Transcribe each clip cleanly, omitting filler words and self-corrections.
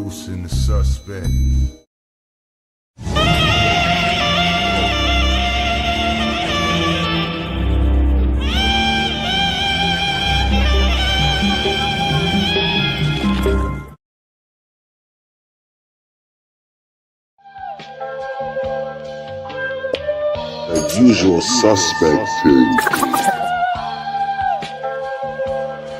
Introducing the suspect. The usual suspect thing.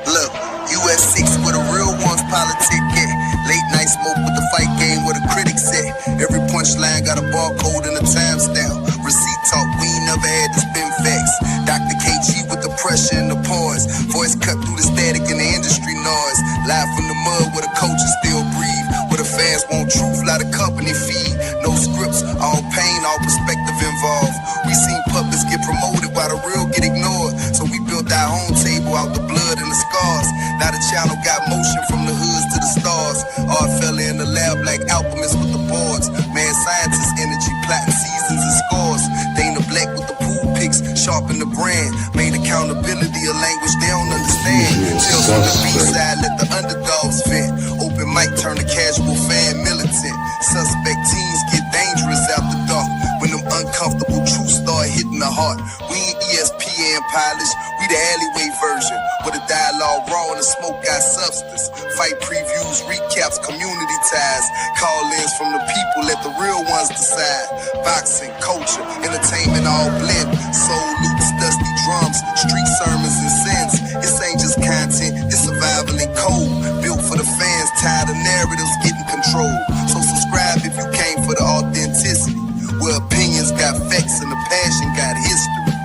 Look, US6 where the real ones politic at. Late night smoke with the fight game where the critics at. Every punchline got a barcode and a timestamp. Receipt talk, we ain't never had to spin facts. Dr. KG with the pressure and the pause. Voice cut through the static and the industry noise. Live from the mud where the coaches still breathe. Where the fans want truth, lot of company feed. No scripts, all pain, all perspective involved. We seen puppets get promoted while the real get ignored. So we built our own table out the blood and the scars. Now the channel got motion from the hoods to the stars. Art fella in the lab like alchemists with the boards. Man, scientist energy, plotting seasons and scores. Dana Black with the pool picks, sharpen the brand. Made accountability a language they don't understand. Tales from the B-side, let the underdogs vent. Open mic turn a casual fan militant. Suspect teams get dangerous after dark. When them uncomfortable truths start hitting the heart. We ain't ESPN polished, we the alleyway version. Where the dialogue raw and the smoke got substance. Fight previews, recaps, community ties. Call-ins from the people, let the real ones decide. Boxing, culture, entertainment all blend. Soul loops, dusty drums, street sermons and sins. This ain't just content, it's survival and code. Built for the fans, tired of narratives getting controlled. So subscribe if you came for the authenticity. Where opinions got facts and the passion got history.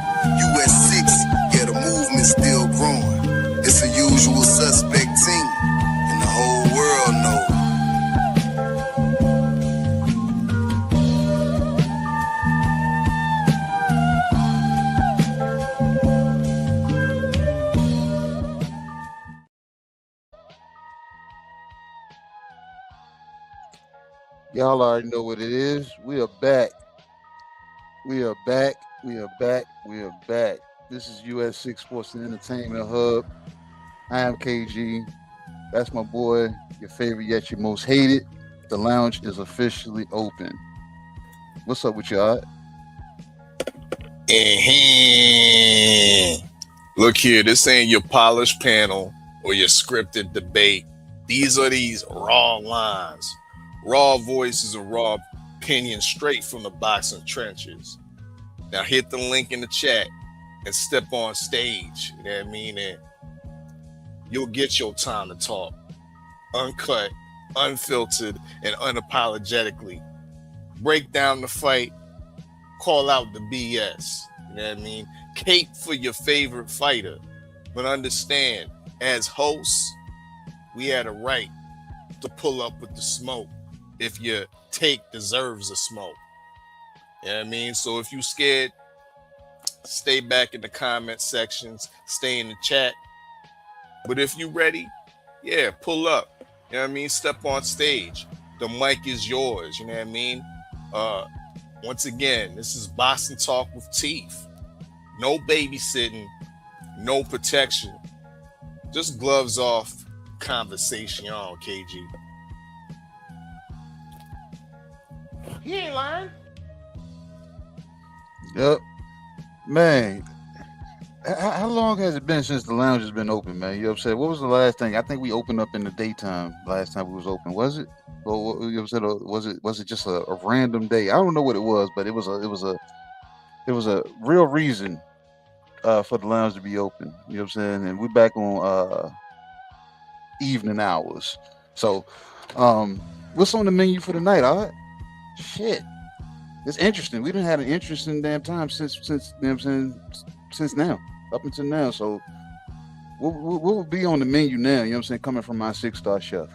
US6, yeah, the movement's still growing. It's a usual suspect team, and the whole world knows. Y'all already know what it is. We are back. We are back. We are back. We are back. This is US6 Sports and Entertainment Hub. I am KG. That's my boy, your favorite yet your most hated. The lounge is officially open. What's up with y'all? Look here, this ain't your polished panel or your scripted debate. These are these raw lines. Raw voices and raw opinions straight from the boxing trenches. Now hit the link in the chat and step on stage. You know what I mean? And you'll get your time to talk. Uncut, unfiltered, and unapologetically. Break down the fight. Call out the BS. You know what I mean? Cape for your favorite fighter. But understand, as hosts, we had a right to pull up with the smoke if your take deserves a smoke. You know what I mean? So if you scared, stay back in the comment sections, stay in the chat. But if you ready, yeah, pull up. You know what I mean? Step on stage. The mic is yours. You know what I mean? Once again, this is Boxing Talk with Teeth. No babysitting, no protection. Just gloves off conversation on, KG. He ain't lying. Yep. Man, how long has it been since the lounge has been open, man? You know what I'm saying? What was the last thing? I think we opened up in the daytime last time we was open. Was it? Or you know what I'm saying? Was it just a random day? I don't know what it was, but it was a real reason for the lounge to be open. You know what I'm saying? And we're back on evening hours. So what's on the menu for the night? All right. Shit. It's interesting. We didn't have an interesting damn time since you know what I'm saying, since now, up until now. So what will be on the menu now, you know what I'm saying, coming from my 6-star chef?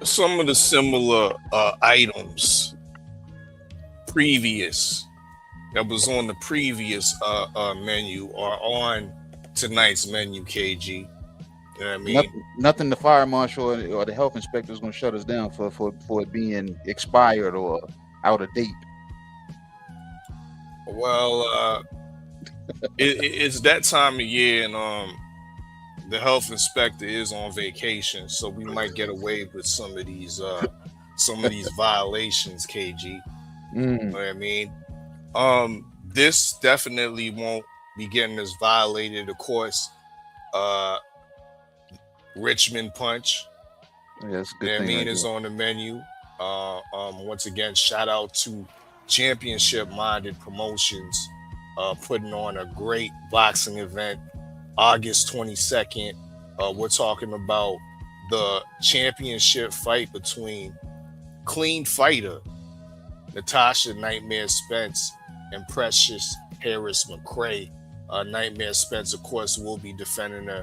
Some of the similar items previous that was on the previous menu are on tonight's menu, KG. You know what I mean? Nothing the fire marshal or the health inspector is going to shut us down for it being expired or out of date. Well, it's that time of year, and the health inspector is on vacation, so we might get away with some of these violations, KG. You know what I mean? This definitely won't be getting us violated. Of course, Richmond Punch, Yeah, it's a good you know what I thing mean, right is there. on the menu. Once again, shout out to Championship Minded Promotions, putting on a great boxing event August 22nd. We're talking about the championship fight between Clean Fighter, Natasha Nightmare Spence, and Precious Harris McCrae. Nightmare Spence, of course, will be defending a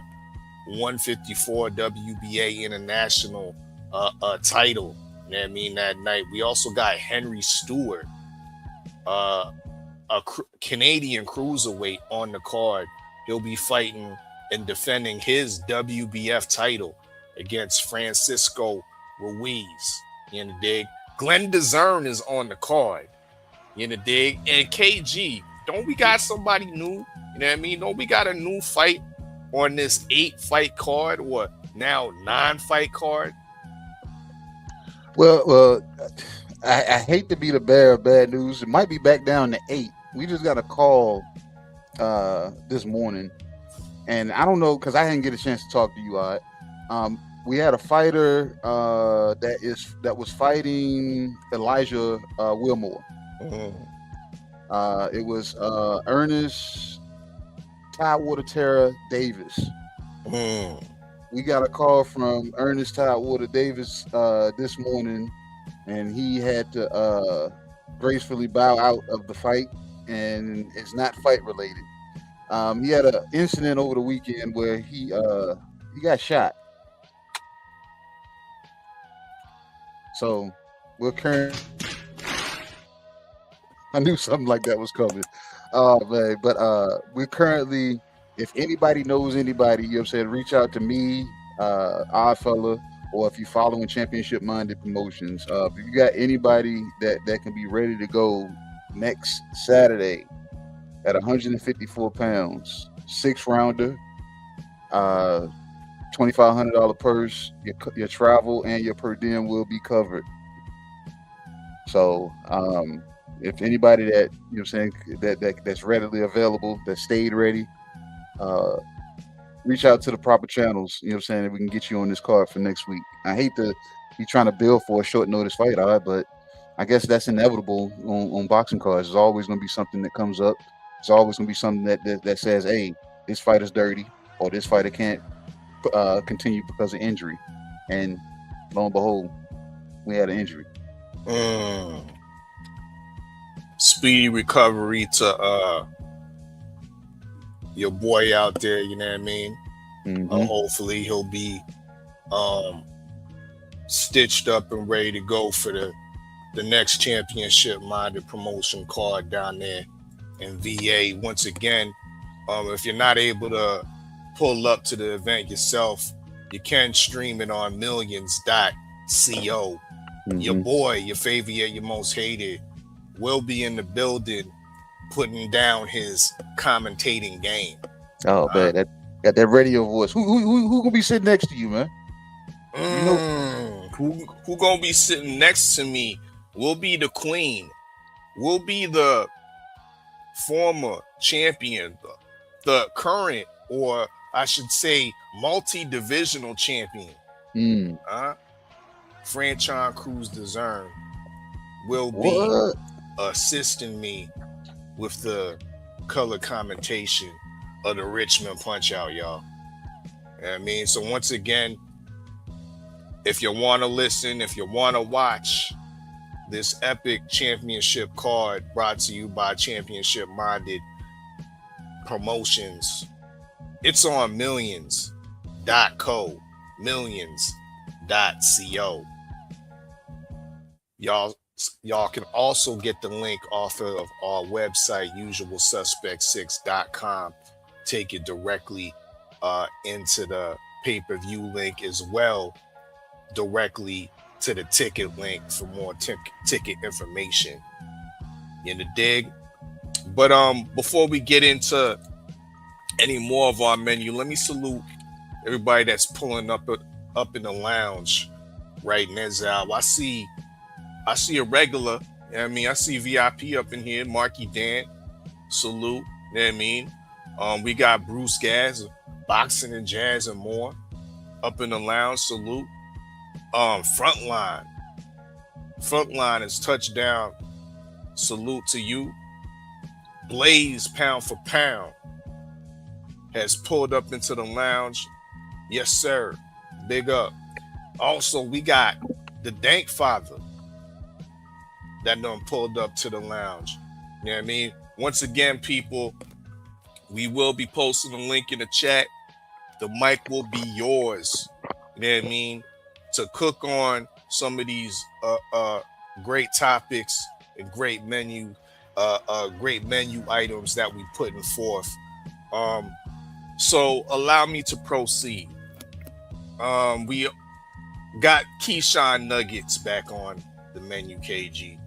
154 WBA International title. You know what I mean? That night. We also got Henry Stewart, a Canadian cruiserweight, on the card. He'll be fighting and defending his WBF title against Francisco Ruiz. You know the dig? Glenn DeZern is on the card. You know the dig? And KG, don't we got somebody new? You know what I mean? Don't we got a new fight on this 8-fight card, or now 9-fight card? Well, I hate to be the bearer of bad news. It might be back down to 8. We just got a call this morning, and I don't know, because I didn't get a chance to talk to you. We had a fighter that was fighting Elijah Wilmore. It was Ernest Tidewater Terra Davis. We got a call from Ernest Tidewater Davis this morning, and he had to gracefully bow out of the fight, and it's not fight related. He had an incident over the weekend where he got shot. So we're current. I knew something like that was coming. Man, but we're currently, if anybody knows anybody, you know what I'm saying, reach out to me, Oddfella, or if you're following Championship Minded Promotions. If you got anybody that can be ready to go next Saturday at 154 pounds, 6-rounder, $2,500 purse, your travel and your per diem will be covered. So if anybody that, you know what I'm saying, that's readily available, that stayed ready, reach out to the proper channels, you know what I'm saying, and we can get you on this card for next week. I hate to be trying to build for a short notice fight, but I guess that's inevitable on boxing cards. There's always going to be something that comes up. There's always going to be something that says, hey, this fighter's dirty, or this fighter can't continue because of injury. And lo and behold, we had an injury. Speedy recovery to your boy out there, you know what I mean? Hopefully he'll be stitched up and ready to go for the next Championship Minded Promotion card down there in VA. Once again, if you're not able to pull up to the event yourself, you can stream it on millions.co. Your boy, your favorite, your most hated, will be in the building putting down his commentating game. Oh, man, that got that radio voice. Who gonna be sitting next to you, man? Who gonna be sitting next to me will be the queen, will be the former champion, the current, or I should say multi-divisional champion. Franchon Cruz DeZern will be assisting me with the color commentation of the Richmond Punch Out, y'all. You know what I mean? So once again, if you want to listen, if you want to watch this epic championship card brought to you by Championship Minded Promotions, it's on millions.co, millions.co. Y'all can also get the link off of our website, usualsuspect6.com. Take it directly into the pay-per-view link, as well directly to the ticket link for more ticket information. In the dig. But before we get into any more of our menu, let me salute everybody that's pulling up in the lounge right now. I see a regular. You know what I mean, I see VIP up in here. Marky Dan, salute. You know what I mean? We got Bruce Gas, boxing and jazz and more up in the lounge. Salute. Frontline is touchdown. Salute to you. Blaze pound for pound has pulled up into the lounge. Yes, sir. Big up. Also, we got the Dank Father that done pulled up to the lounge. You know what I mean? Once again, people, we will be posting a link in the chat. The mic will be yours. You know what I mean? To cook on some of these great topics and great menu items that we putting forth. So allow me to proceed. We got Keyshawn Nuggets back on the menu, KG.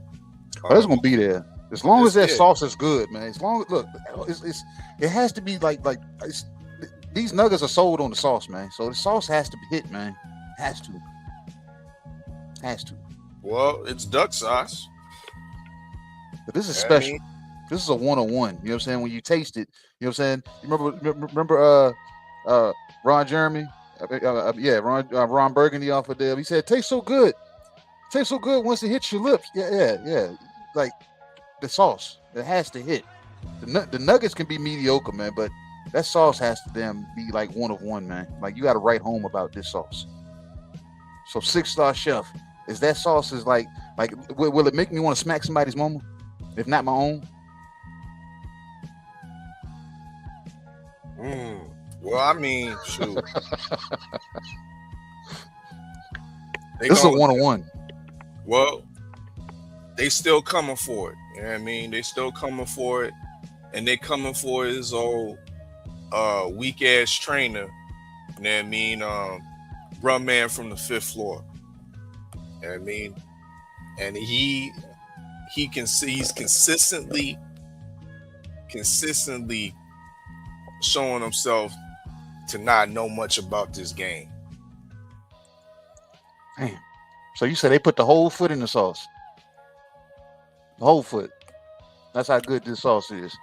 That's gonna be there as long as that it. sauce is good, man. As long as look, it has to be like these nuggets are sold on the sauce, man. So the sauce has to hit, man. Has to. Well, it's duck sauce. But this is special. This is a 1-on-1. You know what I'm saying? When you taste it, you know what I'm saying? You remember Ron Jeremy? Ron Burgundy off of there. He said, "Tastes so good. Tastes so good once it hits your lips." Yeah. Like the sauce, it has to hit. The nuggets can be mediocre, man, but that sauce has to be like 1 of 1, man. Like you got to write home about this sauce. So 6-star chef, is that sauce is like will it make me want to smack somebody's mama, if not my own? Well, I mean, shoot. This is a 1-on-1. Well, they still coming for it. You know what I mean? They still coming for it. And they coming for his old weak ass trainer. You know what I mean? Bruh man from the 5th floor. You know what I mean? And he can see he's consistently showing himself to not know much about this game. Damn. So you said they put the whole foot in the sauce? The whole foot. That's how good this sauce is.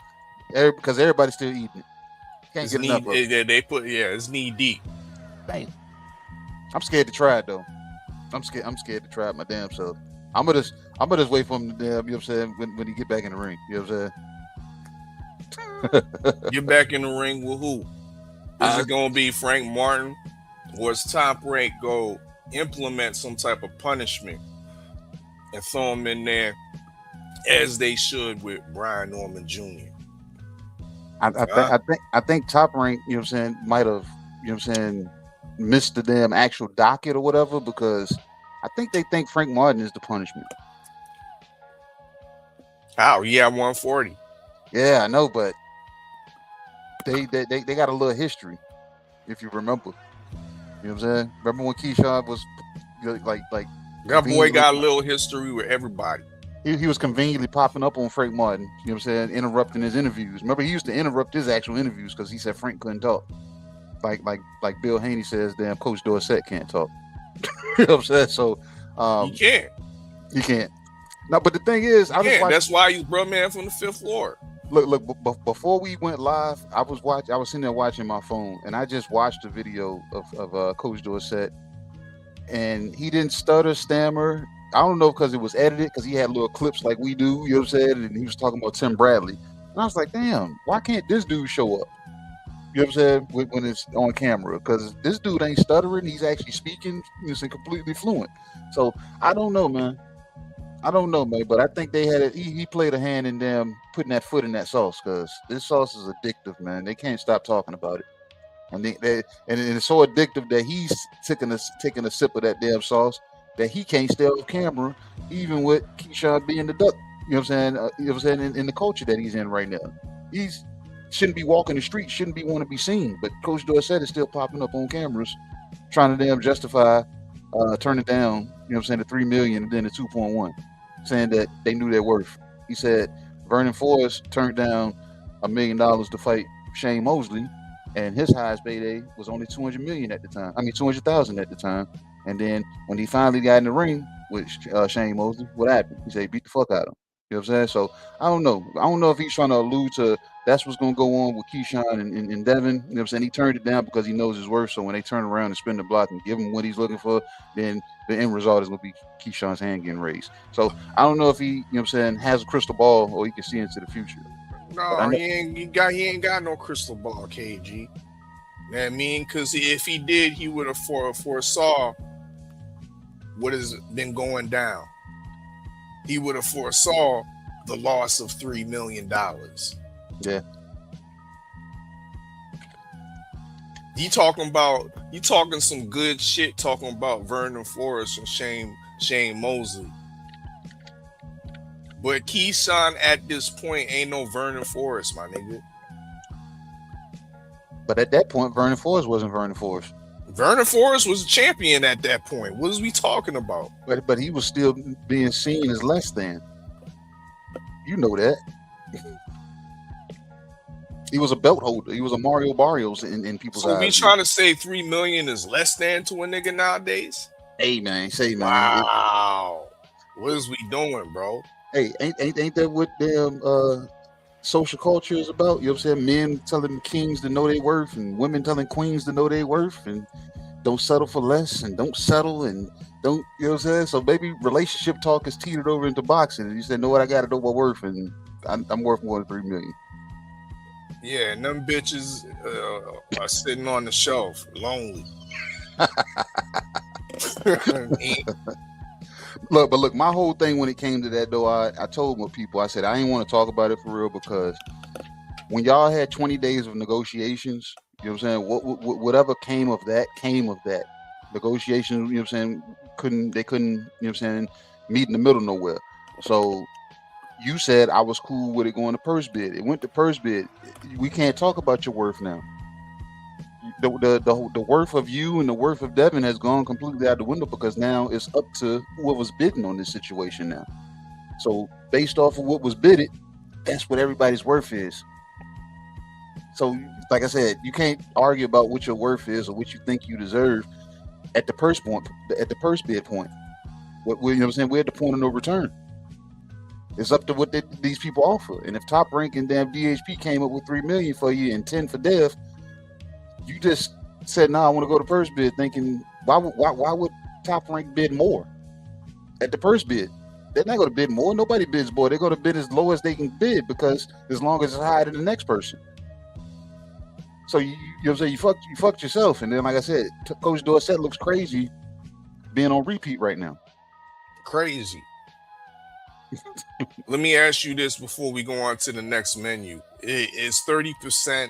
Because everybody's still eating it. Can't get enough of it. They put it's knee deep. Damn. I'm scared to try it though. I'm scared to try it my damn self. I'm gonna just wait for him to, you know what I'm saying, when he get back in the ring. You know what I'm saying? Get back in the ring with who? Is it gonna be Frank Martin, or is Top Rank go implement some type of punishment and throw him in there as they should with Brian Norman Jr.? I think Top Rank, you know what I'm saying, might have, you know what I'm saying, missed the damn actual docket or whatever, because I think they think Frank Martin is the punishment. How? Yeah, 140. Yeah, I know, but they got a little history, if you remember. You know what I'm saying? Remember when Keyshawn was like that boy got a little history with everybody. He was conveniently popping up on Frank Martin, you know what I'm saying, interrupting his interviews. Remember, he used to interrupt his actual interviews because he said Frank couldn't talk. Like Bill Haney says, damn, Coach Dorsett can't talk. You know what I'm saying? So he can't. No, but the thing is, that's why he's bro man from the 5th floor. Look, before we went live, I was sitting there watching my phone, and I just watched a video of Coach Dorsett, and he didn't stutter, stammer. I don't know because it was edited, because he had little clips like we do, you know what I'm saying? And he was talking about Tim Bradley. And I was like, damn, why can't this dude show up? You know what I'm saying? When it's on camera, because this dude ain't stuttering. He's actually speaking, you know, completely fluent. So I don't know, man. But I think they had it. He played a hand in them putting that foot in that sauce, because this sauce is addictive, man. They can't stop talking about it, and and it's so addictive that he's taking a sip of that damn sauce that he can't stay off camera, even with Keyshawn being the duck. You know what I'm saying? You know what I'm saying? In the culture that he's in right now, he's shouldn't be walking the street, shouldn't be want to be seen, but Coach Dorsett is still popping up on cameras, trying to damn justify turning down, you know what I'm saying, the $3 million and then the 2.1, saying that they knew their worth. He said Vernon Forrest turned down $1 million to fight Shane Mosley, and his highest payday was only 200 million at the time. I mean 200,000 at the time. And then when he finally got in the ring with Shane Mosley, what happened? He said he beat the fuck out of him. You know what I'm saying? So I don't know. I don't know if he's trying to allude to that's what's going to go on with Keyshawn and Devin. You know what I'm saying? He turned it down because he knows his worth. So when they turn around and spin the block and give him what he's looking for, then the end result is going to be Keyshawn's hand getting raised. So I don't know if he, you know what I'm saying, has a crystal ball or he can see into the future. No, he ain't got no crystal ball, KG. You know what I mean? Because if he did, he would have foresaw what has been going down. He would have foresaw the loss of $3 million. Yeah. You talking some good shit talking about Vernon Forrest and Shane Mosley. But Keyshawn at this point ain't no Vernon Forrest, my nigga. But at that point, Vernon Forrest wasn't Vernon Forrest. Vernon Forrest was a champion at that point. What is we talking about? But he was still being seen as less than. You know that. He was a belt holder. He was a Mario Barrios in people's eyes. So we trying to say $3 million is less than to a nigga nowadays? Hey man, say man. Wow. What is we doing, bro? Hey, ain't that what damn social culture is about? You know what I'm saying? Men telling kings to know their worth and women telling queens to know their worth and don't settle for less and don't settle and don't, you know what I'm saying? So maybe relationship talk is teetered over into boxing and you said, know what, I gotta know my worth and I'm worth more than 3 million. Yeah, and them bitches are sitting on the shelf, lonely. Look, my whole thing when it came to that though, I told my people, I said I didn't want to talk about it for real because when y'all had 20 days of negotiations, you know what I'm saying, whatever came of that. Negotiations, you know what I'm saying, they couldn't, you know what I'm saying, meet in the middle nowhere. So you said I was cool with it going to purse bid. It went to purse bid. We can't talk about your worth now. The worth of you and the worth of Devin has gone completely out the window because now it's up to whoever's bidding on this situation now. So based off of what was bidded, that's what everybody's worth is. So like I said, you can't argue about what your worth is or what you think you deserve at the purse bid point. You know what I'm saying? We're at the point of no return. It's up to what these people offer. And if Top Rank and damn DHP came up with 3 million for you and 10 for Dev, you just said, "No, I want to go to purse bid," thinking, why would Top Rank bid more at the purse bid? They're not going to bid more. Nobody bids more. They're going to bid as low as they can bid because as long as it's higher than the next person. So you know what I'm saying? You fucked yourself. And then, like I said, Coach Dorsett looks crazy being on repeat right now. Crazy. Let me ask you this before we go on to the next menu. Is 30%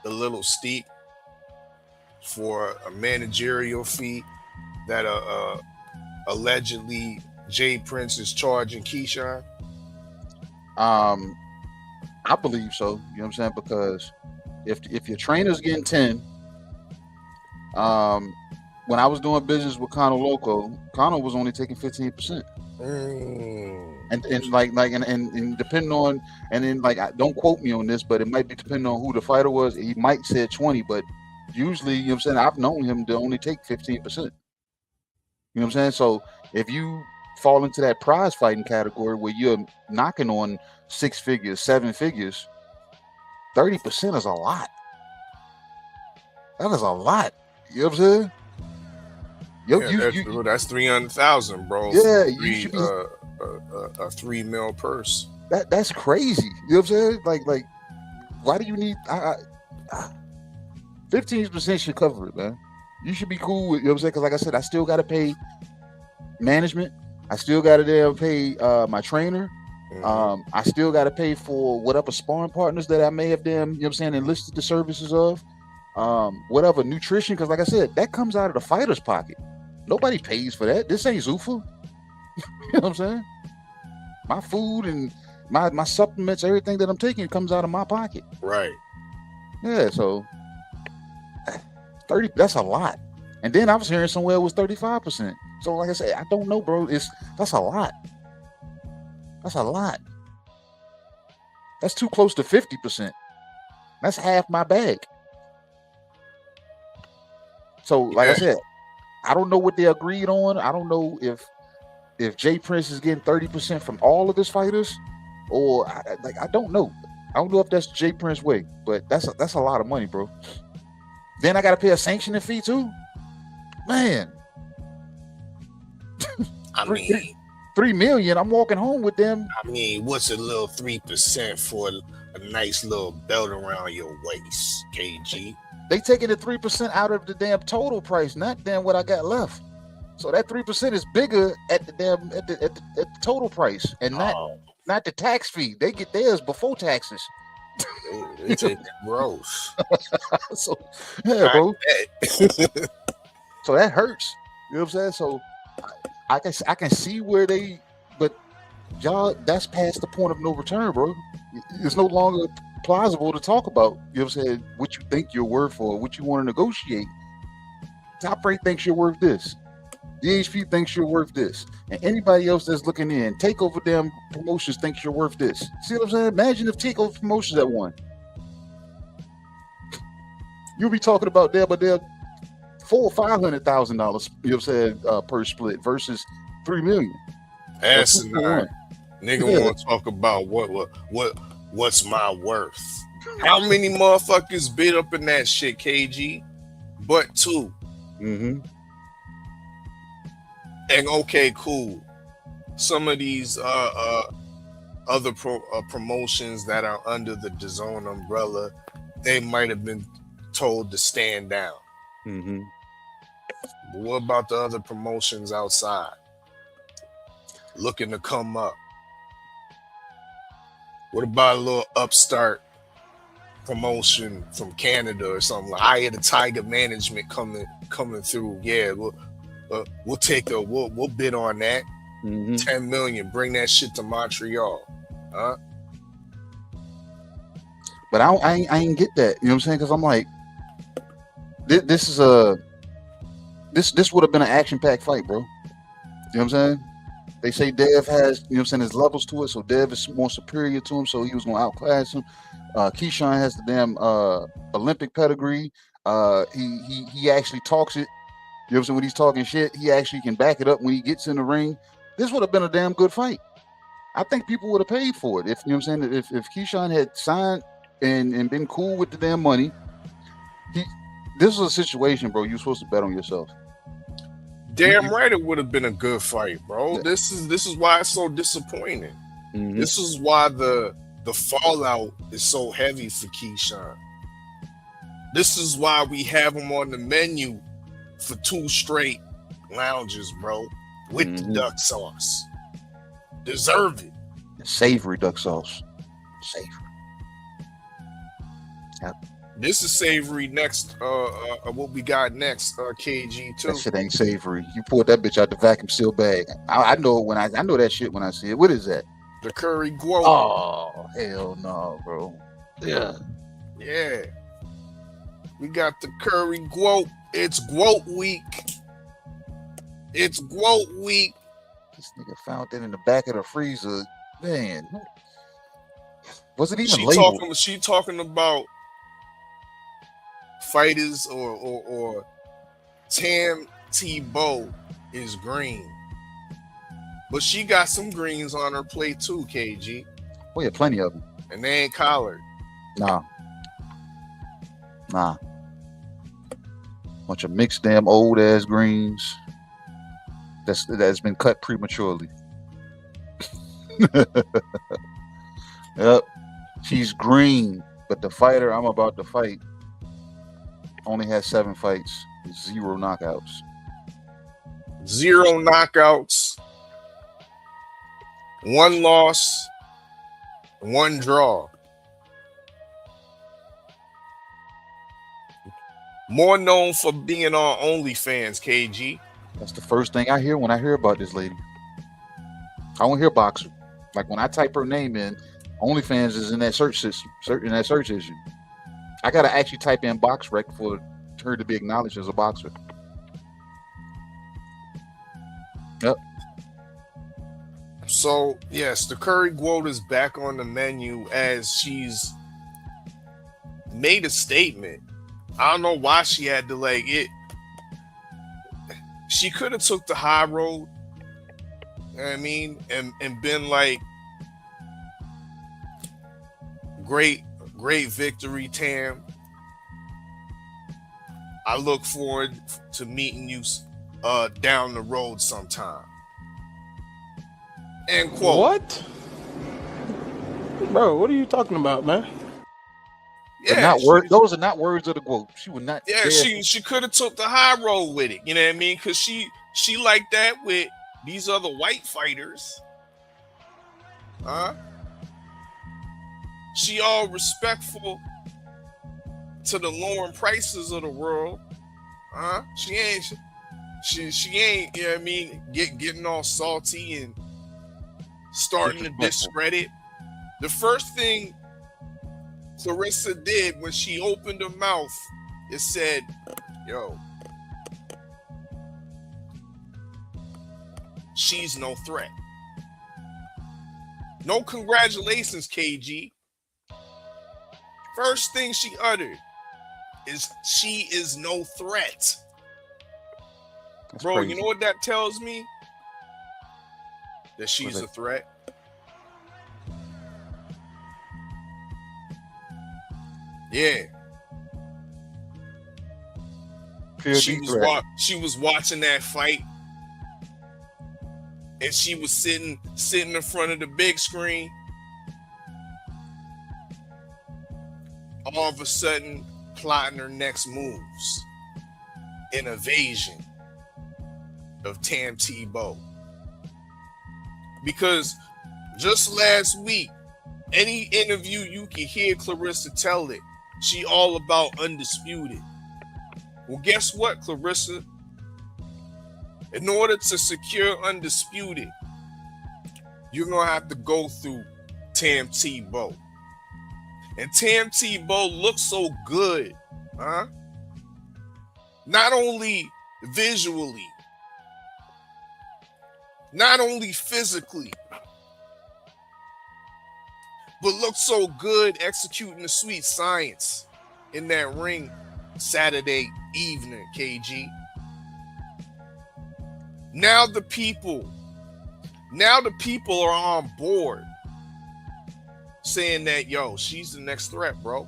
a little steep for a managerial fee that allegedly Jay Prince is charging Keyshawn? I believe so. You know what I'm saying? Because if your trainer's getting 10, when I was doing business with Conor Loco, Conor was only taking 15%. And depending on, and then like, don't quote me on this, but it might be depending on who the fighter was. He might say 20, but usually, you know what I'm saying, I've known him to only take 15%. You know what I'm saying? So if you fall into that prize fighting category where you're knocking on 6 figures, 7 figures, 30% is a lot. That is a lot. You know what I'm saying? That's 300,000, bro. Yeah, you should be a 3 mil purse. That's crazy. You know what I'm saying? Like, why do you need 15% should cover it, man. You should be cool with, you know what I'm saying? Because like I said, I still got to pay management. I still got to pay my trainer. Mm-hmm. I still got to pay for whatever sparring partners that I may have you know what I'm saying, enlisted the services of. Whatever nutrition, because like I said, that comes out of the fighter's pocket. Nobody pays for that. This ain't Zuffa. You know what I'm saying? My food and my supplements, everything that I'm taking comes out of my pocket. Right. Yeah, so 30, that's a lot. And then I was hearing somewhere it was 35%. So like I said, I don't know, bro. That's a lot. That's a lot. That's too close to 50%. That's half my bag. So, like I Yeah. said, I don't know what they agreed on. I don't know if Jay Prince is getting 30% from all of his fighters, or I don't know. I don't know if that's Jay Prince way, but that's a lot of money, bro. Then I got to pay a sanctioning fee too, man. I Three, mean, three, 3 million. I'm walking home with them. what's a little 3% for a nice little belt around your waist, KG? They taking the 3% out of the damn total price, not damn what I got left. So that 3% is bigger at the damn at the total price, and not the tax fee. They get theirs before taxes. They take that gross. So yeah, bro. So that hurts. You know what I'm saying? So I can see where they, but y'all, that's past the point of no return, bro. It's no longer plausible to talk about. You know what I'm saying? What you think you're worth or what you want to negotiate. Top Rank thinks you're worth this. DHP thinks you're worth this, and anybody else that's looking in, Takeover damn Promotions thinks you're worth this. See what I'm saying? Imagine if Takeover Promotions at one. You'll be talking about there, but they're $400,000 or $500,000. You know what I'm saying per split versus $3 million. Asinine. Nigga want to talk about what's my worth? How many motherfuckers bid up in that shit, KG? But 2. Mm-hmm. And okay, cool. Some of these other promotions that are under the DAZN umbrella, they might have been told to stand down. Mm-hmm. But what about the other promotions outside looking to come up? What about a little upstart promotion from Canada or something like Eye of the Tiger Management coming through? Yeah, we'll take we'll bid on that. Mm-hmm. 10 million. Bring that shit to Montreal, huh? But I ain't get that. You know what I'm saying? Because I'm like, this is a this would have been an action-packed fight, bro. You know what I'm saying? They say Dev has, you know what I'm saying, there's levels to it, so Dev is more superior to him, so he was going to outclass him. Keyshawn has the damn Olympic pedigree. He actually talks it. You know what I'm saying? When he's talking shit, he actually can back it up when he gets in the ring. This would have been a damn good fight. I think people would have paid for it. If you know what I'm saying, if Keyshawn had signed and been cool with the damn money, this was a situation, bro. You're supposed to bet on yourself. Damn right, it would have been a good fight, bro. Yeah. This is why it's so disappointing. Mm-hmm. This is why the fallout is so heavy for Keyshawn. This is why we have him on the menu for 2 straight lounges, bro, with the duck sauce. Deserve it. Savory duck sauce. Savory. Yep. This is savory next. What we got next? KG too. That shit ain't savory. You pulled that bitch out the vacuum seal bag. I know when I know that shit when I see it. What is that? The curry guote. Oh hell no, bro. Yeah. We got the curry guote. It's guote week. It's guote week. This nigga found that in the back of the freezer. Man, was it even labeled? She talking about fighters or Tam Tebow is green, but she got some greens on her plate too, KG. Oh yeah, plenty of them, and they ain't collared. Nah. Bunch of mixed damn old ass greens that's been cut prematurely. Yep, she's green, but the fighter I'm about to fight only has 7 fights, 0 knockouts. 0 knockouts, 1 loss, 1 draw. More known for being on OnlyFans, KG. That's the first thing I hear when I hear about this lady. I don't hear boxer. Like when I type her name in, OnlyFans is in that search system, in that search engine. I gotta actually type in box rec for her to be acknowledged as a boxer. Yep. So yes, the curry guote is back on the menu as she's made a statement. I don't know why she had to She could have took the high road. You know what I mean, and been like, great victory, Tam. I look forward to meeting you down the road sometime. End quote. What? Bro, what are you talking about, man? Yeah, those are not words of the quote. She would not. Yeah, she could have took the high road with it. You know what I mean? Because she like that with these other white fighters. She all respectful to the Lauren Prices of the world. She ain't, you know what I mean, getting all salty and starting to discredit. The first thing Clarissa did when she opened her mouth, it said, yo, she's no threat. No congratulations, KG. First thing she uttered is she is no threat. That's bro, crazy. You know what that tells me? That she's a threat. Yeah. She was watching that fight, and she was sitting in front of the big screen. All of a sudden, plotting her next moves. An evasion of Tam Tebow. Because just last week, any interview you can hear Clarissa tell it, she all about undisputed. Well, guess what, Clarissa? In order to secure undisputed, you're going to have to go through Tam Tebow. And Tam Tebow looks so good, Not only visually, not only physically, but looks so good executing the sweet science in that ring Saturday evening, KG. Now the people are on board saying that, yo, she's the next threat, bro.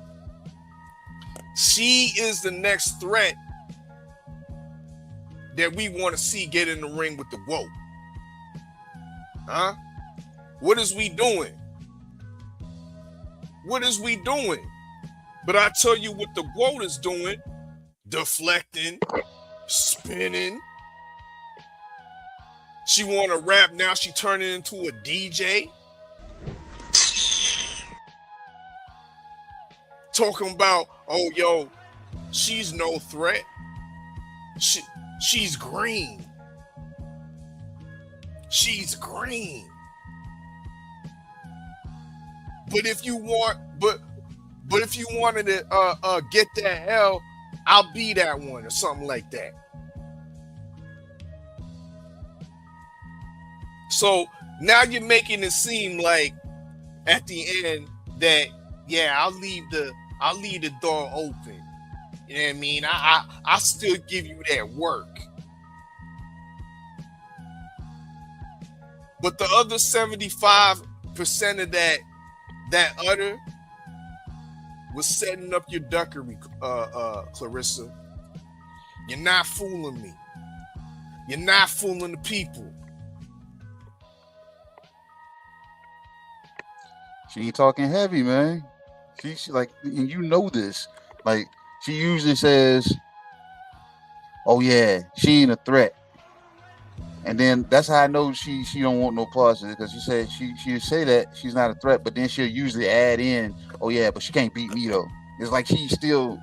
She is the next threat that we want to see get in the ring with the GOAT. What is we doing? What is we doing? But I tell you what the GOAT is doing: deflecting, spinning. She want to rap, now she turning into a DJ. Talking about, oh, yo, she's no threat. She's green. She's green. But if you want, but if you wanted to get that L, I'll be that one or something like that. So now you're making it seem like at the end that, yeah, I'll leave the door open. You know what I mean? I still give you that work. But the other 75% of that utter was setting up your duckery, Clarissa. You're not fooling me. You're not fooling the people. She ain't talking heavy, man. She like, and you know this. Like, she usually says, "Oh yeah, she ain't a threat," and then that's how I know she don't want no pauses, because she said she'll say that she's not a threat, but then she'll usually add in, "Oh yeah, but she can't beat me though." It's like she still, you know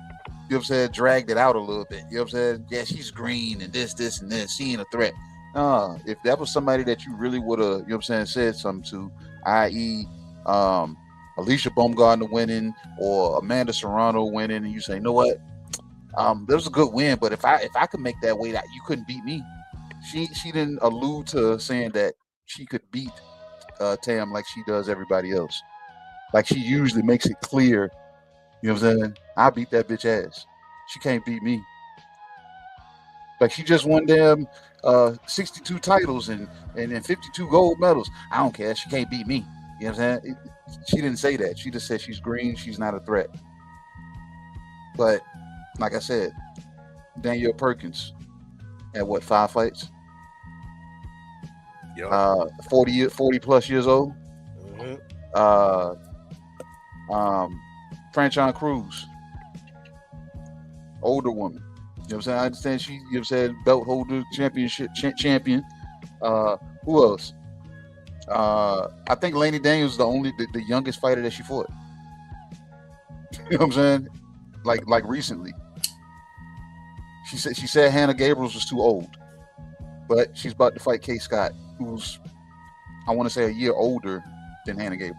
what I'm saying, dragged it out a little bit. You know what I'm saying? Yeah, she's green and this and this. She ain't a threat. If that was somebody that you really would have, you know what I'm saying, said something to, i.e., Alicia Baumgartner winning or Amanda Serrano winning, and you say, you know what, that was a good win, but if I could make that weight, you couldn't beat me. She didn't allude to saying that she could beat Tam like she does everybody else. Like, she usually makes it clear, you know what I'm saying, I'll beat that bitch ass. She can't beat me. Like she just won damn 62 titles and 52 gold medals. I don't care. She can't beat me. You know what I'm saying? She didn't say that. She just said she's green. She's not a threat. But like I said, Danielle Perkins at what, 5 fights? Yeah. 40 plus years old. Franchon Cruz, older woman. You know what I'm saying? I understand she, you know what I'm saying, belt holder, championship champion. Who else? I think Laney Daniels is the youngest fighter that she fought. You know what I'm saying? Like recently. She said Hannah Gabriels was too old, but she's about to fight Kay Scott, who's, I want to say, a year older than Hannah Gabriels.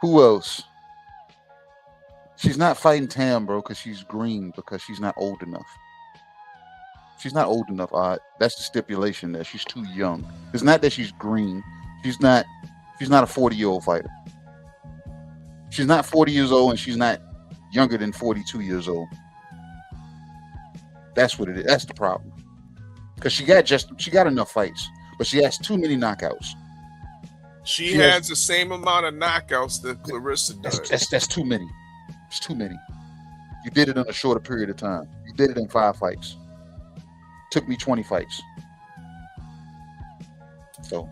Who else? She's not fighting Tam, bro, because she's green, because she's not old enough. She's not old enough. That's the stipulation there. She's too young. It's not that she's green. She's not a 40-year-old fighter. She's not 40 years old, and she's not younger than 42 years old. That's what it is. That's the problem. Because she got enough fights, but she has too many knockouts. She has the same amount of knockouts that Clarissa does. That's too many. It's too many. You did it in a shorter period of time. You did it in 5 fights. Took me 20 fights. So,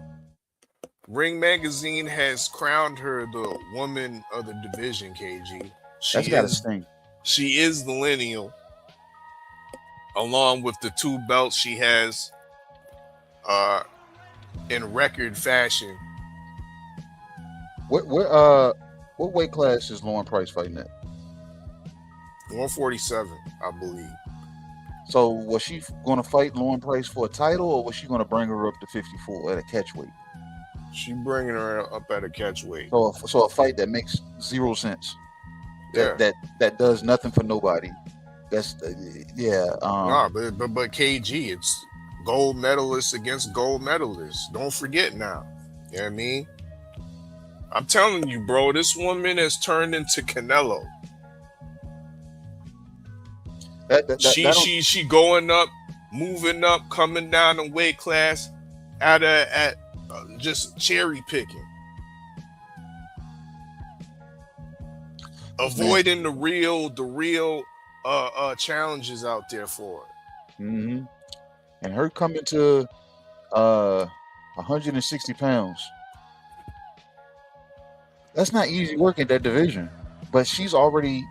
Ring Magazine has crowned her the woman of the division, KG. That's got to sting. She is the lineal, along with the 2 belts she has in record fashion. What weight class is Lauren Price fighting at? 147, I believe. So was she going to fight Lauren Price for a title, or was she going to bring her up to 54 at a catch weight? She bringing her up at a catch weight. So a fight that makes 0 sense. Yeah. That does nothing for nobody. That's yeah. But KG, it's gold medalists against gold medalists. Don't forget now. You know what I mean? I'm telling you, bro, this woman has turned into Canelo. She going up, moving up, coming down the weight class at just cherry picking, avoiding the real challenges out there for her. Mm-hmm. And her coming to 160 pounds. That's not easy work in that division, but she's already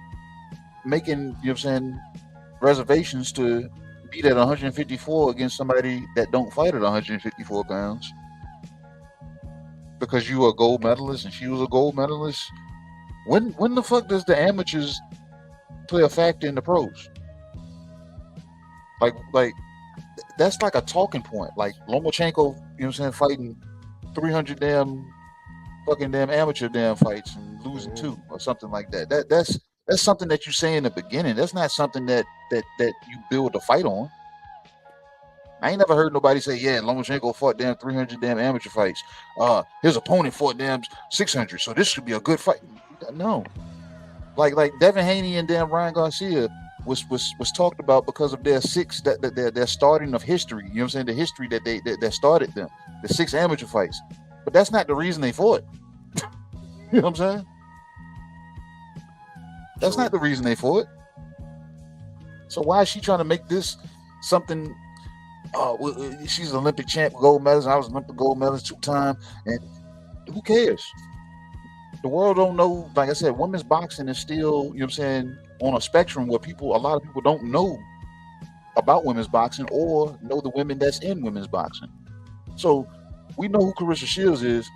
making, you know what I'm saying, reservations to beat at 154 against somebody that don't fight at 154 pounds. Because you are a gold medalist and she was a gold medalist. When the fuck does the amateurs play a factor in the pros? Like that's like a talking point. Like Lomachenko, you know what I'm saying, fighting 300 damn amateur fights and losing 2 or something like that. That's something that you say in the beginning. That's not something that you build a fight on. I ain't never heard nobody say, yeah, Lomachenko fought damn 300 damn amateur fights. His opponent fought damn 600, so this should be a good fight. No. Like Devin Haney and damn Ryan Garcia was talked about because of their 6 their starting of history. You know what I'm saying? The history that started them. The 6 amateur fights. But that's not the reason they fought. You know what I'm saying? That's not the reason they fought. So why is she trying to make this something? She's an Olympic champ, gold medalist. I was an Olympic gold medalist 2 times, and who cares? The world don't know. Like I said, women's boxing is still, you know what I'm saying, on a spectrum where a lot of people don't know about women's boxing or know the women that's in women's boxing. So we know who Clarissa Shields is,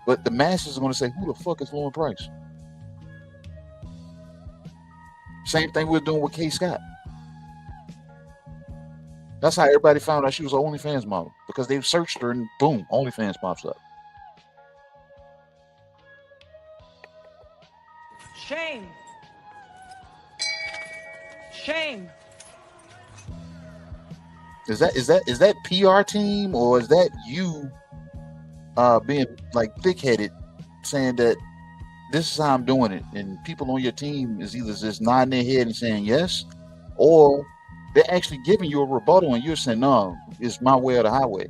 but the masses are going to say, who the fuck is Lauren Price? Same thing we're doing with Kay Scott. That's how everybody found out she was an OnlyFans model, because they searched her and boom, OnlyFans pops up. Shame. Shame. Is that PR team, or is that you being like thick-headed, saying that this is how I'm doing it, and people on your team is either just nodding their head and saying yes, or they're actually giving you a rebuttal, and you're saying no, it's my way or the highway.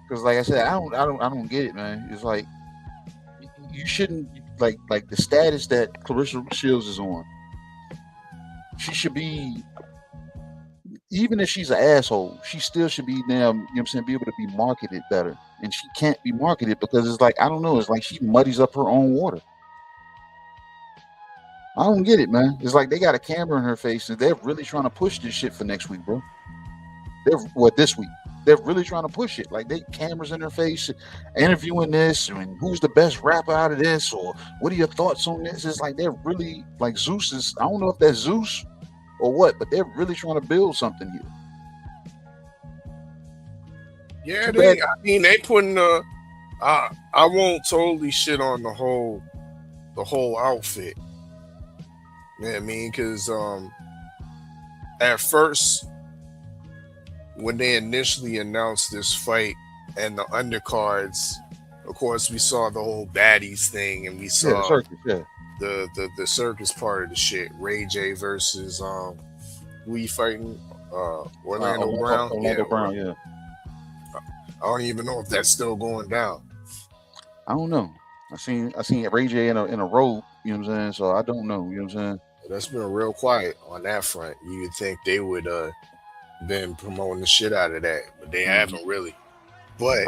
Because, like I said, I don't get it, man. It's like you shouldn't like the status that Clarissa Shields is on. She should be, even if she's an asshole, she still should be damn, you know what I'm saying, be able to be marketed better. And she can't be marketed because it's like, I don't know, it's like she muddies up her own water. I don't get it, man. It's like they got a camera in her face and they're really trying to push this shit for next week, bro. This week. They're really trying to push it. Like, they cameras in her face, interviewing this, and who's the best rapper out of this, or what are your thoughts on this? It's like they're really, like, Zeus is, I don't know if that's Zeus or what, but they're really trying to build something here. Yeah, they putting I won't totally shit on the whole outfit. You know what I mean? Because at first, when they initially announced this fight and the undercards, of course, we saw the whole baddies thing, and we saw the circus part of the shit. Ray J versus who you fighting? Orlando Brown. Orlando Brown, yeah. I don't even know if that's still going down. I don't know. I seen Ray J in a robe, you know what I'm saying? So I don't know, you know what I'm saying? That's been real quiet on that front. You would think they would been promoting the shit out of that, but they haven't really. But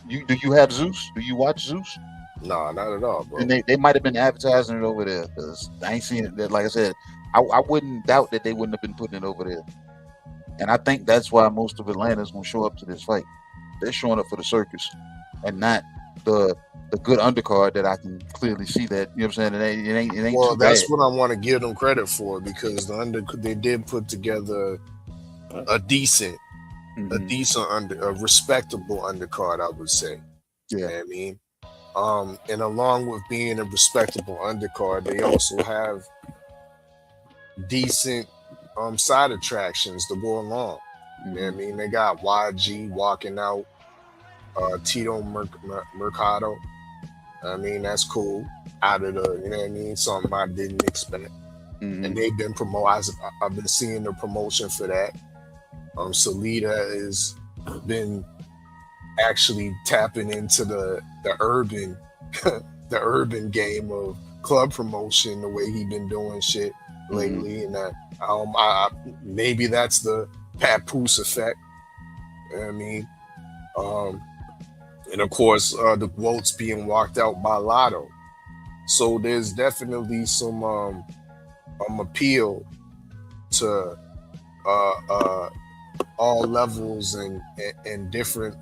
do you have Zeus? Do you watch Zeus? No, not at all, bro. And they might have been advertising it over there, because I ain't seen it. Like I said, I wouldn't doubt that they wouldn't have been putting it over there. And I think that's why most of Atlanta's gonna show up to this fight. They're showing up for the circus and not the good undercard that I can clearly see that, you know what I'm saying? It ain't well, too that's bad. what I want to give them credit for, because they did put together a decent, a respectable undercard, I would say. Yeah. You know what I mean? And along with being a respectable undercard, they also have decent side attractions to go along. You know what I mean? They got YG walking out, Tito Mercado. I mean, that's cool. Out of the, you know what I mean? Something I didn't expect. And they've been I've been seeing the promotion for that. Salida has been actually tapping into the urban the urban game of club promotion, the way he been doing shit lately. And I maybe that's the Papoose effect. You know what I mean? And of course, the votes being walked out by Lotto. So there's definitely some appeal to all levels and different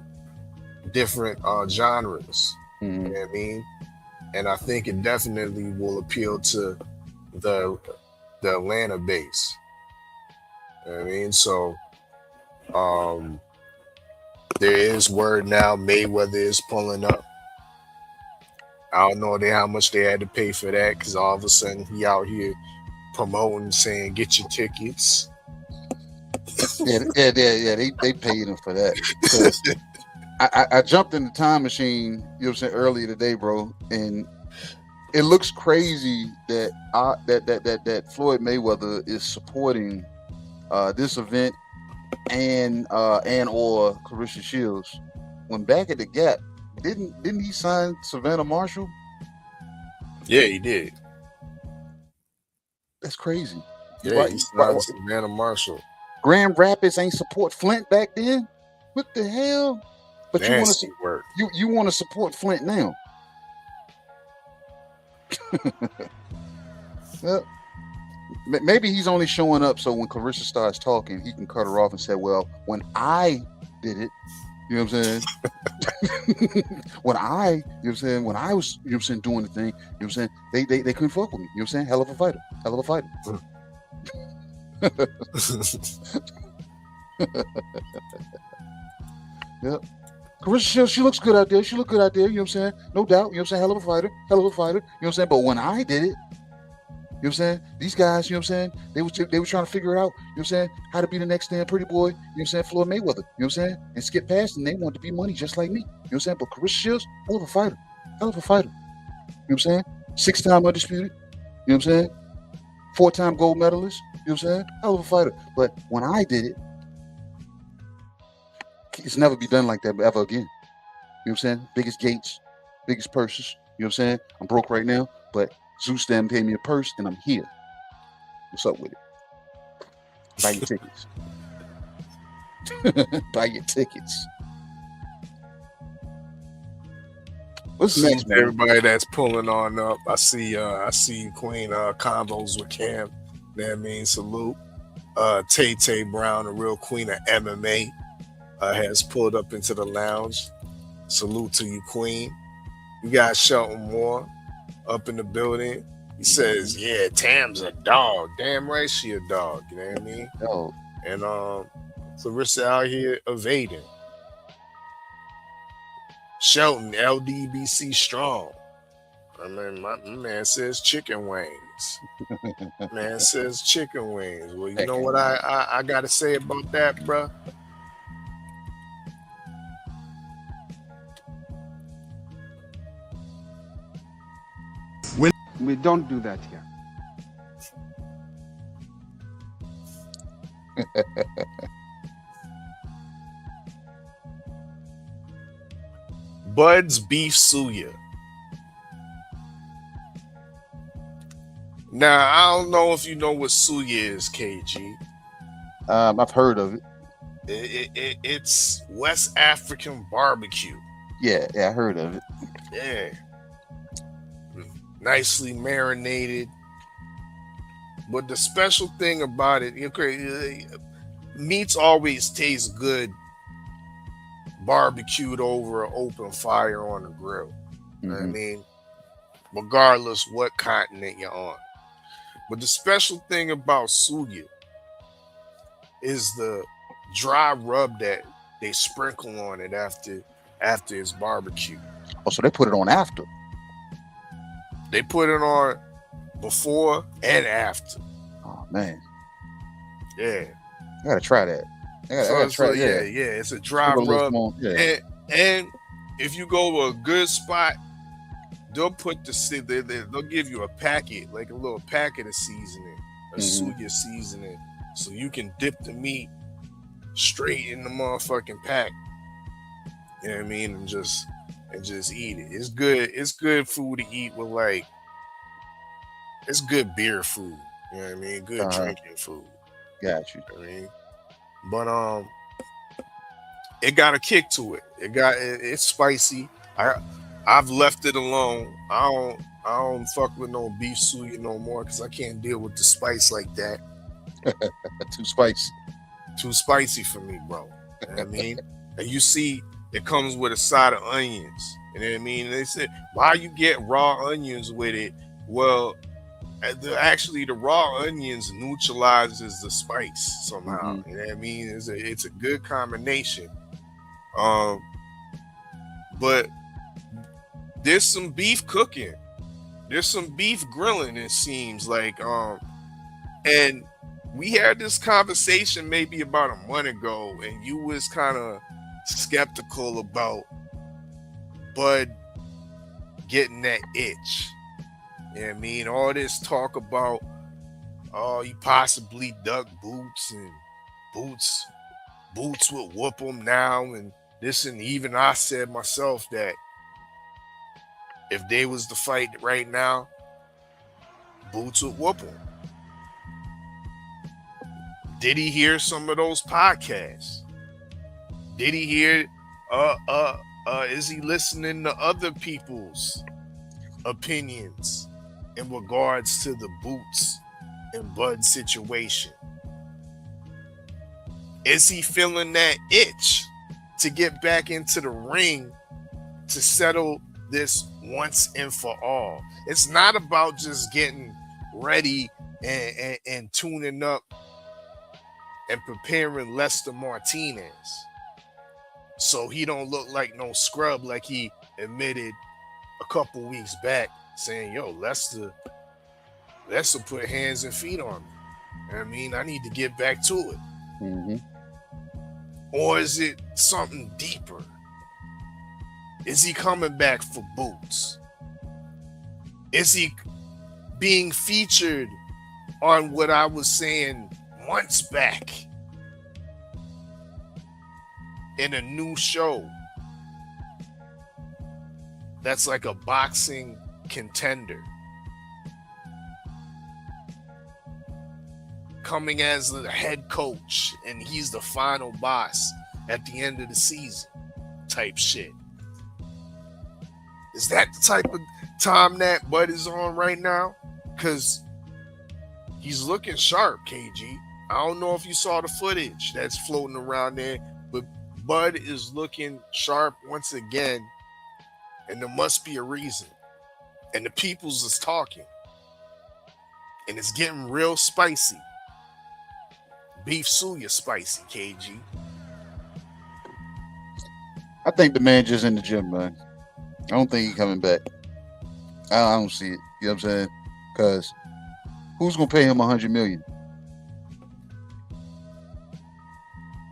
genres. You know what I mean? And I think it definitely will appeal to the Atlanta base. You know what I mean? So there is word now Mayweather is pulling up. I don't know how much they had to pay for that, because all of a sudden he out here promoting, saying get your tickets. Yeah. They paid him for that. I jumped in the time machine, you know what I'm saying, earlier today, bro, and it looks crazy that that Floyd Mayweather is supporting this event and or Clarissa Shields. When back at the Gap, didn't he sign Savannah Marshall? Yeah, he did. That's crazy. Yeah, he signed Savannah Marshall. Grand Rapids ain't support Flint back then? What the hell? But Nasty you want to support Flint now? Well, maybe he's only showing up so when Clarissa starts talking, he can cut her off and say, "Well, when I did it, you know what I'm saying? When I was, you know what I'm saying, doing the thing, you know what I'm saying? They couldn't fuck with me, you know what I'm saying? Hell of a fighter." Yep. Clarissa, she looks good out there. You know what I'm saying? No doubt, you know what I'm saying? Hell of a fighter, you know what I'm saying? But when I did it, you know what I'm saying? These guys, you know what I'm saying? They were trying to figure it out, you know what I'm saying? How to be the next damn pretty boy, you know what I'm saying? Floyd Mayweather, you know what I'm saying? And skip past, and they want to be money just like me, you know what I'm saying? But Clarissa Shields, hell of a fighter. what I'm saying? 6-time undisputed. You know what I'm saying? 4-time gold medalist. You know what I'm saying? Hell of a fighter. But when I did it, it's never be done like that ever again. You know what I'm saying? Biggest gates, biggest purses. You know what I'm saying? I'm broke right now, but Zeus them paid me a purse and I'm here. What's up with it? Buy your tickets. Buy your tickets. What's Salute next, to man? everybody that's pulling on up. I see Queen combos with Cam. That means salute. Tay Brown, the real queen of MMA, has pulled up into the lounge. Salute to you, Queen. You got Shelton Moore up in the building. He says, "Yeah, Tam's a dog. Damn right, she a dog. You know what I mean?" Yo, And Clarissa out here evading. Shelton, LDBC strong. I mean, my man says chicken wings. Man says chicken wings. Well, you know what I got to say about that, bruh? We don't do that here. Bud's Beef Suya. Now, I don't know if you know what suya is, KG. I've heard of it. It's West African barbecue. Yeah, I heard of it. Yeah. Nicely marinated. But the special thing about it, meats always taste good barbecued over an open fire on a grill. You know what I mean? Regardless what continent you're on. But the special thing about suya is the dry rub that they sprinkle on it after it's barbecued. Oh, so they put it on after. They put it on before and after. Oh man. Yeah. I gotta try that. I gotta try yeah, it's a dry rub. Yeah. And if you go to a good spot, they'll put they'll give you a packet, like a little packet of seasoning, suya seasoning, so you can dip the meat straight in the motherfucking pack. You know what I mean? And just eat it. It's good. It's good food to eat with, like, it's good beer food. You know what I mean? Good drinking food. Got you. I mean, but it got a kick to it. It's spicy. I've left it alone. I don't fuck with no beef suya no more because I can't deal with the spice like that. Too spicy. Too spicy for me, bro. You know what I mean? And you see, it comes with a side of onions. You know what I mean? And they said, why you get raw onions with it? Well, actually, the raw onions neutralizes the spice somehow. You know what I mean? It's a good combination. But there's some beef cooking. There's some beef grilling, it seems like. And we had this conversation maybe about a month ago, and you was kind of skeptical about Bud getting that itch. You know what I mean? All this talk about, he possibly duck Boots, and Boots would whoop him now, and this, and even I said myself that if they was to fight right now, Boots would whoop him. Did he hear some of those podcasts? Did he hear, is he listening to other people's opinions in regards to the Boots and Bud situation? Is he feeling that itch to get back into the ring to settle this once and for all? It's not about just getting ready and tuning up and preparing Lester Martinez so he don't look like no scrub, like he admitted a couple weeks back, saying, yo, Lester put hands and feet on me. You know what I mean? I need to get back to it. Or is it something deeper? Is he coming back for Boots? Is he being featured on what I was saying months back in a new show that's like a boxing contender, coming as the head coach and he's the final boss at the end of the season type shit? Is that the type of time that Bud is on right now? Because he's looking sharp, KG. I don't know if you saw the footage that's floating around there, but Bud is looking sharp once again, and there must be a reason. And the peoples is talking, and it's getting real spicy. Beef suya spicy, KG. I think the man just in the gym, man. I don't think he's coming back. I don't see it. You know what I'm saying? Because who's gonna pay him $100 million?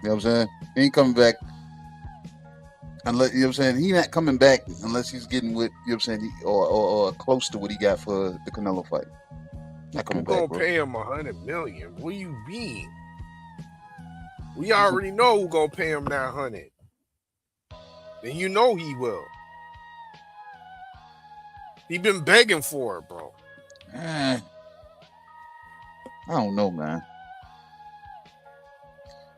You know what I'm saying? He ain't coming back unless, you know what I'm saying, he not coming back unless he's getting what, you know what I'm saying, or close to what he got for the Canelo fight. Not coming Who back, gonna bro. pay him $100 million? What do you mean? We already know who gonna pay him that 100. And you know he will. He been begging for it, bro. I don't know, man.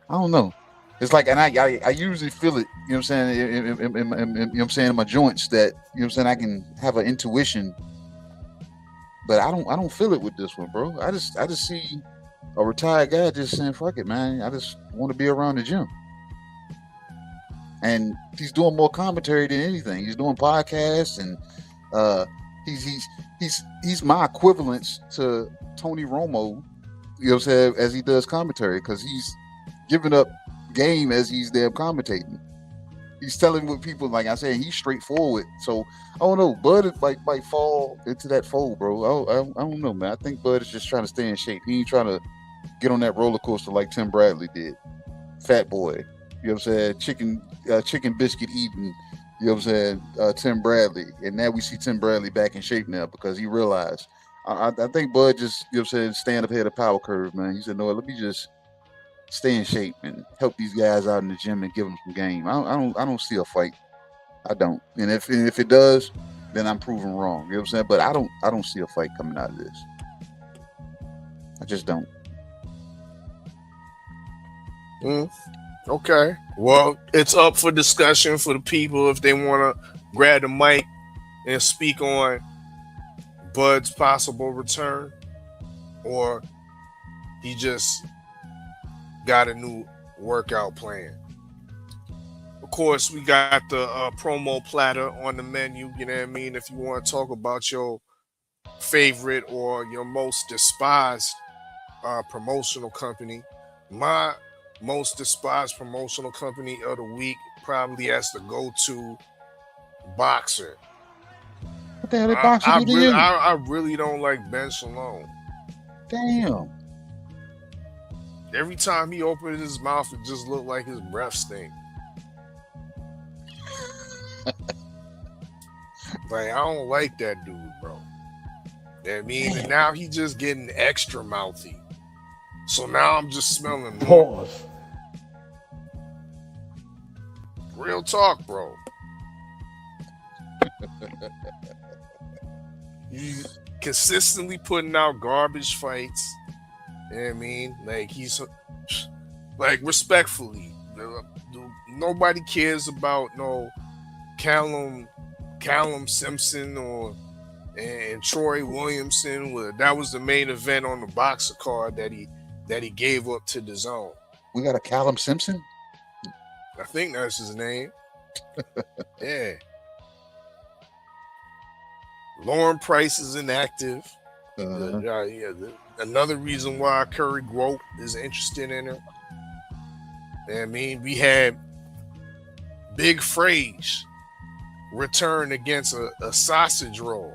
I don't know. It's like, and I usually feel it, you know what I'm saying, you know what I'm saying, in my joints that, you know what I'm saying, I can have an intuition, but I don't feel it with this one, bro. I just see a retired guy just saying, fuck it, man. I just want to be around the gym. And he's doing more commentary than anything. He's doing podcasts, and he's my equivalence to Tony Romo, you know what I'm saying, as he does commentary, because he's giving up game as he's there commentating. He's telling what people, like I said, he's straightforward. So I don't know, Bud might fall into that fold, bro. I don't know, man. I think Bud is just trying to stay in shape. He ain't trying to get on that roller coaster like Tim Bradley did. Fat boy, you know what I'm saying? Chicken biscuit eating, you know what I'm saying? Tim Bradley, and now we see Tim Bradley back in shape now because he realized. I think Bud just, you know what I'm saying, stand up ahead of power curve, man. He said, no, let me just stay in shape and help these guys out in the gym and give them some game. I don't see a fight. I don't. And if it does, then I'm proven wrong. You know what I'm saying? But I don't see a fight coming out of this. I just don't. Okay. Well, it's up for discussion for the people if they want to grab the mic and speak on Bud's possible return, or he just got a new workout plan. Of course, we got the promo platter on the menu. You know what I mean? If you want to talk about your favorite or your most despised promotional company, my most despised promotional company of the week probably has to go to Boxer. What the hell did Boxer do to you? I really don't like Ben Shalom. Damn. Every time he opens his mouth, it just looked like his breath stink. Like, I don't like that dude, bro. You know what I mean? Damn. And now he just getting extra mouthy. So now I'm just smelling Pause. real talk, bro. You consistently putting out garbage fights. You know what I mean? Like, he's like, respectfully, nobody cares about no Callum Simpson and Troy Williamson. That was the main event on the Boxer card that he gave up to the Zone. We got a Callum Simpson? I think that's his name. Yeah. Lauren Price is inactive. Another reason why Curry Grope is interested in her. I mean, we had Big Frage return against a sausage roll,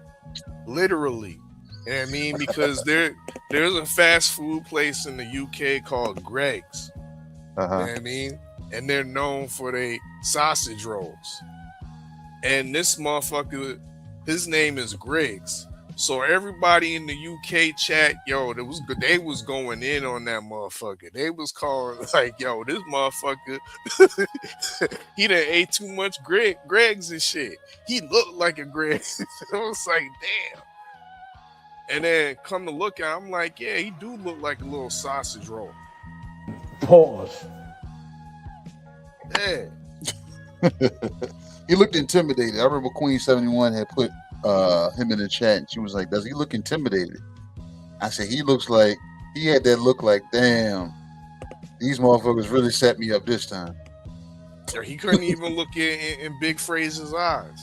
literally. You know what I mean? Because there's a fast food place in the UK called Greg's. You know what I mean? And they're known for their sausage rolls. And this motherfucker, his name is Griggs, So everybody in the UK chat, yo, they was going in on that motherfucker. They was calling like, yo, this motherfucker, he done ate too much Greg's and shit. He looked like a Greg. I was like, damn. And then come to look at, I'm like, yeah, he do look like a little sausage roll. Pause. Yeah. He looked intimidated. I remember Queen 71 had put him in the chat, and she was like, "Does he look intimidated?" I said, "He looks like he had that look like, damn, these motherfuckers really set me up this time." He couldn't even look in Big Fraser's eyes.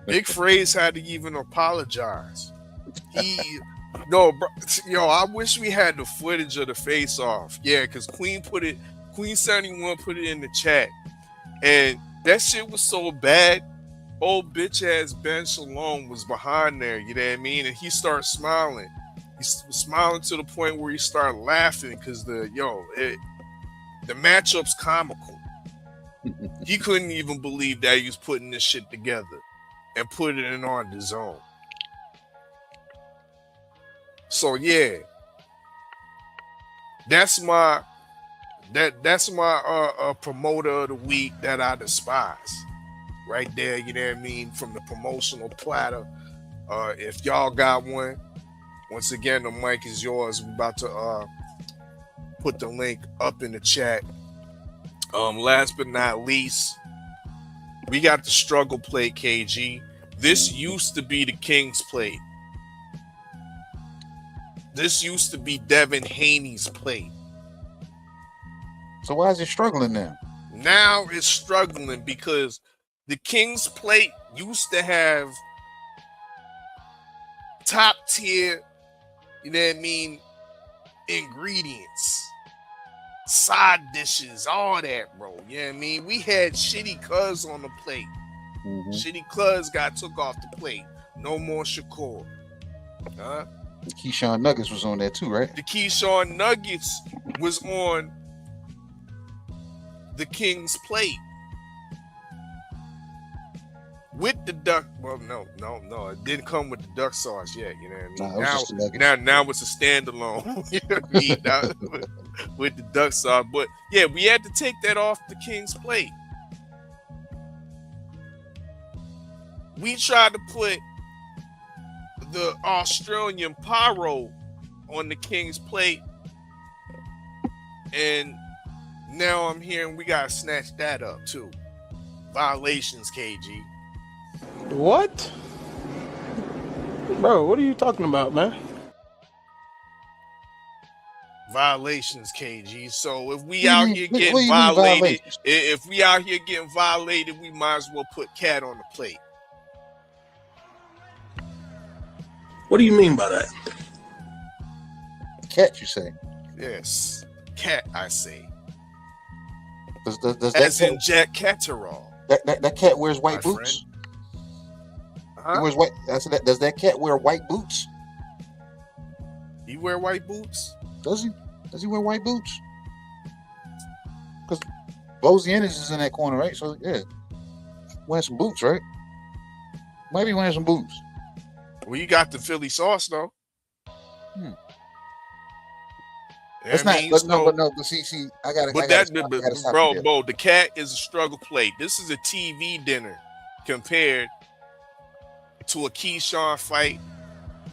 Big Fraser had to even apologize. Bro, yo, I wish we had the footage of the face off. Yeah, because Queen 71 put it in the chat, and that shit was so bad. Old bitch ass Ben Shalom was behind there, you know what I mean? And he started smiling. He was smiling to the point where he started laughing because the matchup's comical. He couldn't even believe that he was putting this shit together and putting it on the zone. So yeah, that's my promoter of the week that I despise. Right there, you know what I mean? From the promotional platter. If y'all got one, once again, the mic is yours. We're about to put the link up in the chat. Last but not least, we got the struggle plate, KG. This used to be the King's plate. This used to be Devin Haney's plate. So why is it struggling now? Now it's struggling because the King's plate used to have top tier, you know what I mean, ingredients, side dishes, all that, bro. You know what I mean? We had Shitty Cuz on the plate. Mm-hmm. Shitty Cuz got took off the plate. No more Shakur. The Keyshawn Nuggets was on there too, right? The Keyshawn Nuggets was on the King's plate. With the duck, well, no, it didn't come with the duck sauce yet. You know what I mean? Now it's a standalone. You know what I mean? With the duck sauce, but yeah, we had to take that off the King's plate. We tried to put the Australian Pyro on the King's plate, and now I'm hearing we gotta snatch that up too. Violations, KG. What? Bro, what are you talking about, man? Violations, KG. So if we out here getting violated, we might as well put Cat on the plate. What do you mean by that? Cat, you say? Yes, Cat, I say. Does As that in Jack Catterall. That cat wears white boots? Friend. He wears white. Does that cat wear white boots? He wear white boots? Does he? Does he wear white boots? Because Bozy Ennis is in that corner, right? So yeah, wearing some boots, right? Might be wearing some boots. Well, you got the Philly sauce though. It's not. But see, I gotta. Bro, the cat is a struggle plate. This is a TV dinner compared to a Keyshawn fight,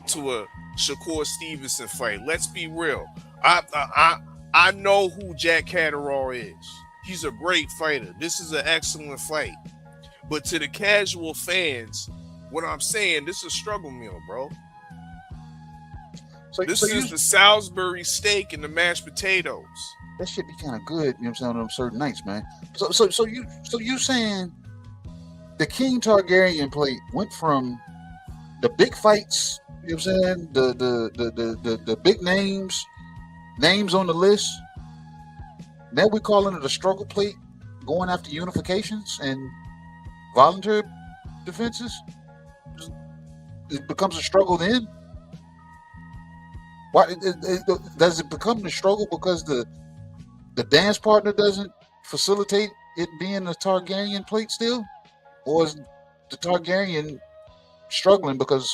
to a Shakur Stevenson fight. Let's be real. I know who Jack Catterall is. He's a great fighter. This is an excellent fight. But to the casual fans, what I'm saying, this is a struggle meal, bro. This is the Salisbury steak and the mashed potatoes. That should be kind of good, you know what I'm saying, on certain nights, man. So you saying the King Targaryen plate went from the big fights, you know what I'm saying, the big names on the list. Now we're calling it a struggle plate, going after unifications and voluntary defenses. It becomes a struggle then. Why does it become the struggle because the dance partner doesn't facilitate it being a Targaryen plate still, or is the Targaryen struggling because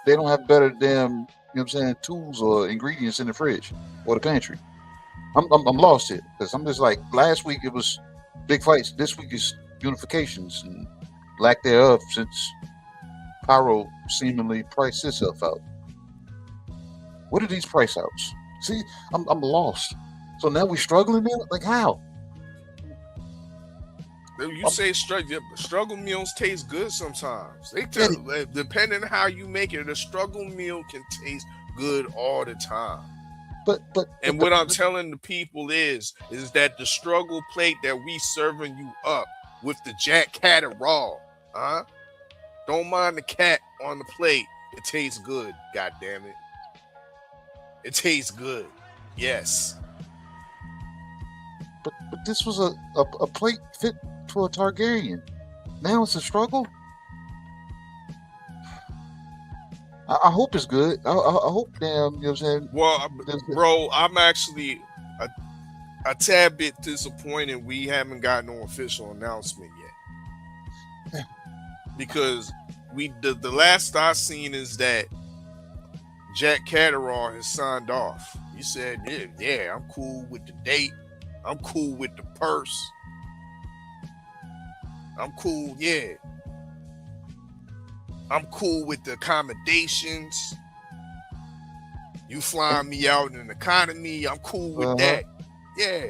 they don't have better damn, you know what I'm saying, tools or ingredients in the fridge or the pantry. I'm lost here because I'm just like, last week it was big fights. This week is unifications and lack thereof since Pyro seemingly priced itself out. What are these price outs? See, I'm lost. So now we're struggling now? Like how? You say struggle meals taste good sometimes. They tell, depending on how you make it, a struggle meal can taste good all the time. But what I'm telling the people is that the struggle plate that we serving you up with the Jack Cat and raw, don't mind the cat on the plate. It tastes good. God damn it. It tastes good. Yes. But this was a plate fit for a Targaryen. Now it's a struggle. I hope it's good. I hope, damn, you know what I'm saying? Well, bro, I'm actually a tad bit disappointed we haven't got no official announcement yet. Because the last I seen is that Jack Catterall has signed off. He said, yeah, I'm cool with the date. I'm cool with the purse. I'm cool, yeah. I'm cool with the accommodations. You flying me out in an economy, I'm cool with that. Yeah.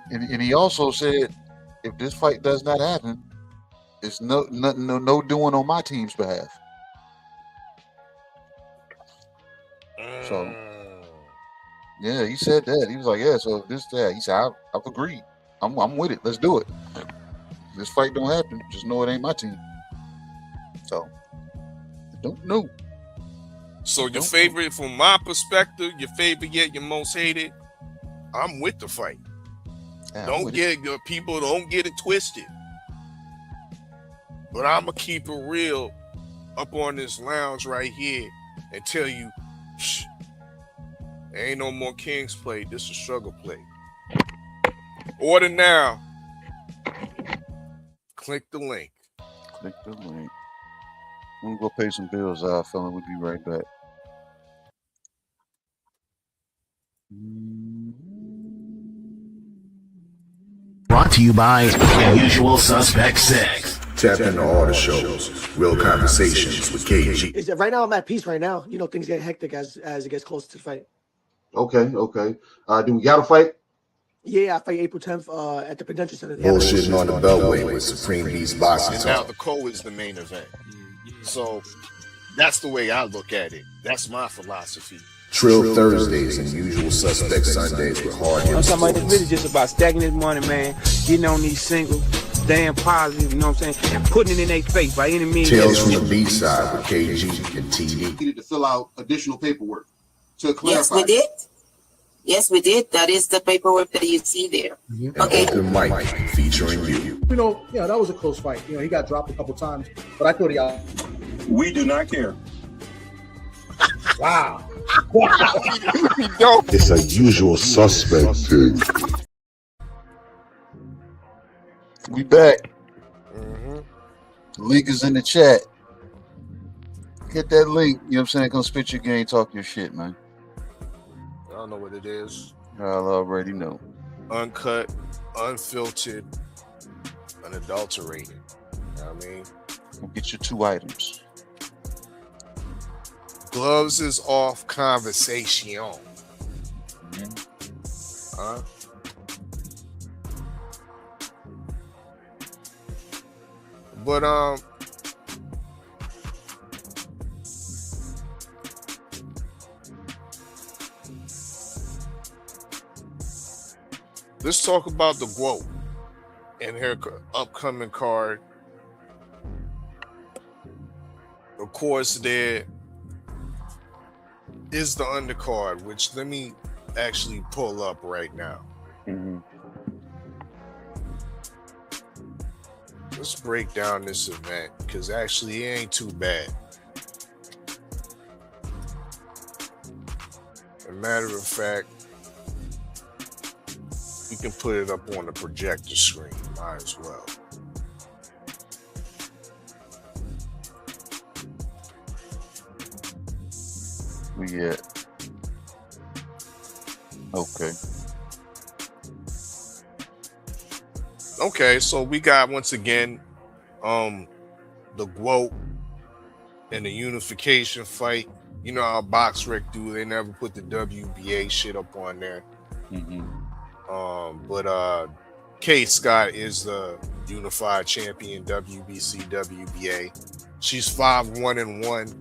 And he also said, if this fight does not happen, it's no doing on my team's behalf. So yeah, he said that. He was like, yeah, so this, that. He said, I've agreed. I'm with it. Let's do it. If this fight don't happen, just know it ain't my team. So I don't know. So your favorite, from my perspective, your favorite yet your most hated, I'm with the fight. Yeah, don't get it twisted. But I'm gonna keep it real up on this lounge right here and tell you, there ain't no more King's plate. This is struggle plate. Order now. Click the link. Click the link. I'm gonna go pay some bills, fella. We'll be right back. Brought to you by Unusual Suspect 6. Tap into all the shows. Real conversations with KG. Right now, I'm at peace right now. You know, things get hectic as it gets closer to the fight. Okay. Do we got a fight? Yeah, I fight April 10th at the Prudential Center. Bullshitting on the Beltway with Supreme Beast Boxing And now the Co is the main event. So that's the way I look at it. That's my philosophy. Trill Thursdays and Usual Suspect Sundays with hard hits. I'm talking about, it's really just about stacking this money, man. Getting on these singles, staying positive, you know what I'm saying? And putting it in their face by any means. Tales from the B-side with KG and TD. Needed to fill out additional paperwork to clarify. Yes, we did. Yes, we did. That is the paperwork that you see there. Okay. Open mic featuring you. You know, that was a close fight. You know, he got dropped a couple times, but I thought we do not care. Wow. It's a usual suspect thing. We back. The link is in the chat. Hit that link. You know what I'm saying? Come spit your game, talk your shit, man. I don't know what it is. Y'all already know. Uncut, unfiltered, unadulterated. You know what I mean? We'll get your 2 items. Gloves is off conversation. Huh? But let's talk about the GWO and her upcoming card. Of course, there is the undercard, which let me actually pull up right now. Let's break down this event, because actually it ain't too bad. As a matter of fact, you can put it up on the projector screen, might as well. We at? Okay. Okay, so we got once again the GWOAT and the unification fight. You know how BoxRec do, they never put the WBA shit up on there. But Kay Scott is the unified champion, WBC, WBA. She's 5-1-1.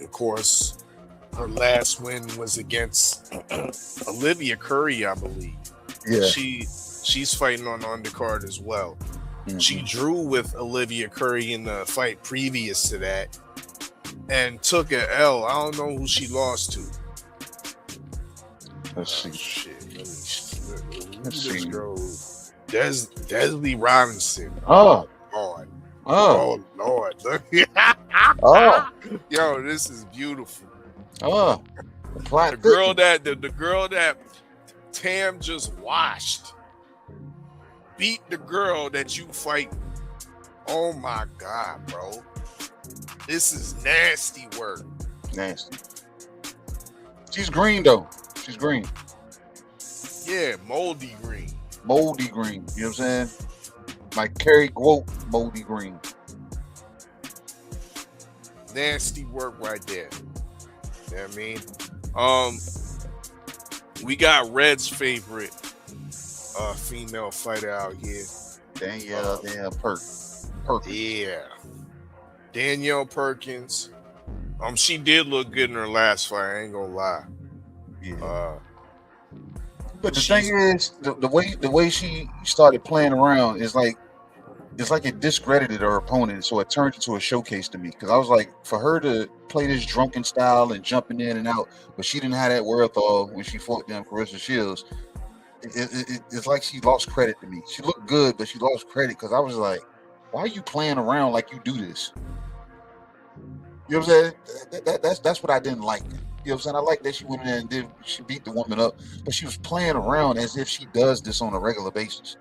Of course, her last win was against Olivia Curry, I believe. Yeah. She's fighting on the undercard as well. She drew with Olivia Curry in the fight previous to that and took an L. I don't know who she lost to. Let's see. Shit. Let's see. Girl, Desley Robinson. Oh. Lord. Oh. Oh, Lord. Look. Oh. Yo, this is beautiful. Oh. The girl that Tam just washed beat the girl that you fight. Oh my God, bro. This is nasty work. Nasty. She's green though. She's green. Yeah, moldy green. Moldy green. You know what I'm saying? Like Kerry GWOAT, moldy green. Nasty work right there. You know what I mean? We got Red's favorite female fighter out here. Danielle Perkins. Yeah. Danielle Perkins. She did look good in her last fight, I ain't gonna lie. Yeah. But the thing is, the way she started playing around is like it discredited her opponent, so it turned into a showcase to me. Because I was like, for her to play this drunken style and jumping in and out, but she didn't have that wherewithal when she fought them Carissa Shields. It's like she lost credit to me. She looked good, but she lost credit because I was like, why are you playing around like you do this? You know what I'm saying? That's what I didn't like. You know what I'm saying? I like that she went in there and she beat the woman up, but she was playing around as if she does this on a regular basis.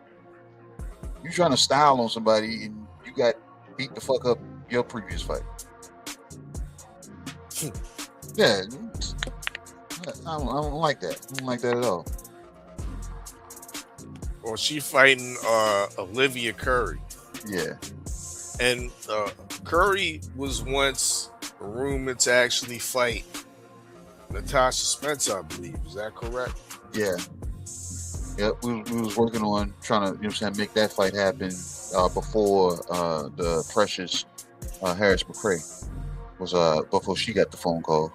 You trying to style on somebody and you got beat the fuck up your previous fight. Yeah, I don't like that. I don't like that at all. Well, she fighting Olivia Curry. Yeah. And Curry was once rumored to actually fight Natasha Spencer, I believe. Is that correct? Yeah. Yep. We was working on trying to, you know what I'm saying, make that fight happen before the precious Harris McCrae was before she got the phone call.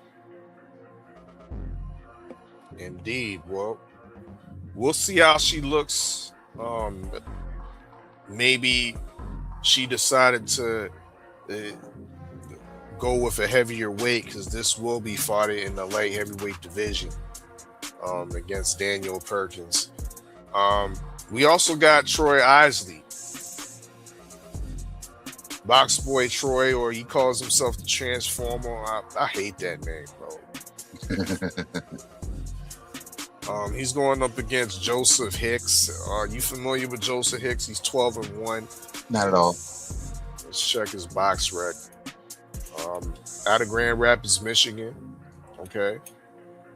Indeed. Well, we'll see how she looks. Maybe she decided to go with a heavier weight because this will be fought in the light heavyweight division against Danielle Perkins. We also got Troy Isley, Box Boy Troy, or he calls himself the Transformer. I hate that name, bro. He's going up against Joseph Hicks. Are you familiar with Joseph Hicks? He's 12-1. Not at all. Let's check his box rec. Out of Grand Rapids, Michigan. Okay.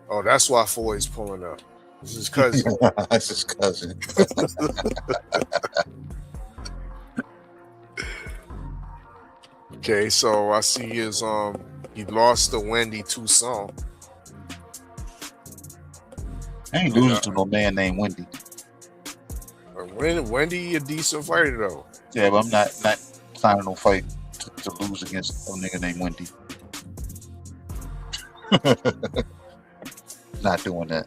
Oh, that's why Floyd's pulling up. This is his cousin. That's his cousin. Okay, so I see his he lost to Wendy Toussaint. I ain't losing to no man named Wendy. Wendy a decent fighter though. Yeah, but I'm not signing no fight to lose against a nigga named Wendy. Not doing that.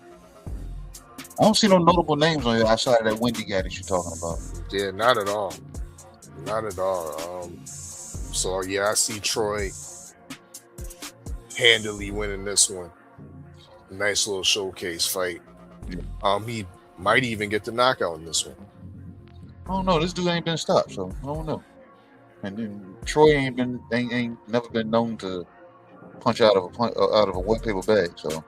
I don't see no notable names on here outside of that Wendy guy that you're talking about. Yeah, not at all. Not at all. So yeah, I see Troy handily winning this one. Nice little showcase fight. Yeah. He might even get the knockout in this one. I don't know. This dude ain't been stopped, so I don't know. And then Troy ain't never been known to punch out of a white paper bag. So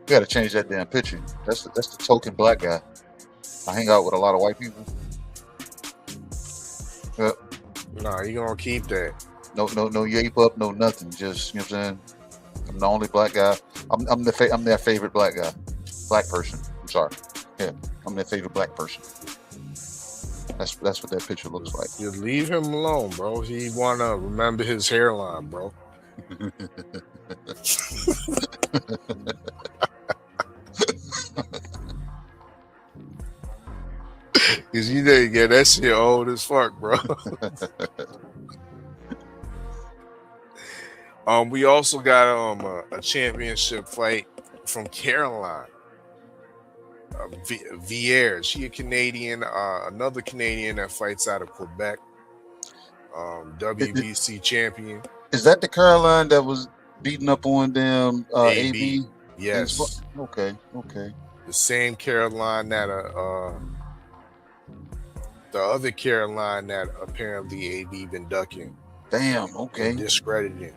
we got to change that damn picture. That's the token black guy. I hang out with a lot of white people. Yep. Nah, you gonna keep that. No yape up, no nothing. Just, you know what I'm saying? I'm the only black guy. I'm their favorite black guy. Black person. I'm sorry. Yeah, I'm their favorite black person. That's what that picture looks like. You leave him alone, bro. He wanna remember his hairline, bro. Cause you didn't get that shit old as fuck, bro. We also got a championship fight from Caroline. Vierre. She a Canadian, another Canadian that fights out of Quebec. WBC champion. Is that the Caroline that was beating up on them AB? Yes. Okay. The same Caroline that the other Caroline that apparently AB been ducking. Damn. Okay. Discrediting.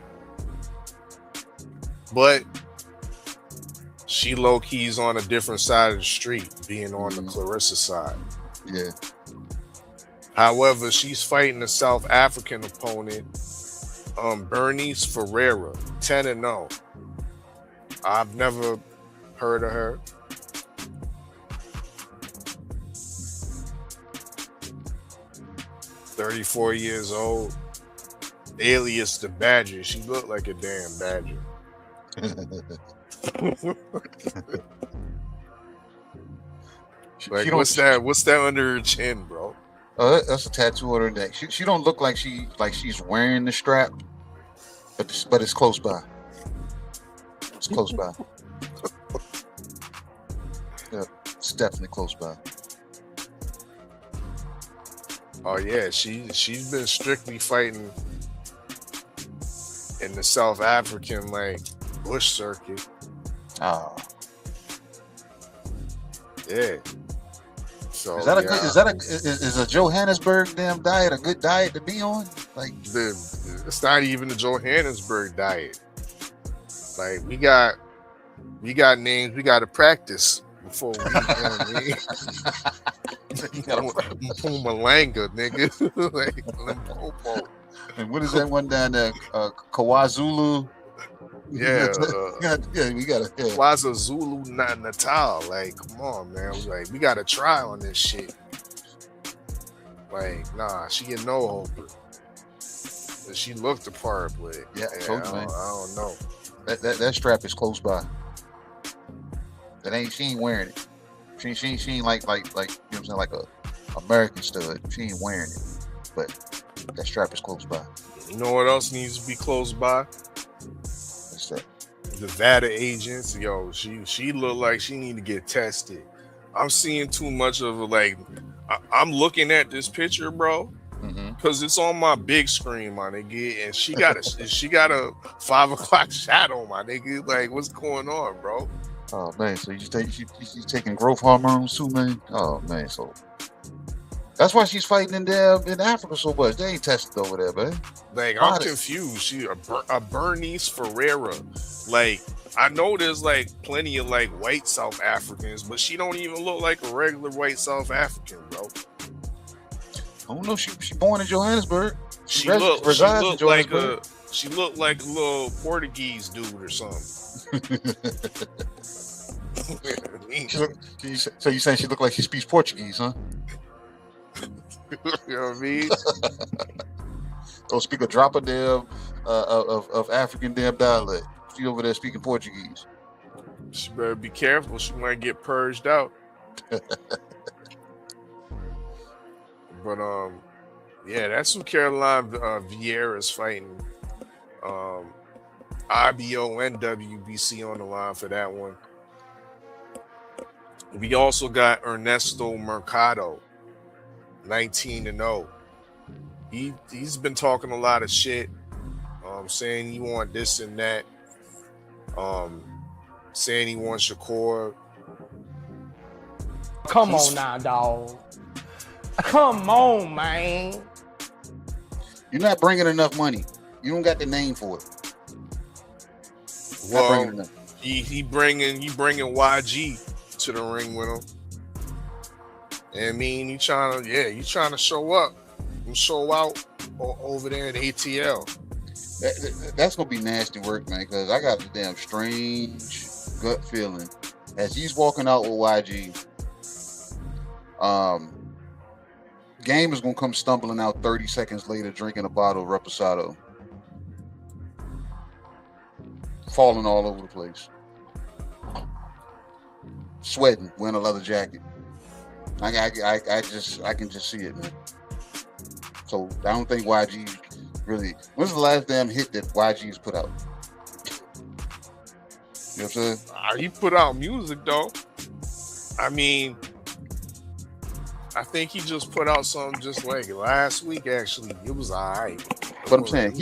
But she low key's on a different side of the street, being on the Clarissa side. Yeah. However, she's fighting a South African opponent, Bernice Ferreira, 10-0. I've never heard of her. "34 years old, alias the Badger." She looked like a damn badger. Like, what's that under her chin, bro? That's a tattoo on her neck. She don't look like she's wearing the strap, but it's close by. It's close by. Yeah, it's definitely close by. Oh yeah, she's been strictly fighting in the South African bush circuit. Oh. Yeah. So is a Johannesburg damn diet a good diet to be on? It's not even the Johannesburg diet. Like we got names we got to practice before we. Mpumalanga, nigga. Limpopo. And what is that one down there? KwaZulu. Yeah, we gotta. Yeah. KwaZulu Natal. Like, come on, man. We gotta try on this shit. Like, nah, she get no hope. She looked the part, but I don't know. That strap is close by. She ain't wearing it. She ain't like you know what I'm saying, like a American stud. She ain't wearing it, but that strap is close by. You know what else needs to be close by? What's that? The Vada agents. Yo, she look like she need to get tested. I'm seeing too much of it. I'm looking at this picture, bro, because it's on my big screen, my nigga, and she got a 5 o'clock shadow, my nigga. Like, what's going on, bro? Oh man, so you taking growth hormones too, man? Oh man, so that's why she's fighting in Africa so much. They ain't tested over there, man. Like, I'm confused. She a Bernice Ferreira. Like, I know there's plenty of white South Africans, but she don't even look like a regular white South African, bro. I don't know. She born in Johannesburg. She looked like a little Portuguese dude or something. So you saying she looked like she speaks Portuguese, huh? You know what I mean? Don't speak a drop of damn of African damn dialect. She over there speaking Portuguese. She better be careful. She might get purged out. But yeah, that's who Caroline Vieira is fighting. IBO and WBC on the line for that one. We also got Ernesto Mercado, 19-0. He's been talking a lot of shit, saying he want this and that, saying he wants Shakur. Come on now, dog. Come on, man. You're not bringing enough money. You don't got the name for it. Well, he bringing YG to the ring with him. And I mean, you trying to show up and show out. over there in ATL. That's gonna be nasty work, man. Because I got a damn strange gut feeling as he's walking out with YG. Game is gonna come stumbling out 30 seconds later, drinking a bottle of Reposado, falling all over the place, sweating, wearing a leather jacket. I can just see it, man. So I don't think YG really. When's the last damn hit that YG's put out? You know what I'm saying? He put out music though. I mean, I think he just put out something just like last week. Actually, it was alright. But I'm saying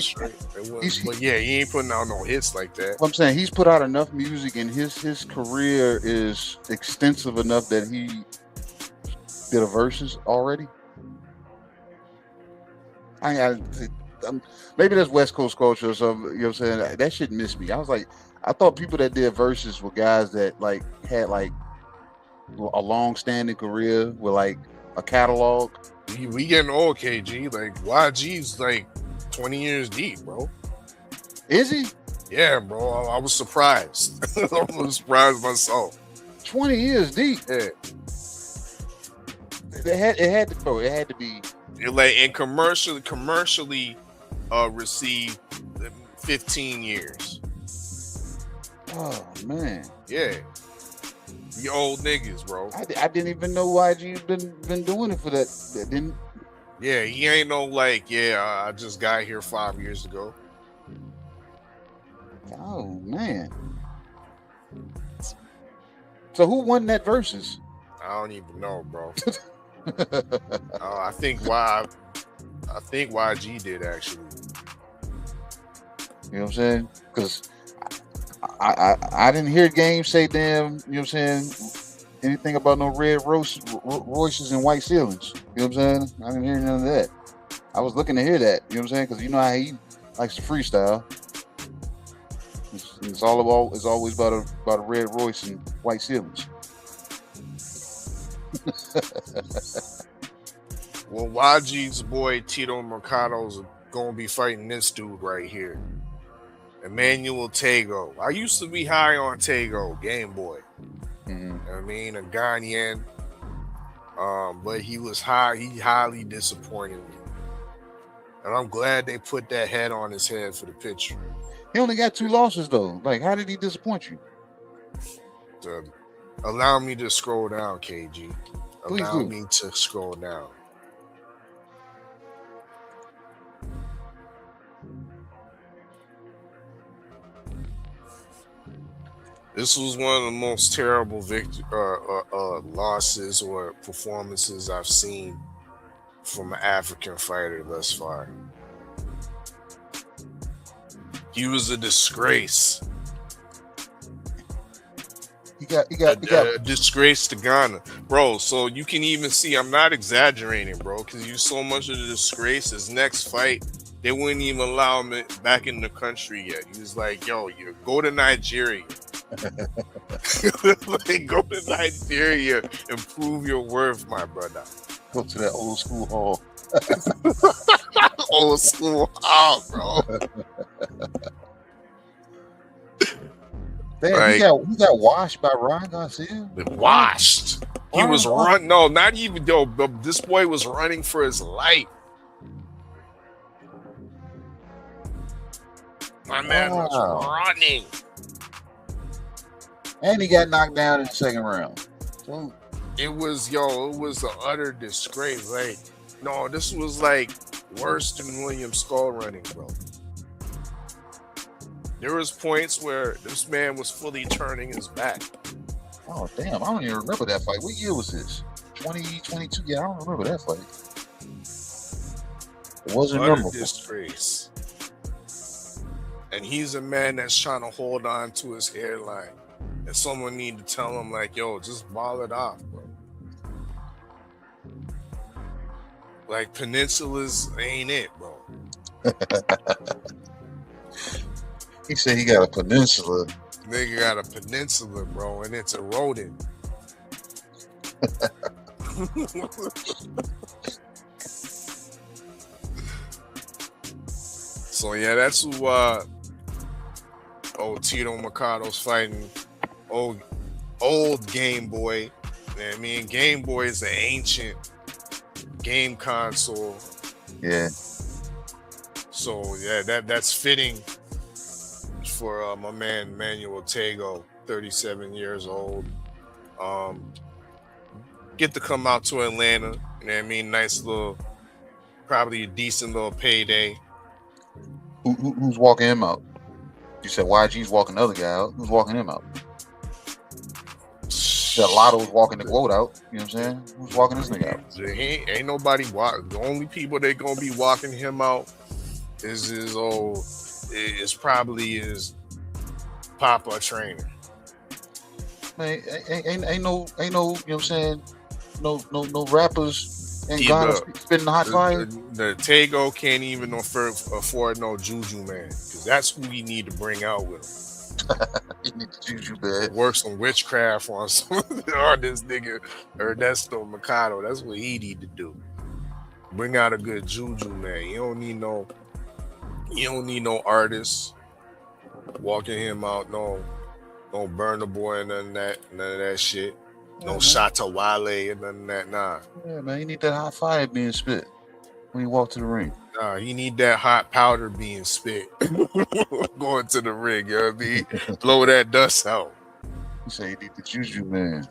but yeah, he ain't putting out no hits like that. I'm saying he's put out enough music, and his career is extensive enough that he did a verses already. Maybe that's West Coast culture or something. You know what I'm saying? That shit missed me. I was like, I thought people that did verses were guys that like had like a long-standing career with like a catalog. We getting old, KG. Like YG's like 20 years deep, bro. Is he? Yeah, bro. I was surprised. I was surprised myself. 20 years deep. Yeah. It had to be. Like and commercially received 15 years. Oh man. Yeah. You old niggas, bro. I didn't even know YG's been doing it for that. Didn't. Yeah, he ain't no like. Yeah, I just got here 5 years ago. Oh man. So who won that versus? I don't even know, bro. I think YG did actually. You know what I'm saying? Because I didn't hear Game say damn. You know what I'm saying? Anything about no red Royces and white ceilings. You know what I'm saying? I didn't hear none of that. I was looking to hear that. You know what I'm saying? Because you know how he likes to freestyle. It's always about a red Royce and white ceilings. Well, YG's boy Tito Mercado's gonna be fighting this dude right here, Emmanuel Tego. I used to be high on Tego, Game Boy. Mm-hmm. You know what I mean, a Ghanaian, but he highly disappointed me, and I'm glad they put that head on his head for the picture. He only got 2 losses though. Like, how did he disappoint you? Allow me to scroll down, KG. Please Allow do. me to scroll down. This was one of the most terrible losses or performances I've seen from an African fighter thus far. He was a disgrace. He got a disgrace to Ghana, bro. So you can even see I'm not exaggerating, bro, because you so much of the disgrace. His next fight, they wouldn't even allow him back in the country yet. He was like, "Yo, you go to Nigeria." Like, go to Nigeria and prove your worth, my brother. Go to that old school hall. Old school hall, bro. Damn, Like, he got washed by Ryan Garcia. Washed. He was running. No, not even though. This boy was running for his life. My man was running. And he got knocked down in the second round. So, it was an utter disgrace. Like, no, this was like worse than William Skull running, bro. There was points where this man was fully turning his back. oh damn, I don't even remember that fight. What year was this? 2022? Yeah, I don't remember that fight. It wasn't Utter memorable. disgrace. And he's a man that's trying to hold on to his hairline. And someone need to tell him, like, yo, just ball it off, bro. Like, peninsulas ain't it, bro. He said he got a peninsula. Nigga got a peninsula, bro, and it's eroding. So yeah, that's who old Tito Mercado's fighting. Old Game Boy. You know what I mean? Game Boy is an ancient game console. Yeah. So yeah, that's fitting for my man Manuel Tego, 37 years old. Get to come out to Atlanta. You know what I mean? Nice little, probably a decent little payday. Who's walking him out? You said YG's walking the other guy out. Who's walking him out? The Lotto's walking the quote out. You know what I'm saying? Who's walking this nigga out? Ain't nobody walk. The only people that gonna be walking him out is probably his Papa trainer. Man, ain't no, you know what I'm saying? No rappers ain't gonna spitting the hot fire. The Tego can't even afford no Juju man, because that's who we need to bring out with him. He need the Juju man. Work some witchcraft on this nigga Ernesto Mercado. That's what he need to do. Bring out a good Juju man. You don't need no artists walking him out. No Burna Boy and none of that shit. No Shatta Wale and none of that. Nah. Yeah, man, you need that hot fire being spit when you walk to the ring. Nah, he need that hot powder being spit going to the ring. You know what I mean? Blow that dust out. You say you need the Juju man.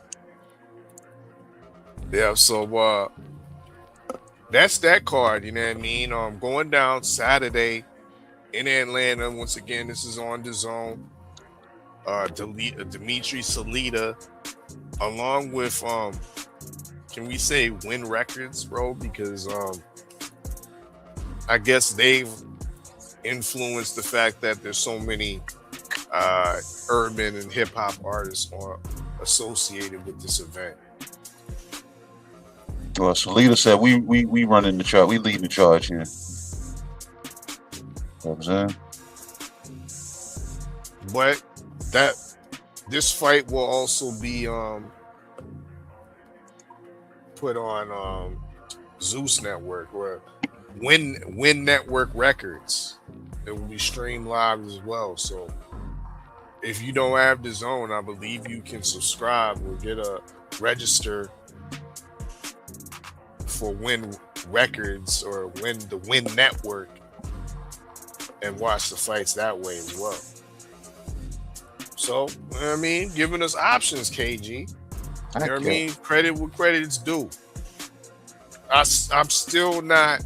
Yeah, so that's that card. You know what I mean? Going down Saturday in Atlanta. Once again, this is on the zone. Dimitri Salita, along with can we say Win Records, bro? Because I guess they've influenced the fact that there's so many urban and hip hop artists associated with this event. Well, Salita said we running the charge, we leading the charge here. You know what I'm saying? But this fight will also be put on Zeus Network or Win Network Records. It will be streamed live as well. So if you don't have the zone, I believe you can subscribe or get a register for Win Records or the Win Network and watch the fights that way as well. So, you know what I mean, giving us options, KG. You know what I mean? Credit where credit's due. I'm still not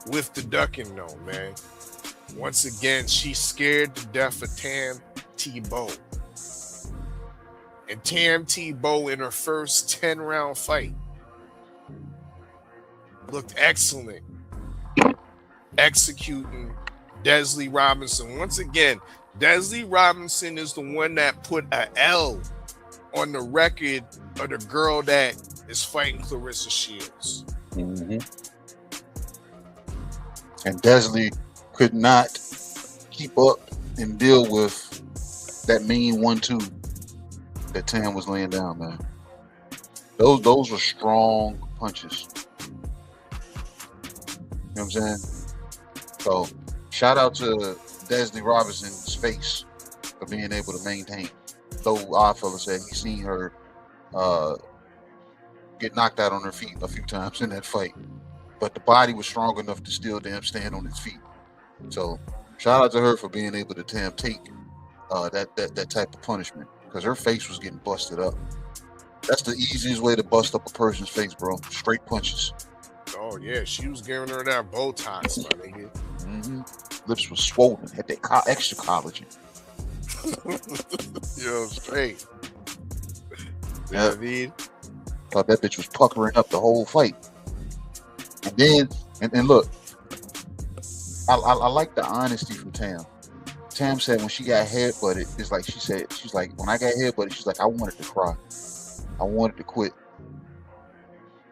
with the ducking, though, man. Once again, she's scared to death of Tam Tebow. And Tam Tebow in her first 10-round fight looked excellent, executing Desley Robinson. Once again, Desley Robinson is the one that put a L on the record of the girl that is fighting Clarissa Shields. Mm-hmm. And Desley could not keep up and deal with that mean 1-2 that Tam was laying down, man. Those were strong punches. You know what I'm saying? So shout out to Desley Robinson's face for being able to maintain. Though Oddfellow said he seen her get knocked out on her feet a few times in that fight, but the body was strong enough to still damn stand on its feet. So shout out to her for being able to take that type of punishment, because her face was getting busted up. That's the easiest way to bust up a person's face, bro. Straight punches. Oh yeah, she was giving her that Botox, my nigga. Mm-hmm. Lips was swollen, had that extra collagen. Yo, straight. You Yeah. know what I mean? Thought that bitch was puckering up the whole fight. And then, and look, I like the honesty from Tam. Tam said when she got headbutted, it's like she's like, when I got headbutted, she's like, I wanted to cry. I wanted to quit.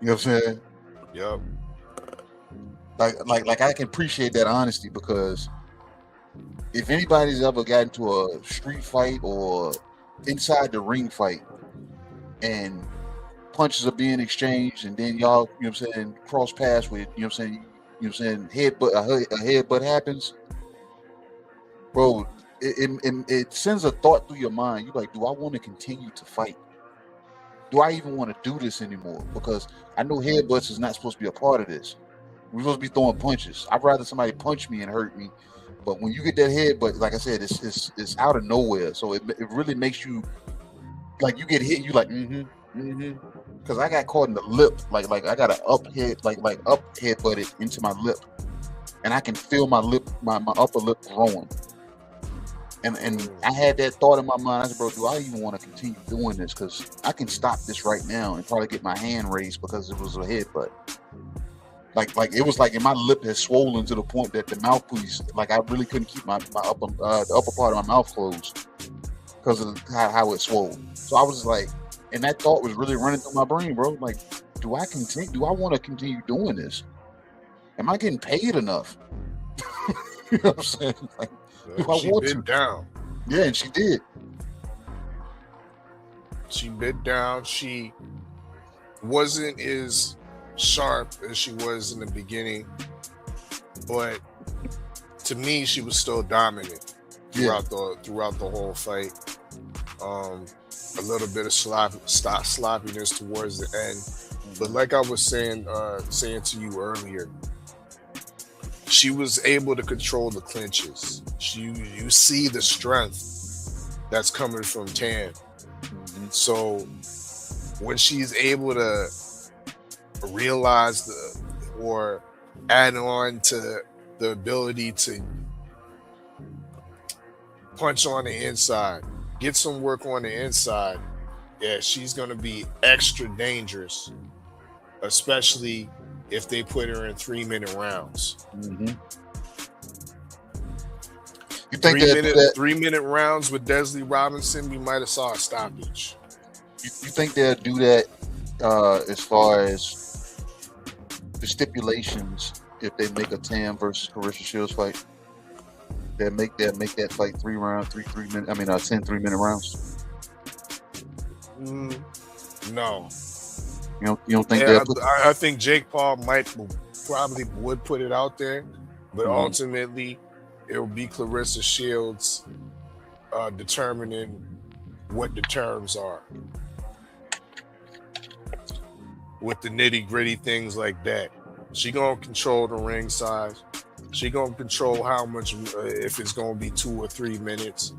You know what I'm saying? Yep. Like I can appreciate that honesty, because if anybody's ever gotten to a street fight or inside the ring fight and punches are being exchanged and then y'all, you know what I'm saying, cross paths with, you know what I'm saying, you know what I'm saying, a headbutt happens, bro, it sends a thought through your mind. You're like, do I want to continue to fight? Do I even want to do this anymore? Because I know headbutts is not supposed to be a part of this. We're supposed to be throwing punches. I'd rather somebody punch me and hurt me. But when you get that headbutt, like I said, it's out of nowhere. So it really makes you, like, you get hit, you like, because I got caught in the lip, like I got an up headbutted into my lip, and I can feel my lip, my upper lip growing. And I had that thought in my mind. I said, bro, do I even want to continue doing this? Because I can stop this right now and probably get my hand raised because it was a headbutt. Like it was like, and my lip has swollen to the point that the mouthpiece, like I really couldn't keep my upper the upper part of my mouth closed because of how it swole. So I was just like, and that thought was really running through my brain, bro. Like, do I want to continue doing this? Am I getting paid enough? You know what I'm saying? Like, she bit down. Yeah, and she did. She bit down. She wasn't as sharp as she was in the beginning, but to me, she was still dominant throughout the whole fight. A little bit of sloppiness towards the end, but like I was saying to you earlier, she was able to control the clinches. You see the strength that's coming from Tam. So when she's able to realize or add on to the ability to punch on the inside, get some work on the inside, yeah, she's going to be extra dangerous, especially if they put her in 3-minute rounds. You think 3-minute rounds with Desley Robinson, we might have saw a stoppage. You think they'll do that as far as the stipulations if they make a Tam versus Clarissa Shields fight? They'll make that fight 3 minute 10 3-minute rounds? No. You don't think I think Jake Paul probably would put it out there, but ultimately it will be Clarissa Shields determining what the terms are with the nitty-gritty things like that. She gonna control the ring size. She gonna control how much, if it's gonna be 2 or 3 minutes.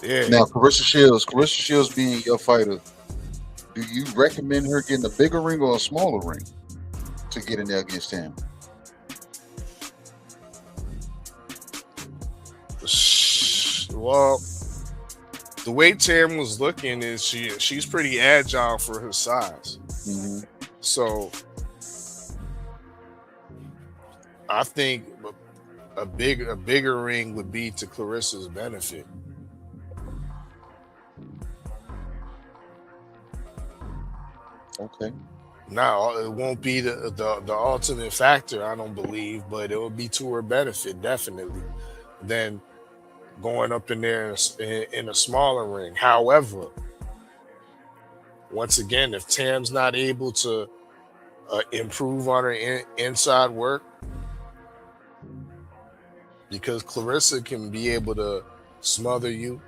Yeah. Now, Clarissa Shields being your fighter, do you recommend her getting a bigger ring or a smaller ring to get in there against Tam? Well, the way Tam was looking is she's pretty agile for her size. So I think a bigger ring would be to Clarissa's benefit. Okay. Now, it won't be the ultimate factor, I don't believe, but it will be to her benefit, definitely, than going up in there in a smaller ring. However, once again, if Tam's not able to improve on her inside work, because Clarissa can be able to smother you.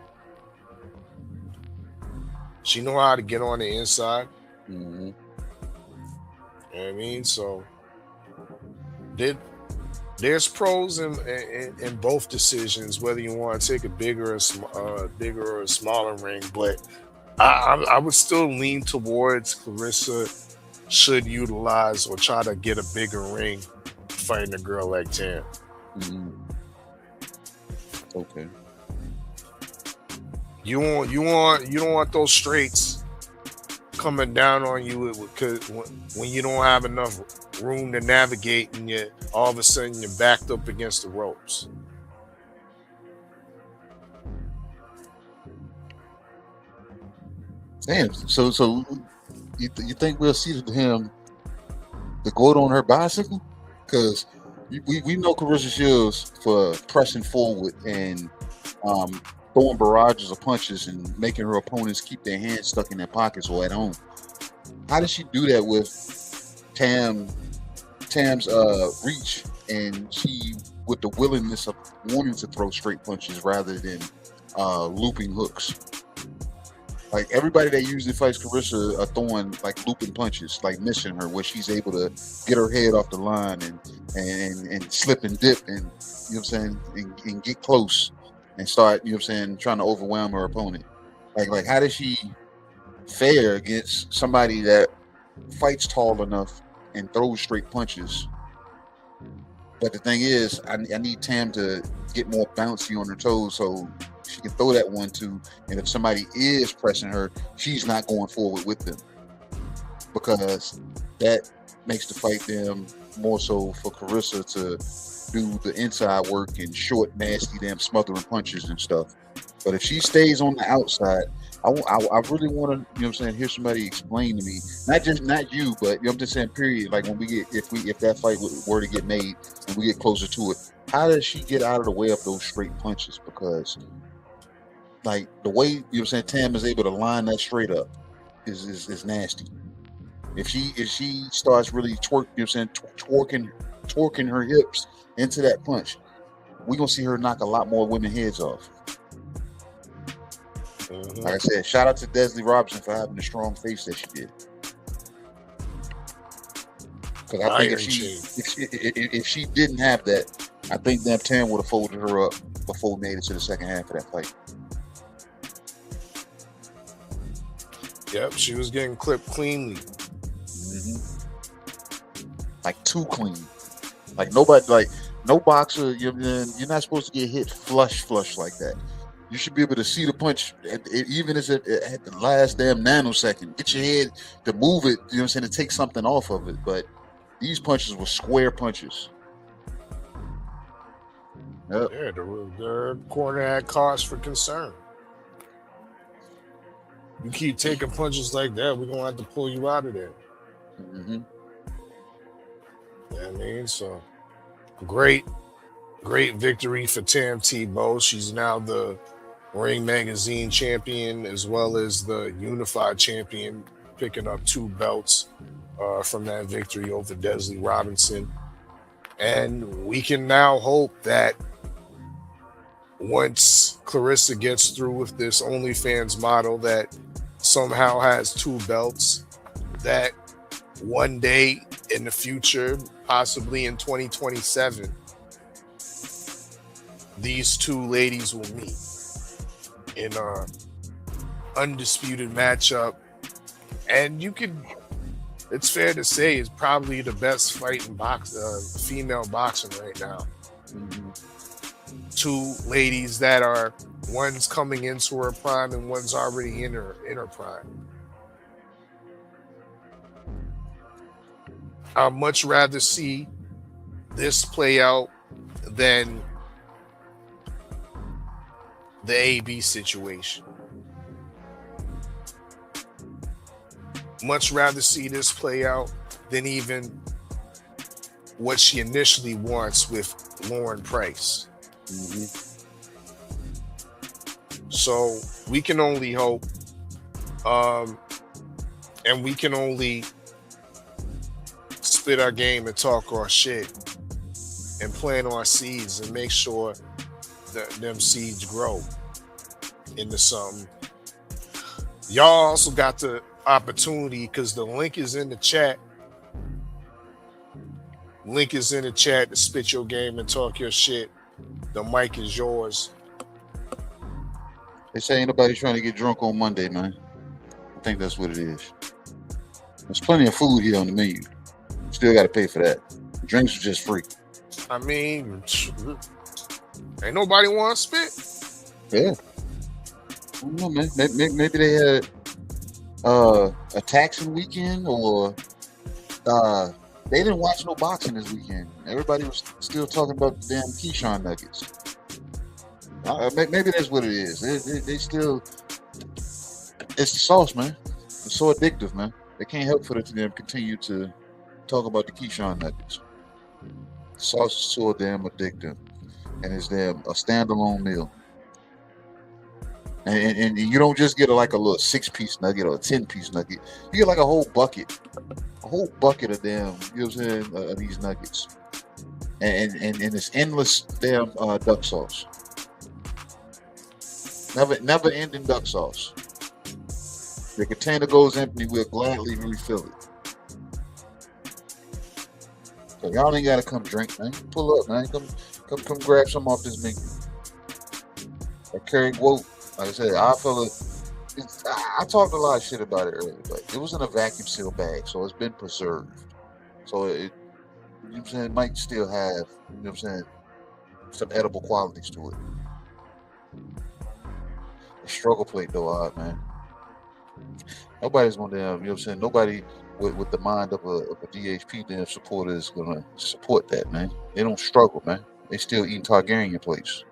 She know how to get on the inside. You know what I mean? So there's pros in both decisions, whether you want to take a bigger or smaller ring. But I would still lean towards Clarissa should utilize or try to get a bigger ring fighting a girl like Tam. Okay. You don't want those straights coming down on you because when you don't have enough room to navigate and all of a sudden you're backed up against the ropes. Damn. So you think we'll see him the goat on her bicycle? Because we know Clarissa Shields for pressing forward and throwing barrages of punches and making her opponents keep their hands stuck in their pockets or at home. How does she do that with Tam's reach, and she with the willingness of wanting to throw straight punches rather than looping hooks. Like everybody that usually fights Carissa are throwing like looping punches, like missing her, where she's able to get her head off the line and slip and dip, and you know what I'm saying, and get close and start, you know what I'm saying, trying to overwhelm her opponent. Like how does she fare against somebody that fights tall enough and throws straight punches? But the thing is, I need Tam to get more bouncy on her toes so she can throw that 1-2. And if somebody is pressing her, she's not going forward with them, because that makes the fight them more so for Carissa to do the inside work and short, nasty, damn smothering punches and stuff. But if she stays on the outside, I really want to, you know what I'm saying, hear somebody explain to me, not you, but you know, I'm just saying, period. Like when we get, if that fight were to get made and we get closer to it, how does she get out of the way of those straight punches? Because like the way, you know what I'm saying, Tam is able to line that straight up is nasty. If she starts really twerk, you know what I'm saying, twerking her hips into that punch, we're gonna see her knock a lot more women heads off. Like I said, shout out to Desley Robinson for having the strong face that she did. Because I think if she didn't have that, I think that Tam would have folded her up before we made it to the second half of that fight. Yep, she was getting clipped cleanly. Like too clean. Like nobody, like no boxer, you're not supposed to get hit flush like that. You should be able to see the punch, even if it at the last damn nanosecond. Get your head to move it, you know what I'm saying, to take something off of it. But these punches were square punches. Yep. Yeah, the corner had cause for concern. You keep taking punches like that, we're going to have to pull you out of there. You know what I mean? So, great victory for Tam Tebow. She's now the Ring Magazine champion as well as the unified champion, picking up 2 belts from that victory over Desley Robinson. And we can now hope that once Clarissa gets through with this OnlyFans model that somehow has 2 belts, that one day in the future, possibly in 2027, these 2 ladies will meet in a undisputed matchup, and it's fair to say it's probably the best fight in female boxing right now. 2 ladies that are, one's coming into her prime and one's already in her prime. I'd much rather see this play out than the AB situation. Much rather see this play out than even what she initially wants with Lauren Price. So we can only hope, and we can only spit our game and talk our shit and plant our seeds and make sure that them seeds grow into something. Y'all also got the opportunity, because the link is in the chat. Link is in the chat to spit your game and talk your shit. The mic is yours. They say ain't nobody trying to get drunk on Monday, man. I think that's what it is. There's plenty of food here on the menu. Still got to pay for that. The drinks are just free. I mean, ain't nobody want to spit. Yeah. I don't know, man. Maybe they had a taxing weekend, or they didn't watch no boxing this weekend. Everybody was still talking about the damn Keyshawn nuggets. Maybe that's what it is. They still, it's the sauce, man. It's so addictive, man. They can't help for it to them continue to talk about the Keyshawn nuggets. The sauce is so damn addictive, and it's damn a standalone meal. And you don't just get like a little 6-piece nugget or a 10-piece nugget. You get like a whole bucket of them. You know what I'm saying? Of these nuggets, and it's endless damn duck sauce. Never ending duck sauce. The container goes empty. We'll gladly refill it. So y'all ain't gotta come drink, man. Pull up, man. Come grab some off this menu. I carry quote. Like I said, I feel it. I talked a lot of shit about it earlier, but it was in a vacuum seal bag, so it's been preserved. So it, you know what I'm saying, it might still have, you know what I'm saying, some edible qualities to it. The struggle plate though, odd man. Nobody's gonna damn, you know what I'm saying. Nobody with the mind of a DHP damn supporter is gonna support that, man. They don't struggle, man. They still eating Targaryen plates.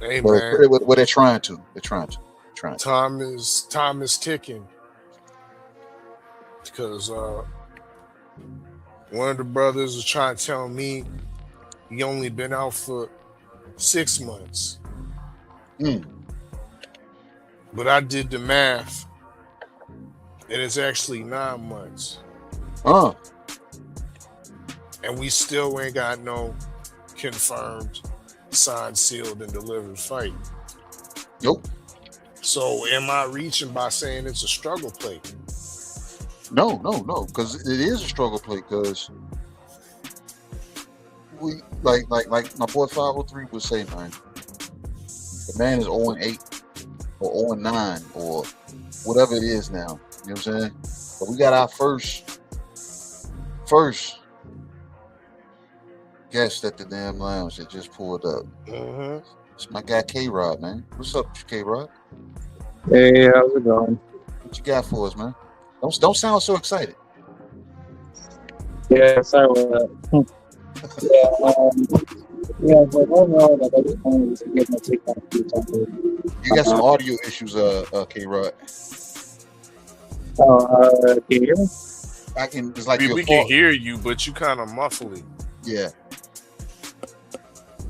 Hey, but man. What they're trying to. Time is ticking. Because one of the brothers was trying to tell me he only been out for 6 months. But I did the math, and it's actually 9 months. And we still ain't got no confirmed, signed, sealed, and delivered fight. Nope. So am I reaching by saying it's a struggle plate? No, because it is a struggle plate. Because we like my boy 503 would say, man. The man is 0-8 or 0-9 or whatever it is now. You know what I'm saying? But we got our first guest at the damn lounge that just pulled up. It's my guy K-Rod, man. What's up, K-Rod? Hey, how's it going? What you got for us, man? Don't sound so excited. Yeah, sorry about that. But overall, like, I just wanted to get my take on a few topics. You got some audio issues, K-Rod. Can you hear me? I can. It's like we can hear you, but you kind of muffly. Yeah.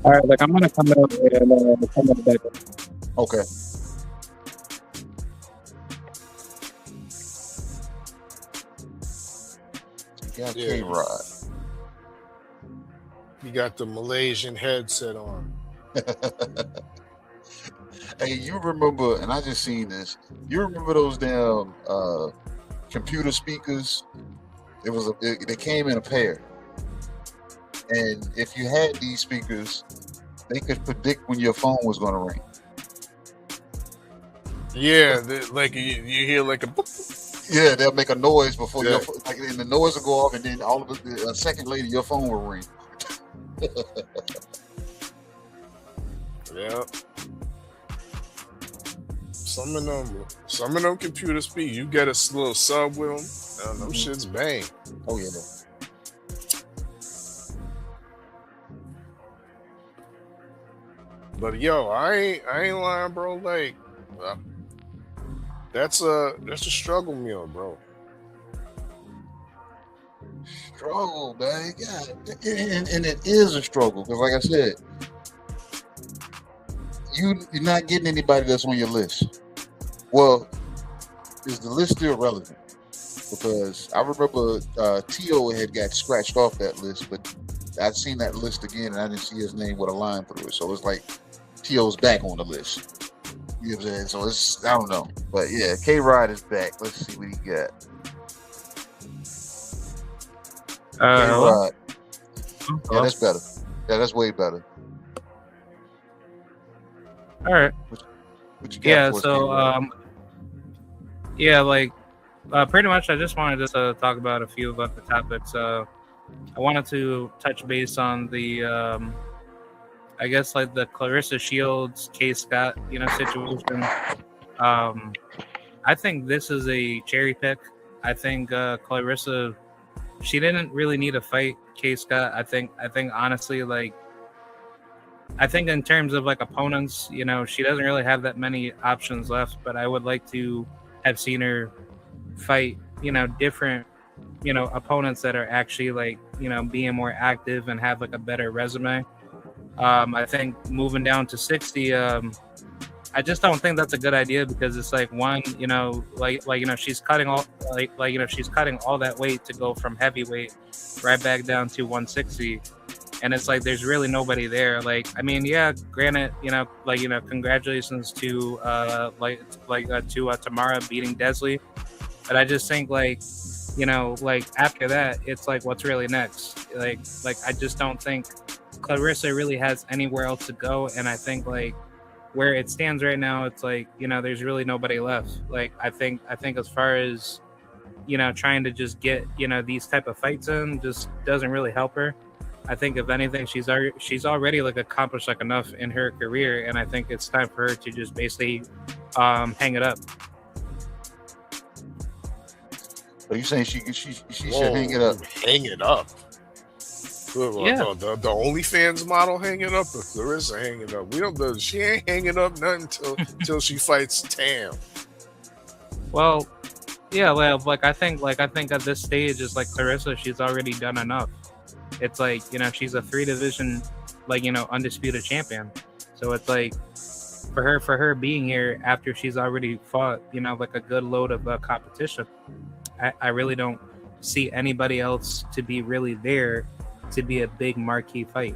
All right, like I'm gonna come out and come out back. Okay. You got K-Rod. You got the Malaysian headset on. Hey, you remember? And I just seen this. You remember those damn computer speakers? They came in a pair. And if you had these speakers, they could predict when your phone was going to ring. Yeah, like you hear like a boop. Yeah, they'll make a noise before your like, and the noise will go off, and then all of a second later, your phone will ring. Yeah. Some of them computer speakers, you get a little sub with them, them shits bang. Oh yeah. But yo, I ain't lying, bro. Like, that's a struggle meal, bro. Struggle, man. God, and it is a struggle because, like I said, you're not getting anybody that's on your list. Well, is the list still relevant? Because I remember T.O. had got scratched off that list, but I'd seen that list again and I didn't see his name with a line through it. So it's like T.O.'s back on the list. You know what I'm saying? So it's, I don't know. But yeah, K-Rod is back. Let's see what he got. K-Rod. Yeah, that's better. Yeah, that's way better. All right. What you got for us, K-Rod? Pretty much I just wanted to talk about a few of the topics. I wanted to touch base on the I guess like the Clarissa Shields, K. Scott, situation. I think this is a cherry pick. I think Clarissa, she didn't really need to fight K. Scott. I think honestly, like, I think in terms of like opponents, she doesn't really have that many options left. But I would like to have seen her fight, different, opponents that are actually like, being more active and have like a better resume. I think moving down to 60, I just don't think that's a good idea because it's like one, you know, she's cutting all she's cutting all that weight to go from heavyweight right back down to 160, and it's like there's really nobody there. Like, I mean, yeah, granted, congratulations to Tamara beating Desley, but I just think after that, it's like what's really next? Like I just don't think Clarissa really has anywhere else to go, and I think where it stands right now, it's like, there's really nobody left. Like, I think as far as, trying to just get, these type of fights in just doesn't really help her. I think if anything, she's already accomplished enough in her career, and I think it's time for her to just basically hang it up. Are you saying she should hang it up? Hang it up. Yeah. The OnlyFans model hanging up, or Clarissa hanging up? We don't. She ain't hanging up nothing till she fights Tam. Well, yeah. Well, I think at this stage is Clarissa. She's already done enough. It's she's a 3-division, undisputed champion. So it's for her being here after she's already fought, a good load of competition. I really don't see anybody else to be really there to be a big marquee fight.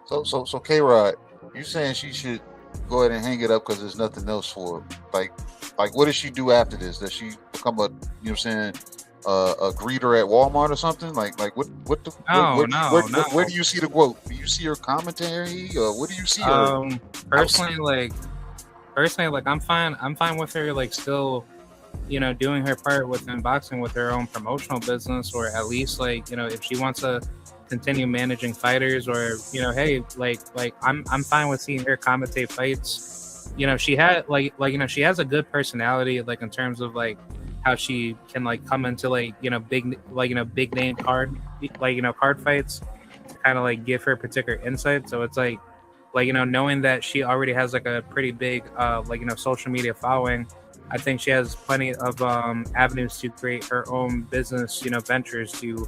So K-Rod, you saying she should go ahead and hang it up because there's nothing else for her? Like what does she do after this? Does she become a a greeter at Walmart or something? Where do you see the growth? Do you see her commentary, or what do you see her? Personally, I'm fine with her still doing her part within boxing with her own promotional business, or at least if she wants to continue managing fighters, or hey, I'm fine with seeing her commentate fights. She had she has a good personality, in terms of how she can come into big name card card fights to kind of give her particular insight. So it's knowing that she already has a pretty big social media following, I think she has plenty of avenues to create her own business, ventures to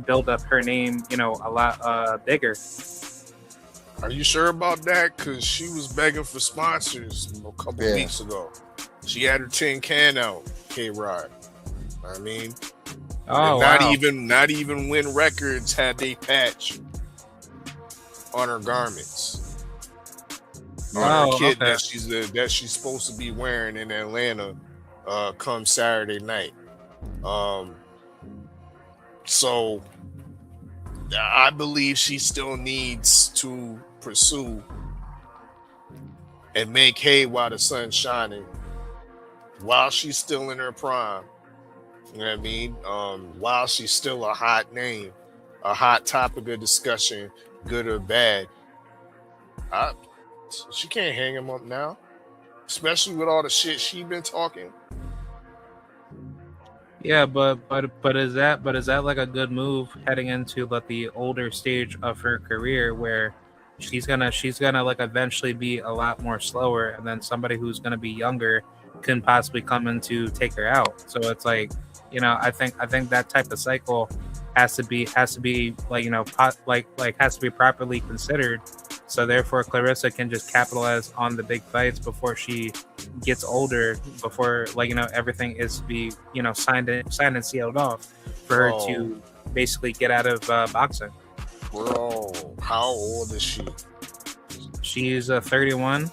build up her name, a lot bigger. Are you sure about that? Because she was begging for sponsors a couple weeks ago. She had her tin can out, K-Rod. I mean, not even Win Records had they patch on her garments. On her kit that she's supposed to be wearing in Atlanta come Saturday night. So I believe she still needs to pursue and make hay while the sun's shining, while she's still in her prime. You know what I mean? While she's still a hot name, a hot topic of discussion, good or bad. She can't hang him up now, especially with all the shit she been talking. Yeah, but is that a good move heading into the older stage of her career, where she's gonna eventually be a lot more slower, and then somebody who's gonna be younger can possibly come in to take her out. So it's I think that type of cycle has to be has to be properly considered. So therefore, Clarissa can just capitalize on the big fights before she gets older, before everything is to be signed and sealed off for her to basically get out of boxing. Bro, how old is she? She's 31.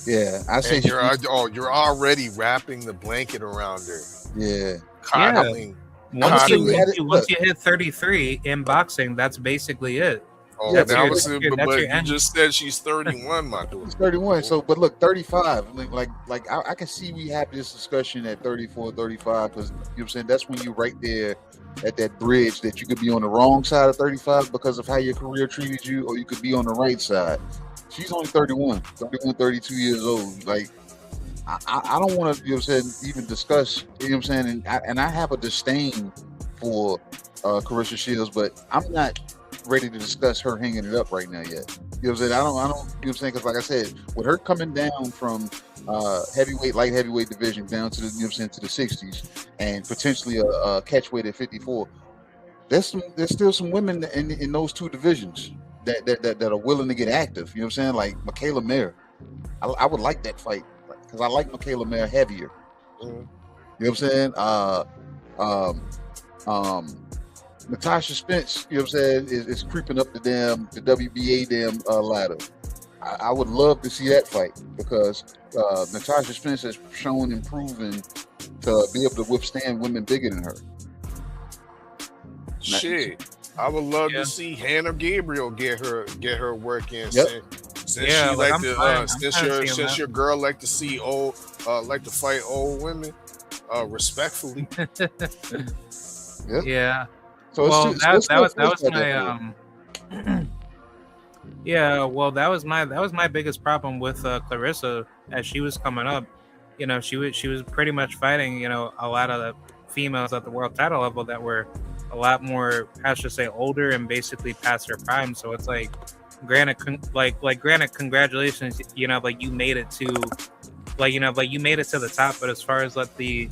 Yeah, I say you're already wrapping the blanket around her. Yeah, coddling. Once you hit 33 in boxing, that's basically it. Oh, yeah, but you just said she's 31, my dude. She's 31. So, but look, 35. I can see we have this discussion at 34, 35, because I'm saying that's when you're right there at that bridge that you could be on the wrong side of 35 because of how your career treated you, or you could be on the right side. She's only 31, 32 years old. I don't want to, even discuss, and I have a disdain for Clarissa Shields, but I'm not ready to discuss her hanging it up right now yet. I don't, because like I said, with her coming down from light heavyweight division down to the, to the 60s, and potentially a catchweight at 54, there's still some women in those two divisions that are willing to get active. Like Michaela Mayer. I would like that fight because I like Michaela Mayer heavier. Mm. You know what I'm saying? Natasha Spence, you know what I'm saying, is creeping up the WBA ladder. I would love to see that fight because Natasha Spence has shown and proven to be able to withstand women bigger than her. Shit, I would love to see Hannah Gabriel get her work in. Yep. Since she like to, since your girl like to see like to fight old women, respectfully. Yeah. So well, that was my yeah. Well, that was my biggest problem with Clarissa as she was coming up. You know, she was pretty much fighting, you know, a lot of the females at the world title level that were a lot more, I should say, older and basically past their prime. So it's like, granted, congratulations, you know, like you made it to, like, you know, like you made it to the top. But as far as like the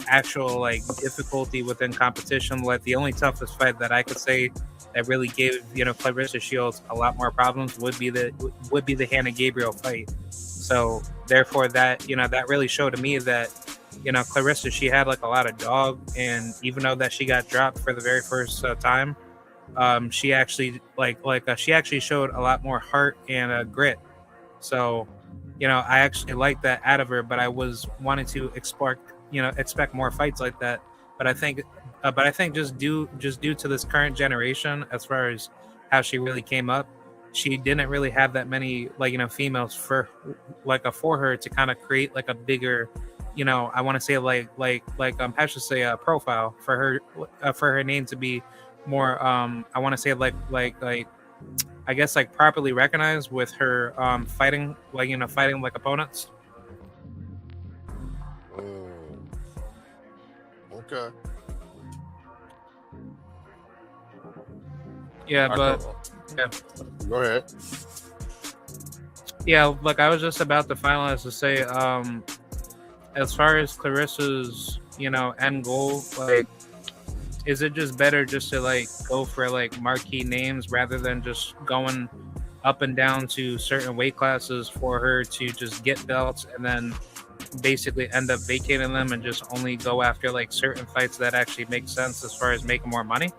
actual like difficulty within competition, like the only toughest fight that I could say that really gave, you know, Clarissa Shields a lot more problems would be the Hannah Gabriel fight. So therefore, that, you know, that really showed to me that, you know, Clarissa, she had like a lot of dog, and even though that she got dropped for the very first time, she actually she actually showed a lot more heart and grit. So, you know, I actually like that out of her, but I was wanting to expect more fights like that. But I think just due to this current generation, as far as how she really came up, she didn't really have that many, like, you know, females for her to kind of create like a bigger, you know, I want to say I should say a profile for her name to be more, I want to say like I guess like properly recognized with her fighting like opponents. Okay. Yeah, but yeah. Go ahead. Yeah, like I was just about to finalize to say, as far as Clarissa's, you know, end goal, like, is it just better just to like go for like marquee names rather than just going up and down to certain weight classes for her to just get belts and then basically end up vacating them and just only go after like certain fights that actually make sense as far as making more money?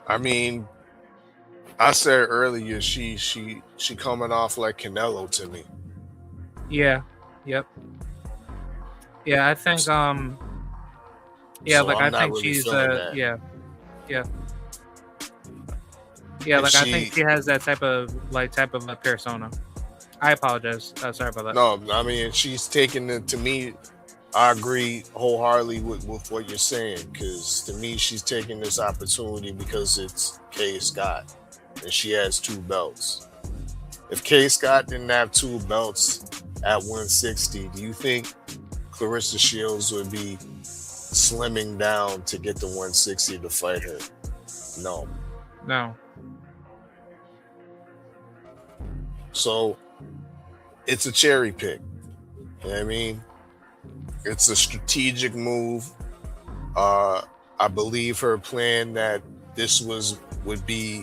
I mean, I said earlier she coming off like Canelo to me. Yeah. Yep. Yeah, I think yeah, so like I think really she's yeah. Like I think she has that type of a persona. I apologize. Sorry about that. No, I mean, she's taking it to me. I agree wholeheartedly with what you're saying, because to me, she's taking this opportunity because it's Kay Scott and she has 2 belts. If Kay Scott didn't have 2 belts at 160, do you think Clarissa Shields would be slimming down to get to 160 to fight her? No. So it's a cherry pick. You know what I mean? It's a strategic move. I believe her plan that this would be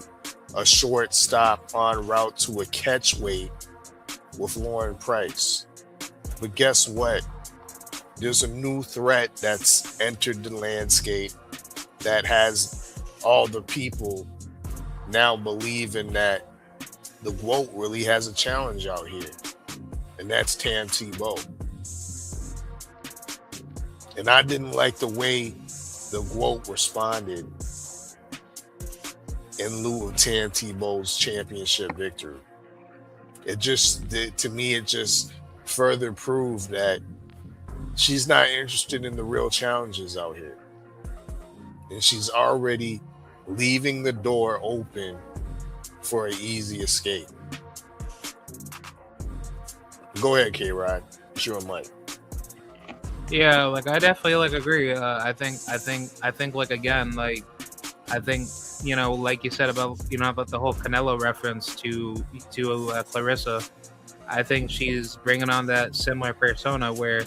a short stop en route to a catch weight with Lauren Price. But guess what? There's a new threat that's entered the landscape that has all the people now believing that the GWOAT really has a challenge out here. And that's Tam Tebow. And I didn't like the way the GWOAT responded in lieu of Tam Tebow's championship victory. To me, it just further proved that she's not interested in the real challenges out here. And she's already leaving the door open for an easy escape. Go ahead, K-Rod. Sure, Mike. Yeah, like I definitely like agree. I think like again, like I think, you know, like you said about the whole Canelo reference to Clarissa. I think she's bringing on that similar persona where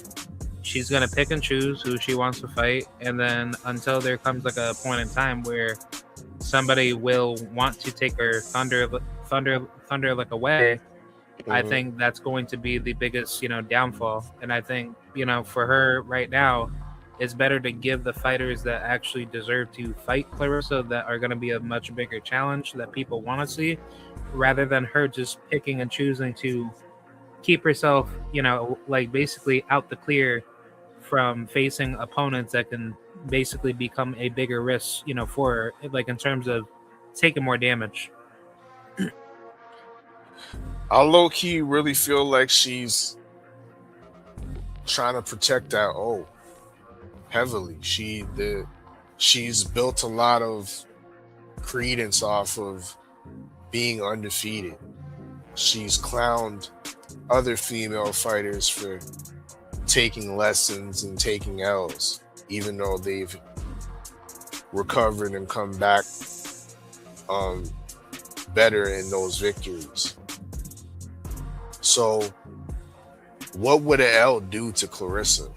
she's gonna pick and choose who she wants to fight, and then until there comes like a point in time where somebody will want to take her thunder Thunder like away, I Mhm. think that's going to be the biggest, downfall. And I think, for her right now, it's better to give the fighters that actually deserve to fight Clarissa, that are going to be a much bigger challenge that people want to see, rather than her just picking and choosing to keep herself, like basically out the clear from facing opponents that can basically become a bigger risk, for her, like in terms of taking more damage. I low key really feel like she's trying to protect that O heavily. She's built a lot of credence off of being undefeated. She's clowned other female fighters for taking lessons and taking L's, even though they've recovered and come back better in those victories. So what would an L do to Clarissa?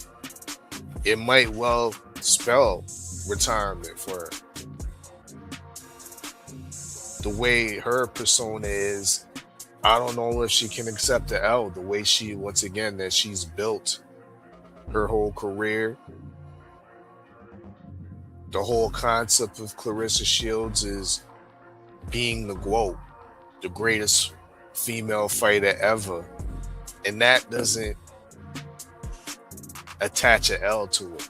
It might well spell retirement for her. The way her persona is, I don't know if she can accept the L. The way that she's built her whole career. The whole concept of Clarissa Shields is being the GOAT, the greatest female fighter ever. And that doesn't attach an L to it.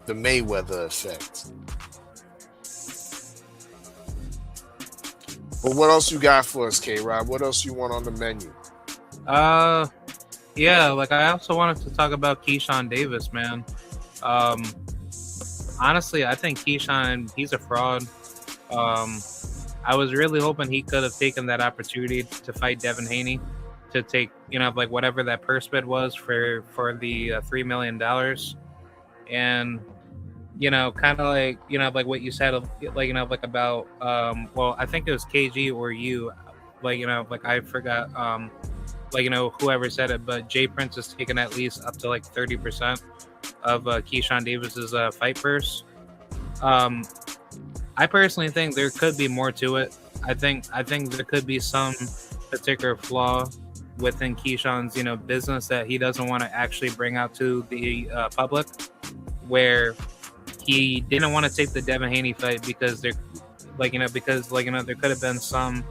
The Mayweather effect. But what else you got for us, K-Rod? What else you want on the menu? Yeah, like I also wanted to talk about Keyshawn Davis, man. Honestly, I think Keyshawn, he's a fraud. I was really hoping he could have taken that opportunity to fight Devin Haney, to take, like whatever that purse bid was for the $3 million. And, kind of like, like what you said, like, like about, well, I think it was KG or you, like, like I forgot, like, whoever said it, but Jay Prince is taking at least up to like 30% of Keyshawn Davis's fight purse. I personally think there could be more to it. I think there could be some particular flaw within Keyshawn's, business that he doesn't want to actually bring out to the public, where he didn't want to take the Devin Haney fight because there could have been some,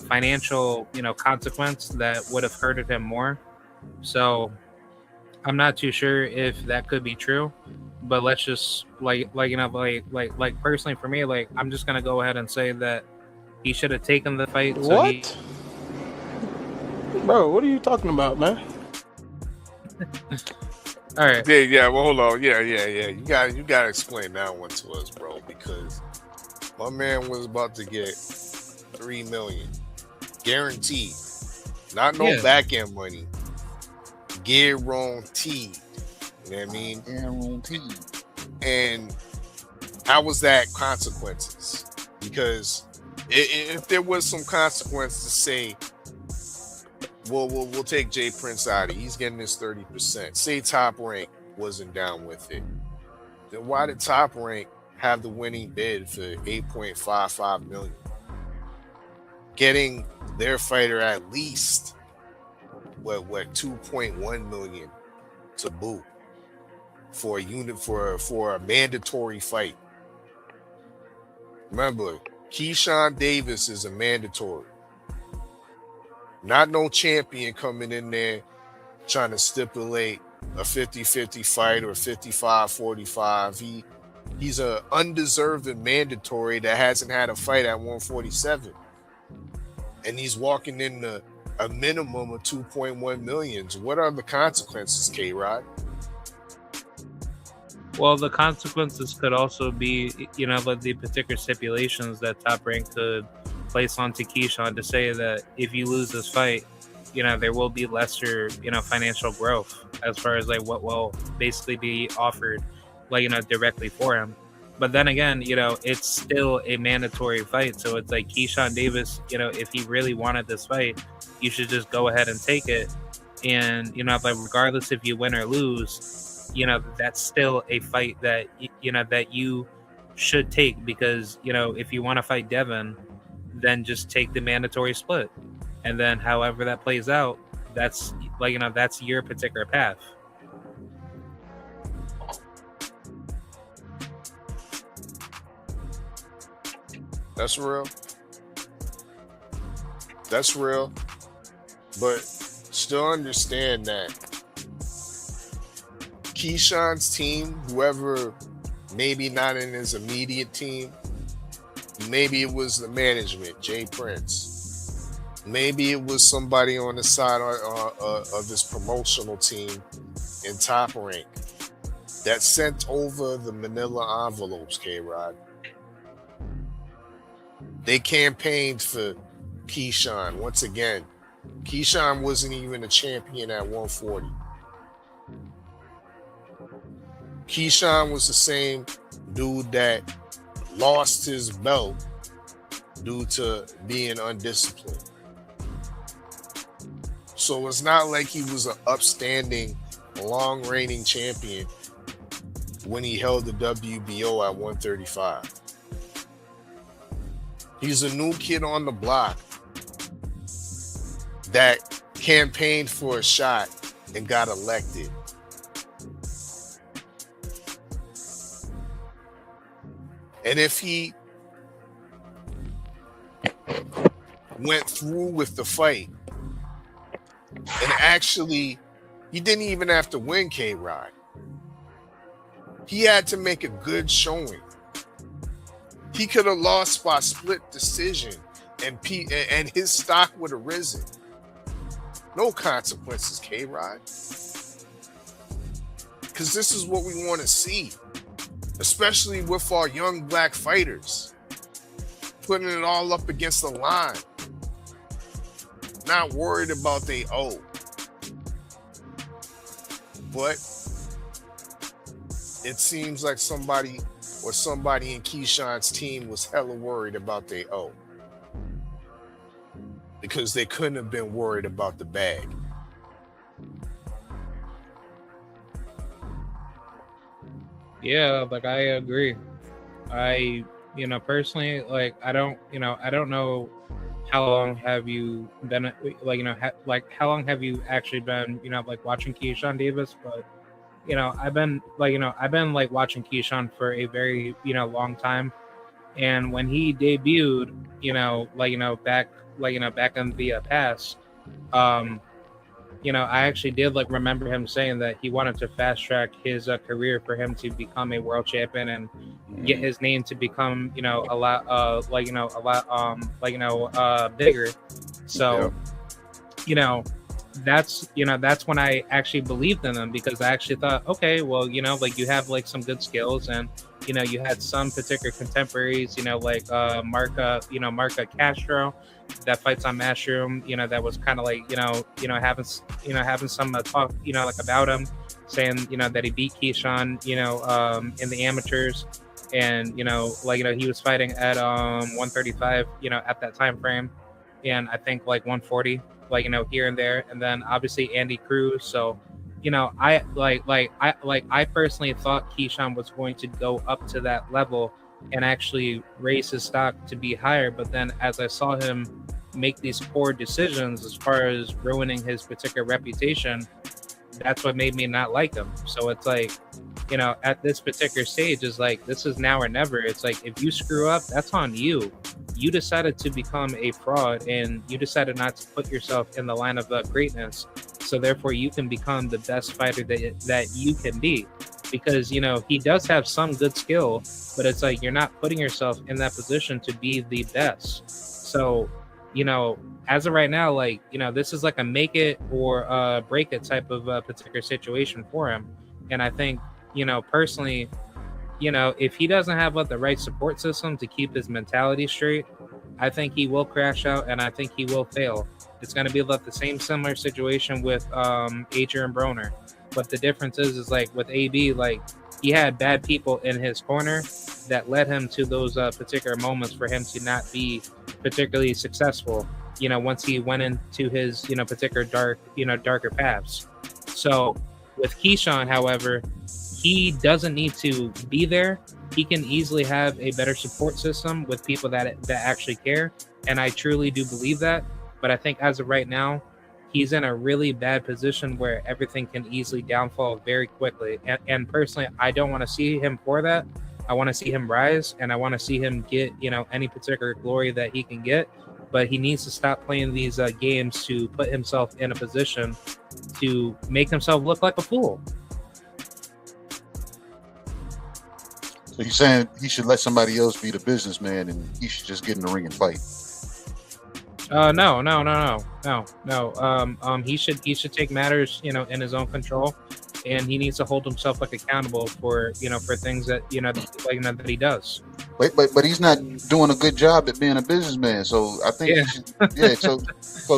financial, consequence that would have hurted him more. So I'm not too sure if that could be true, but let's just like personally for me, like I'm just gonna go ahead and say that he should have taken the fight. What? Bro, what are you talking about, man? All right. Yeah. Well, hold on. Yeah. You gotta explain that one to us, bro, because my man was about to get $3 million guaranteed, not no back end money, guaranteed. You know what I mean? Guaranteed. And how was that consequences? Because if there was some consequences to say, we'll take Jay Prince out of it. He's getting his 30%. Say Top Rank wasn't down with it. Then why did Top Rank have the winning bid for $8.55 million? Getting their fighter at least what $2.1 million to boot for a unit for a mandatory fight. Remember, Keyshawn Davis is a mandatory. Not no champion coming in there trying to stipulate a 50-50 fight or 55-45. He's a undeserved mandatory that hasn't had a fight at 147. And he's walking into a minimum of 2.1 million. What are the consequences, K-Rod? Well, the consequences could also be, like the particular stipulations that Top Rank could place onto Keyshawn to say that if you lose this fight, there will be lesser, financial growth as far as like what will basically be offered, like, directly for him. But then again, it's still a mandatory fight. So it's like Keyshawn Davis, if he really wanted this fight, you should just go ahead and take it. And, like regardless if you win or lose, that's still a fight that, that you should take, because, if you want to fight Devin, then just take the mandatory split. And then however that plays out, that's that's your particular path. That's real. That's real. But still understand that Keyshawn's team, whoever, maybe not in his immediate team, maybe it was the management, Jay Prince. Maybe it was somebody on the side of this promotional team in Top Rank that sent over the manila envelopes, K-Rod. They campaigned for Keyshawn. Once again, Keyshawn wasn't even a champion at 140. Keyshawn was the same dude that lost his belt due to being undisciplined. So it's not like he was an upstanding, long-reigning champion when he held the WBO at 135. He's a new kid on the block that campaigned for a shot and got elected. And if he went through with the fight and actually, he didn't even have to win, K-Rod. He had to make a good showing. He could have lost by split decision and his stock would have risen. No consequences, K-Rod. Because this is what we want to see, especially with our young black fighters, putting it all up against the line, not worried about they owe. But it seems like somebody in Keyshawn's team was hella worried about they owe, because they couldn't have been worried about the bag. Yeah, like I agree. I personally, like I don't know how long have you been how long have you actually been watching Keyshawn Davis, but I've been watching Keyshawn for a very long time. And when he debuted, back in the past, I actually did remember him saying that he wanted to fast track his career for him to become a world champion and get his name to become a lot bigger. So that's when I actually believed in him, because I actually thought, okay, well, you have some good skills, and you had some particular contemporaries, Marca Castro that fights on Mushroom, that was kind of having some talk, about him, saying, that he beat Keyshawn, in the amateurs, and he was fighting at 135, at that time frame, and I think 140. Here and there, and then obviously Andy Cruz. So, I personally thought Keyshawn was going to go up to that level and actually raise his stock to be higher. But then, as I saw him make these poor decisions as far as ruining his particular reputation, that's what made me not like him. So it's at this particular stage, is this is now or never. It's if you screw up, that's on you. You decided to become a fraud, and you decided not to put yourself in the line of greatness. So therefore, you can become the best fighter that you can be, because he does have some good skill, but it's you're not putting yourself in that position to be the best. So as of right now, this is a make it or break it type of particular situation for him. And I think personally, if he doesn't have the right support system to keep his mentality straight, I think he will crash out, and I think he will fail. It's going to be the same similar situation with Adrian Broner. But the difference is with AB, he had bad people in his corner that led him to those particular moments for him to not be particularly successful, once he went into his, particular darker paths. So with Keyshawn, however, he doesn't need to be there. He can easily have a better support system with people that actually care. and I truly do believe that. But I think as of right now, he's in a really bad position where everything can easily downfall very quickly. And personally, I don't want to see him for that. I want to see him rise, and I want to see him get, any particular glory that he can get. But he needs to stop playing these games to put himself in a position to make himself look like a fool. So you're saying he should let somebody else be the businessman, and he should just get in the ring and fight? No. He should take matters, in his own control, and he needs to hold himself accountable for things that that he does. But he's not doing a good job at being a businessman. So I think he should,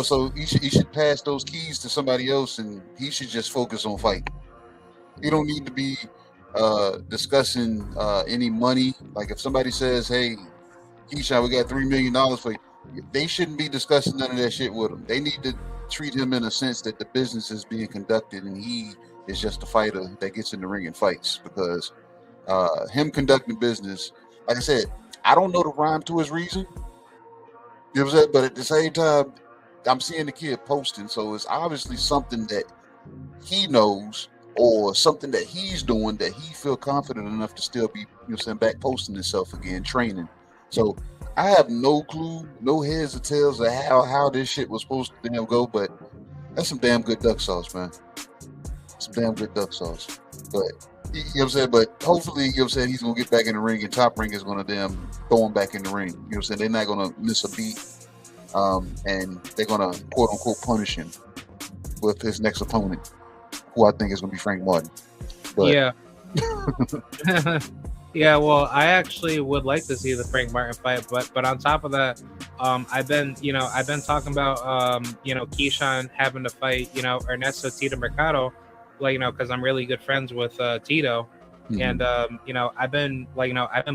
so he should pass those keys to somebody else, and he should just focus on fighting. He don't need to be discussing any money. Like if somebody says, "Hey, Keyshawn, we got $3 million for you," they shouldn't be discussing none of that shit with him. They need to treat him in a sense that the business is being conducted, and he is just a fighter that gets in the ring and fights. Because him conducting business, like I said, I don't know the rhyme to his reason. You know what I'm saying? But at the same time, I'm seeing the kid posting, so it's obviously something that he knows or something that he's doing that he feel confident enough to still be, back posting himself again, training. So I have no clue, no heads or tails of how this shit was supposed to damn go, but that's some damn good duck sauce, man. Some damn good duck sauce. But you know what I'm saying? But hopefully, he's gonna get back in the ring, and Top Ring is gonna damn throw him back in the ring. You know what I'm saying? They're not gonna miss a beat. And they're gonna quote unquote punish him with his next opponent, who I think is gonna be Frank Martin. But yeah. Yeah, well, I actually would like to see the Frank Martin fight, but on top of that, I've been talking about Keyshawn having to fight Ernesto Tito Mercado, because I'm really good friends with Tito, and I've been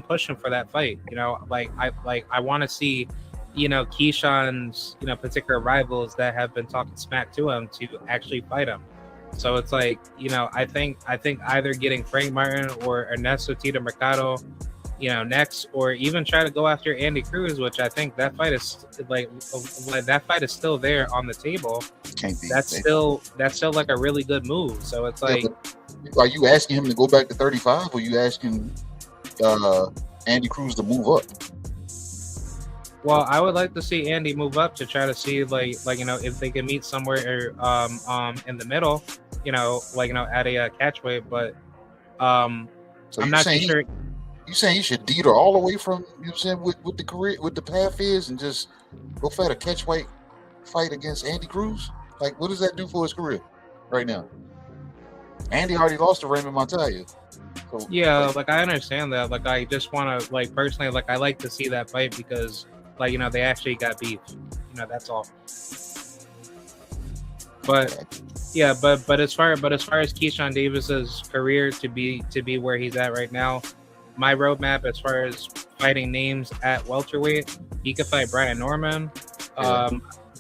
pushing for that fight. I want to see Keyshawn's particular rivals that have been talking smack to him to actually fight him. So it's I think either getting Frank Martin or Ernesto Tito Mercado, next, or even try to go after Andy Cruz, which I think that fight is still there on the table. Can't be. That's still like a really good move. So it's are you asking him to go back to 35, or are you asking Andy Cruz to move up? Well, I would like to see Andy move up to try to see if they can meet somewhere in the middle, at a catchweight. But so I'm not too sure. You saying he should deter all the way from with the career, with the path is, and just go fight a catchweight fight against Andy Cruz? Like, what does that do for his career right now? Andy already lost to Raymond Montoya. So, yeah, I understand that. I just want to personally, I like to see that fight because they actually got beef. That's all. But yeah, but as far as Keyshawn Davis's career to be where he's at right now, my roadmap as far as fighting names at welterweight, he could fight Brian Norman. I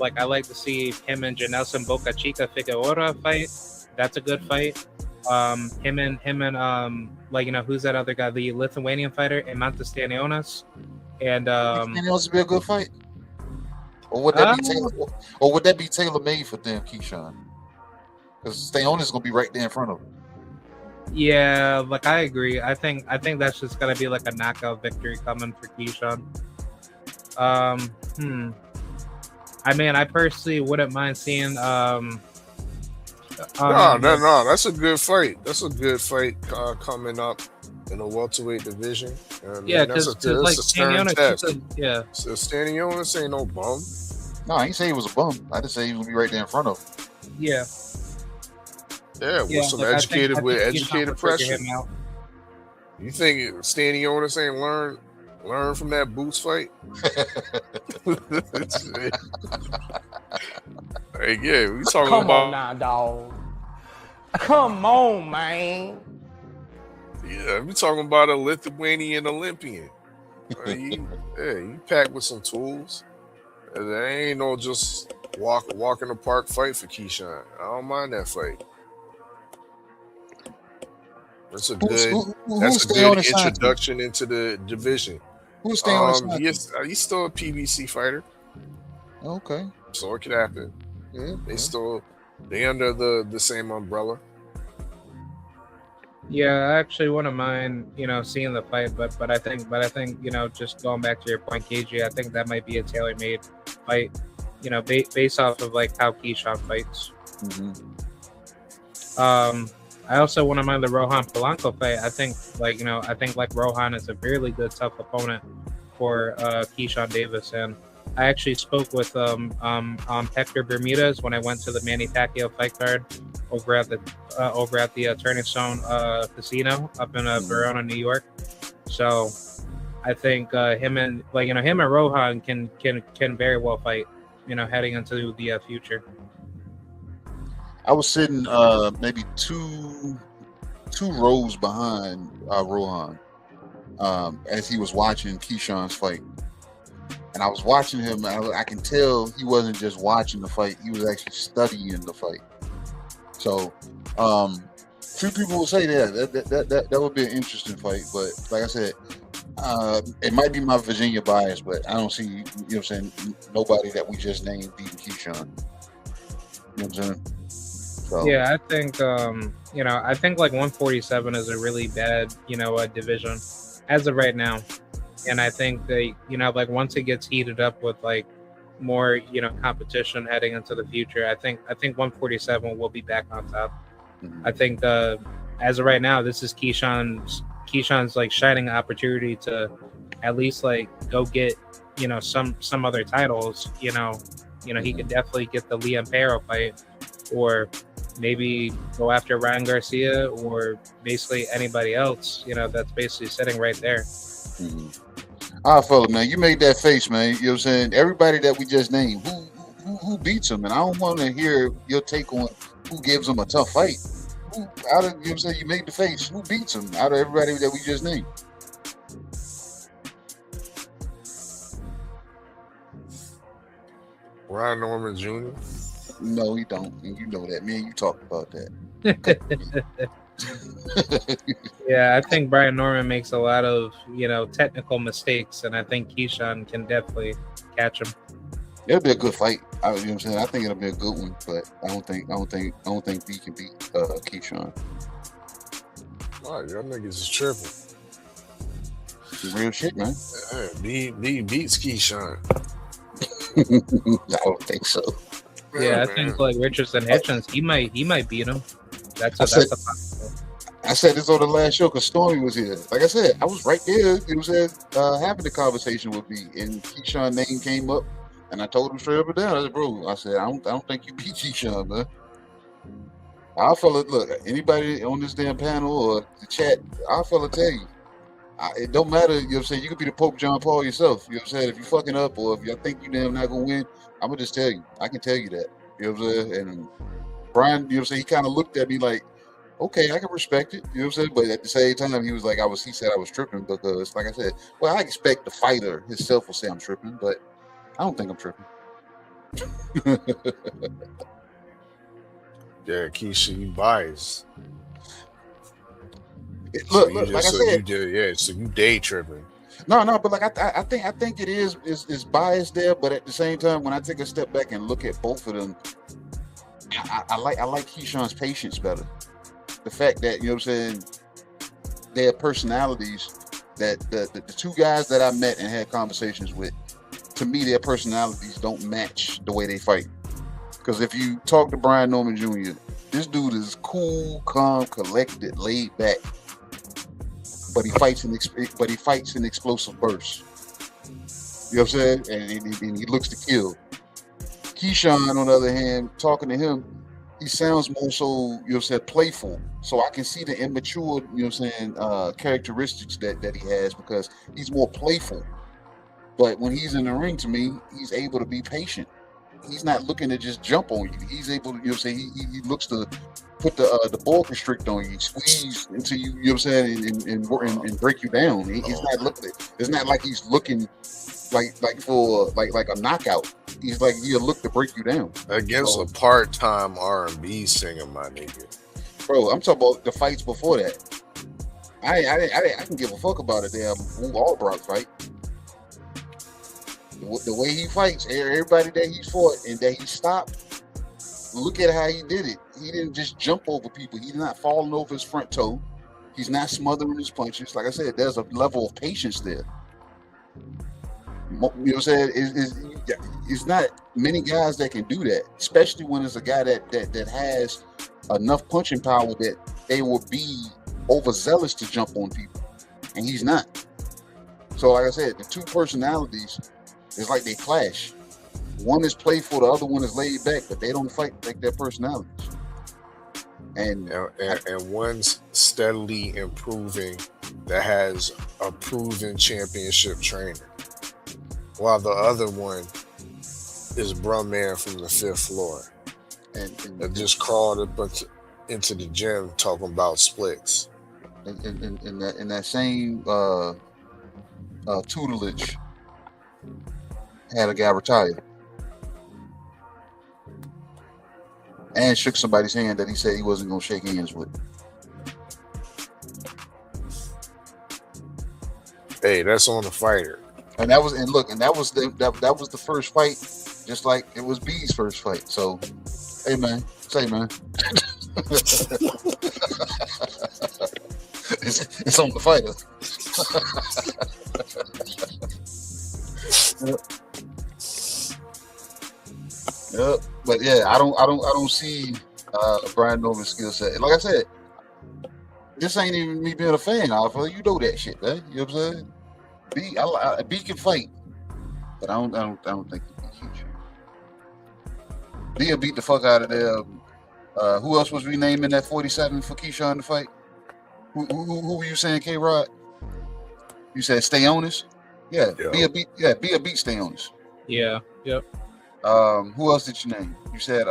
like to see him and Janelson Boca Chica Figueroa fight. That's a good fight. Him and who's that other guy, the Lithuanian fighter, Imantas Stanionis. And Stanionis would be a good fight. Or would that be tailor made for them, Keyshawn? Because Stanionis is gonna be right there in front of him. Yeah, I agree. I think that's just gonna be a knockout victory coming for Keyshawn. I personally wouldn't mind seeing no, that's a good fight. That's a good fight coming up in the welterweight division. Because that's a stern test. So Stanionis ain't no bum. No, I ain't say he was a bum. I just say he was gonna be right there in front of him. Yeah. Yeah, with some educated pressure. You think Stanionis ain't learn from that Boots fight? Hey, yeah, we talking Come about on now, dog. Come on, man. Yeah, we talking about a Lithuanian Olympian. He packed with some tools. There ain't no just walk in the park fight for Keyshawn. I don't mind that fight. That's a good introduction into the division. Who's staying on his side? He's still a PBC fighter. Okay. So it could happen. Yeah. They under the same umbrella. Yeah, I actually wouldn't mind, seeing the fight, but I think, just going back to your point, KG, I think that might be a tailor-made fight, based off of like how Keyshawn fights. I also wouldn't mind the Rohan Polanco fight. I think Rohan is a really good tough opponent for Keyshawn Davis, and I actually spoke with Hector Bermudez when I went to the Manny Pacquiao fight card over at the Turning Stone Casino up in Verona, New York. So I think him and Rohan can very well fight, heading into the future. I was sitting maybe two rows behind Rohan as he was watching Keyshawn's fight. And I was watching him, and I can tell he wasn't just watching the fight, he was actually studying the fight. So, few people will say that would be an interesting fight, but like I said, it might be my Virginia bias, but I don't see, nobody that we just named beating Keyshawn. You know what I'm saying? So. Yeah, I think I think like 147 is a really bad division as of right now, and I think that once it gets heated up with like more competition heading into the future, I think 147 will be back on top. I think as of right now, this is Keyshawn's like shining opportunity to at least like go get some other titles. He could definitely get the Liam Pero fight, or maybe go after Ryan Garcia, or basically anybody else, that's basically sitting right there. I feel it, man. You made that face, man. You know what I'm saying? Everybody that we just named, who beats him? And I don't want to hear your take on who gives him a tough fight. You made the face. Who beats him out of everybody that we just named? Ryan Norman Jr. No, he don't. And you know that. Me and you talked about that. Yeah, I think Brian Norman makes a lot of technical mistakes, and I think Keyshawn can definitely catch him. It'll be a good fight. You know what I'm saying? I think it'll be a good one, but I don't think B can beat Keyshawn. Wow, y'all niggas is tripping. Real shit, man. B beats Keyshawn. I don't think so. Yeah, I think like Richardson Hitchens, he might beat him. That's a possibility. I said this on the last show because Stormy was here. Like I said, I was right there. It was having the conversation with me, and Keyshawn's name came up, and I told him straight up and down. I said, "Bro, I don't think you beat Keyshawn, man." I'll fella, look, anybody on this damn panel or the chat, I'll fella tell you. It don't matter, you know what I'm saying? You could be the Pope John Paul yourself, you know what I'm saying? If you're fucking up or if you think you damn not gonna win, I'm gonna just tell you. I can tell you that. You know what I'm saying? And Brian, you know what I'm saying, he kind of looked at me like, okay, I can respect it, you know what I'm saying? But at the same time, he was like, he said I was tripping because, like I said, well, I expect the fighter himself will say I'm tripping, but I don't think I'm tripping. Yeah, Keisha, you biased. Look, like I said, so you day tripping. No, but like I think it is biased there, but at the same time, when I take a step back and look at both of them, I like Keyshawn's patience better. The fact that, you know what I'm saying, their personalities, that the two guys that I met and had conversations with, to me, their personalities don't match the way they fight. Because if you talk to Brian Norman Jr., this dude is cool, calm, collected, laid back. But he fights in explosive bursts. You know what I'm saying? And he looks to kill. Keyshawn, on the other hand, talking to him, he sounds more so, you know what I'm saying, playful. So I can see the immature, you know what I'm saying, characteristics that he has, because he's more playful. But when he's in the ring, to me, he's able to be patient. He's not looking to just jump on you. He's able to, you know what I'm saying, he looks to put the boa constrict on you, squeeze into you, you know what I'm saying, and break you down. He's not looking, it's not like he's looking like for a knockout. He's like, he'll look to break you down. Against a part-time R&B singer, my nigga. Bro, I'm talking about the fights before that. I can give a fuck about a damn Wu Albrock fight. The way he fights, everybody that he fought and that he stopped, look at how he did it. He didn't just jump over people. He's not falling over his front toe. He's not smothering his punches. Like I said, there's a level of patience there. You know what I'm saying? It's not many guys that can do that, especially when it's a guy that has enough punching power that they will be overzealous to jump on people, and he's not. So, like I said, the two personalities is like they clash. One is playful, the other one is laid back, but they don't fight like their personalities. And one's steadily improving that has a proven championship trainer, while the other one is Brum Man from the 5th floor and just crawled up into the gym talking about splits. In that same tutelage had a guy retire and shook somebody's hand that he said he wasn't going to shake hands with. Hey, that's on the fighter. And that was that was the first fight, just like it was B's first fight. So, hey man, say man, it's on the fighter. Yep. But yeah, I don't see Brian Norman's skill set. Like I said, this ain't even me being a fan. Alpha, you know that shit, man. You know what I'm saying? B can fight, but I don't think he can teach you. B'll beat the fuck out of there. Who else was renaming that 47 for Keyshawn to fight? Who were you saying, K-Rod? You said stay on us? Yeah, B'll beat stay on us. Yeah, yep. Who else did you name? You said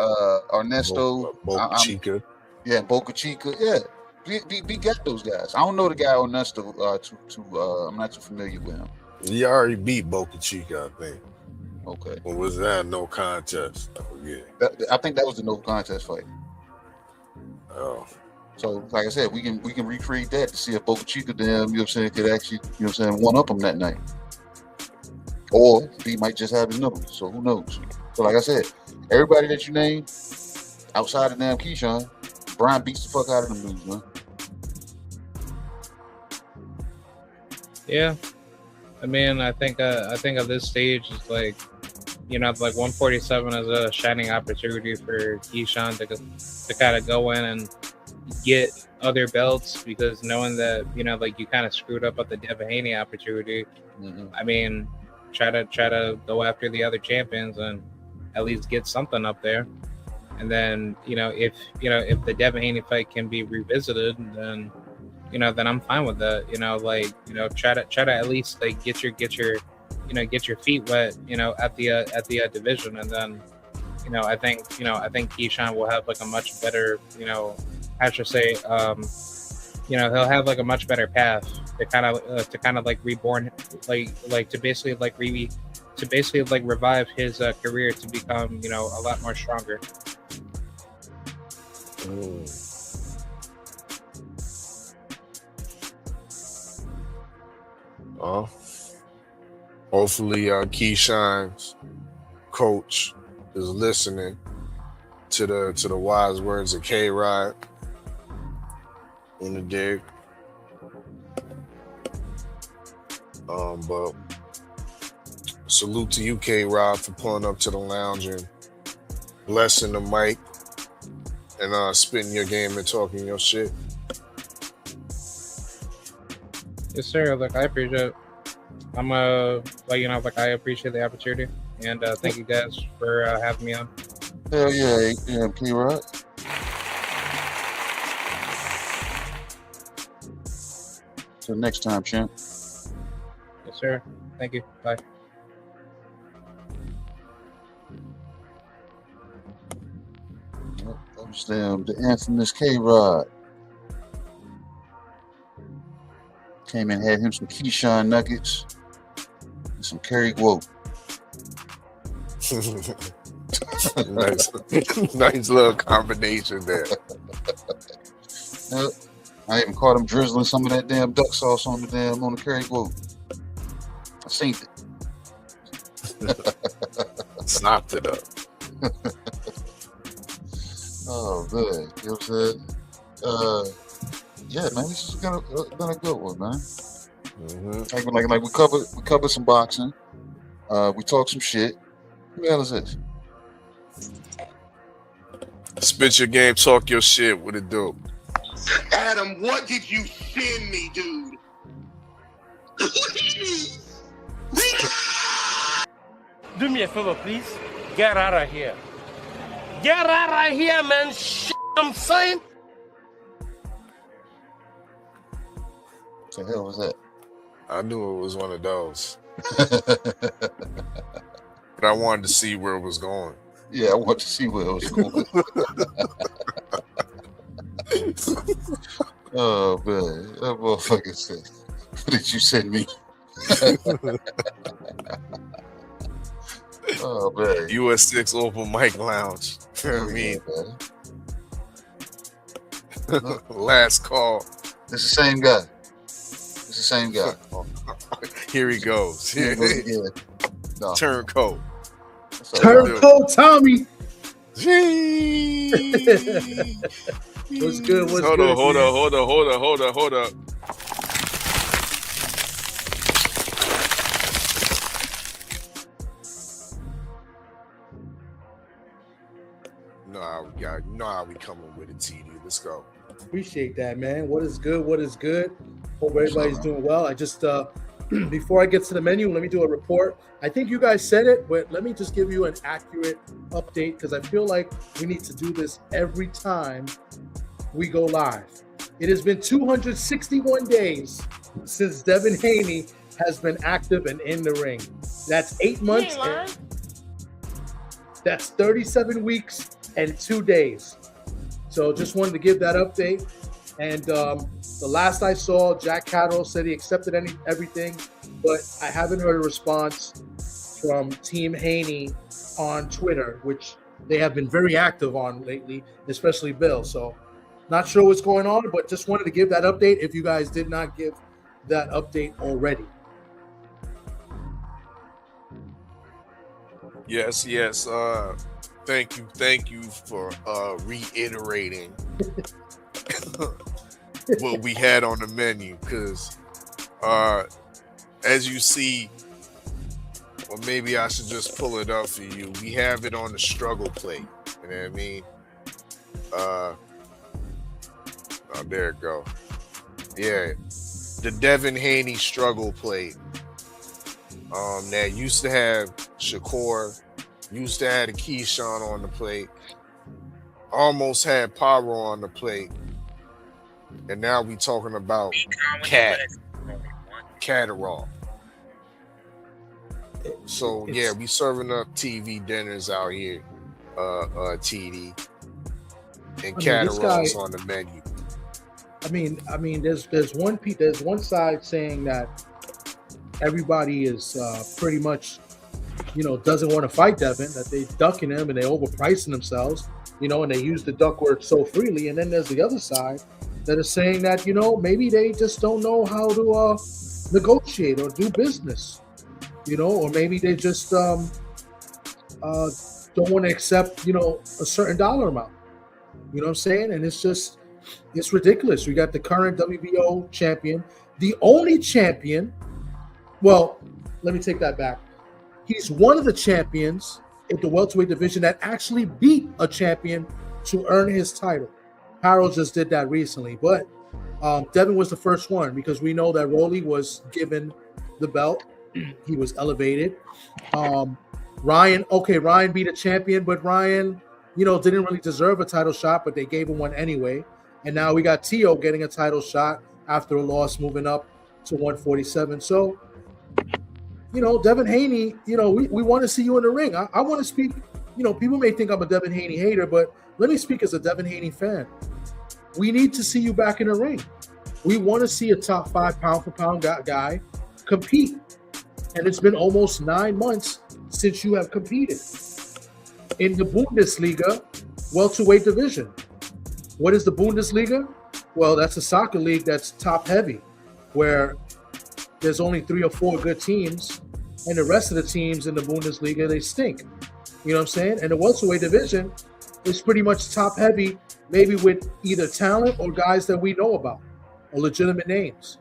Ernesto, Boca Chica. Yeah, Boca Chica. Yeah, B got those guys. I don't know the guy Ernesto. I'm not too familiar with him. He already beat Boca Chica, I think. Okay. Or was that no contest? I forget. I think that was the no contest fight. Oh. So, like I said, we can recreate that to see if Boca Chica, you know what I'm saying, could actually, you know what I'm saying, one up him that night. Or he might just have his numbers. So who knows? So, like I said, everybody that you name outside of damn Keyshawn, Brian beats the fuck out of them dudes, man. Yeah, I mean, I think at this stage it's like, you know, like 147 is a shining opportunity for Keyshawn to kind of go in and get other belts, because knowing that, you know, like you kind of screwed up at the Devin Haney opportunity. Mm-hmm. I mean, try to go after the other champions and at least get something up there. And then, you know, if the Devin Haney fight can be revisited, then, you know, then I'm fine with that. You know, like, you know, try to at least like get your feet wet, you know, at the division, and then, you know, I think Keyshawn will have like a much better, you know, I should say, you know, he'll have like a much better path to kind of like reborn, like to basically revive his career to become, you know, a lot more stronger. Well, hopefully Keyshawn's coach is listening to the wise words of K-Rod in the dig. But salute to you, K-Rod, for pulling up to the lounge and blessing the mic and spitting your game and talking your shit. Yes, sir. Like, I appreciate it. I'm like, you know, like, I appreciate the opportunity, and thank you guys for having me on. Hell yeah, K-Rod. Till next time, champ. Yes, sir. Thank you. Bye. The infamous K-Rod. Came and had him some Keyshawn nuggets and some Kerry Woke. nice little combination there. I even caught him drizzling some of that damn duck sauce on the Kerry Woke. I seen it. Sopped it up. Oh man, you know what I'm saying? Yeah, man, this has been a good one, man. Like we covered some boxing. We talked some shit. Who the hell is this? Spit your game, talk your shit. What it do? Adam, what did you send me, dude? Do me a favor, please. Get out of here. Get out of here, man. Shit, I'm saying. What the hell was that? I knew it was one of those. But I wanted to see where it was going. Yeah, I want to see where it was going. Oh man, that motherfucker said, "What did you send me?" Oh man, US6 Open Mic Lounge. I mean, last call. It's the same guy. It's the same guy. Here he goes. Here he goes again. No. Turncoat. Turncoat Tommy. What's good? What's hold good? Hold up. You know how we coming with it, TD. Let's go. Appreciate that, man. What is good? What is good? Hope everybody's doing well. I just before I get to the menu, let me do a report. I think you guys said it, but let me just give you an accurate update because I feel like we need to do this every time we go live. It has been 261 days since Devin Haney has been active and in the ring. That's 8 months. That's 37 weeks and 2 days. So just wanted to give that update. And the last I saw, Jack Catterall said he accepted everything, but I haven't heard a response from Team Haney on Twitter, which they have been very active on lately, especially Bill. So not sure what's going on, but just wanted to give that update if you guys did not give that update already. Yes. Thank you for reiterating what we had on the menu, because as you see, or maybe I should just pull it up for you. We have it on the struggle plate. You know what I mean? Oh, there it go. Yeah, the Devin Haney struggle plate. That used to have Shakur, used to have the Keyshawn on the plate, almost had Pyro on the plate, and now we talking about Catterall. So yeah, we serving up TV dinners out here, TD, and Catterall's on the menu. I mean, there's one side saying that everybody is pretty much, doesn't want to fight Devin, that they ducking him and they overpricing themselves, and they use the duck word so freely. And then there's the other side that is saying that, maybe they just don't know how to negotiate or do business, or maybe they just don't want to accept, a certain dollar amount. You know what I'm saying? And it's ridiculous. We got the current WBO champion, the only champion. Well, let me take that back. He's one of the champions in the welterweight division that actually beat a champion to earn his title. Harold just did that recently, but Devin was the first one because we know that Rolly was given the belt. He was elevated. Ryan beat a champion, but Ryan, didn't really deserve a title shot, but they gave him one anyway. And now we got Tio getting a title shot after a loss, moving up to 147. So, Devin Haney, we want to see you in the ring. I want to speak, people may think I'm a Devin Haney hater, but let me speak as a Devin Haney fan. We need to see you back in the ring. We want to see a top 5 pound-for-pound guy compete. And it's been almost 9 months since you have competed in the Bundesliga welterweight division. What is the Bundesliga? Well, that's a soccer league that's top heavy, where there's only 3 or 4 good teams, and the rest of the teams in the Bundesliga, they stink. You know what I'm saying? And the welterweight division is pretty much top heavy, maybe with either talent or guys that we know about or legitimate names.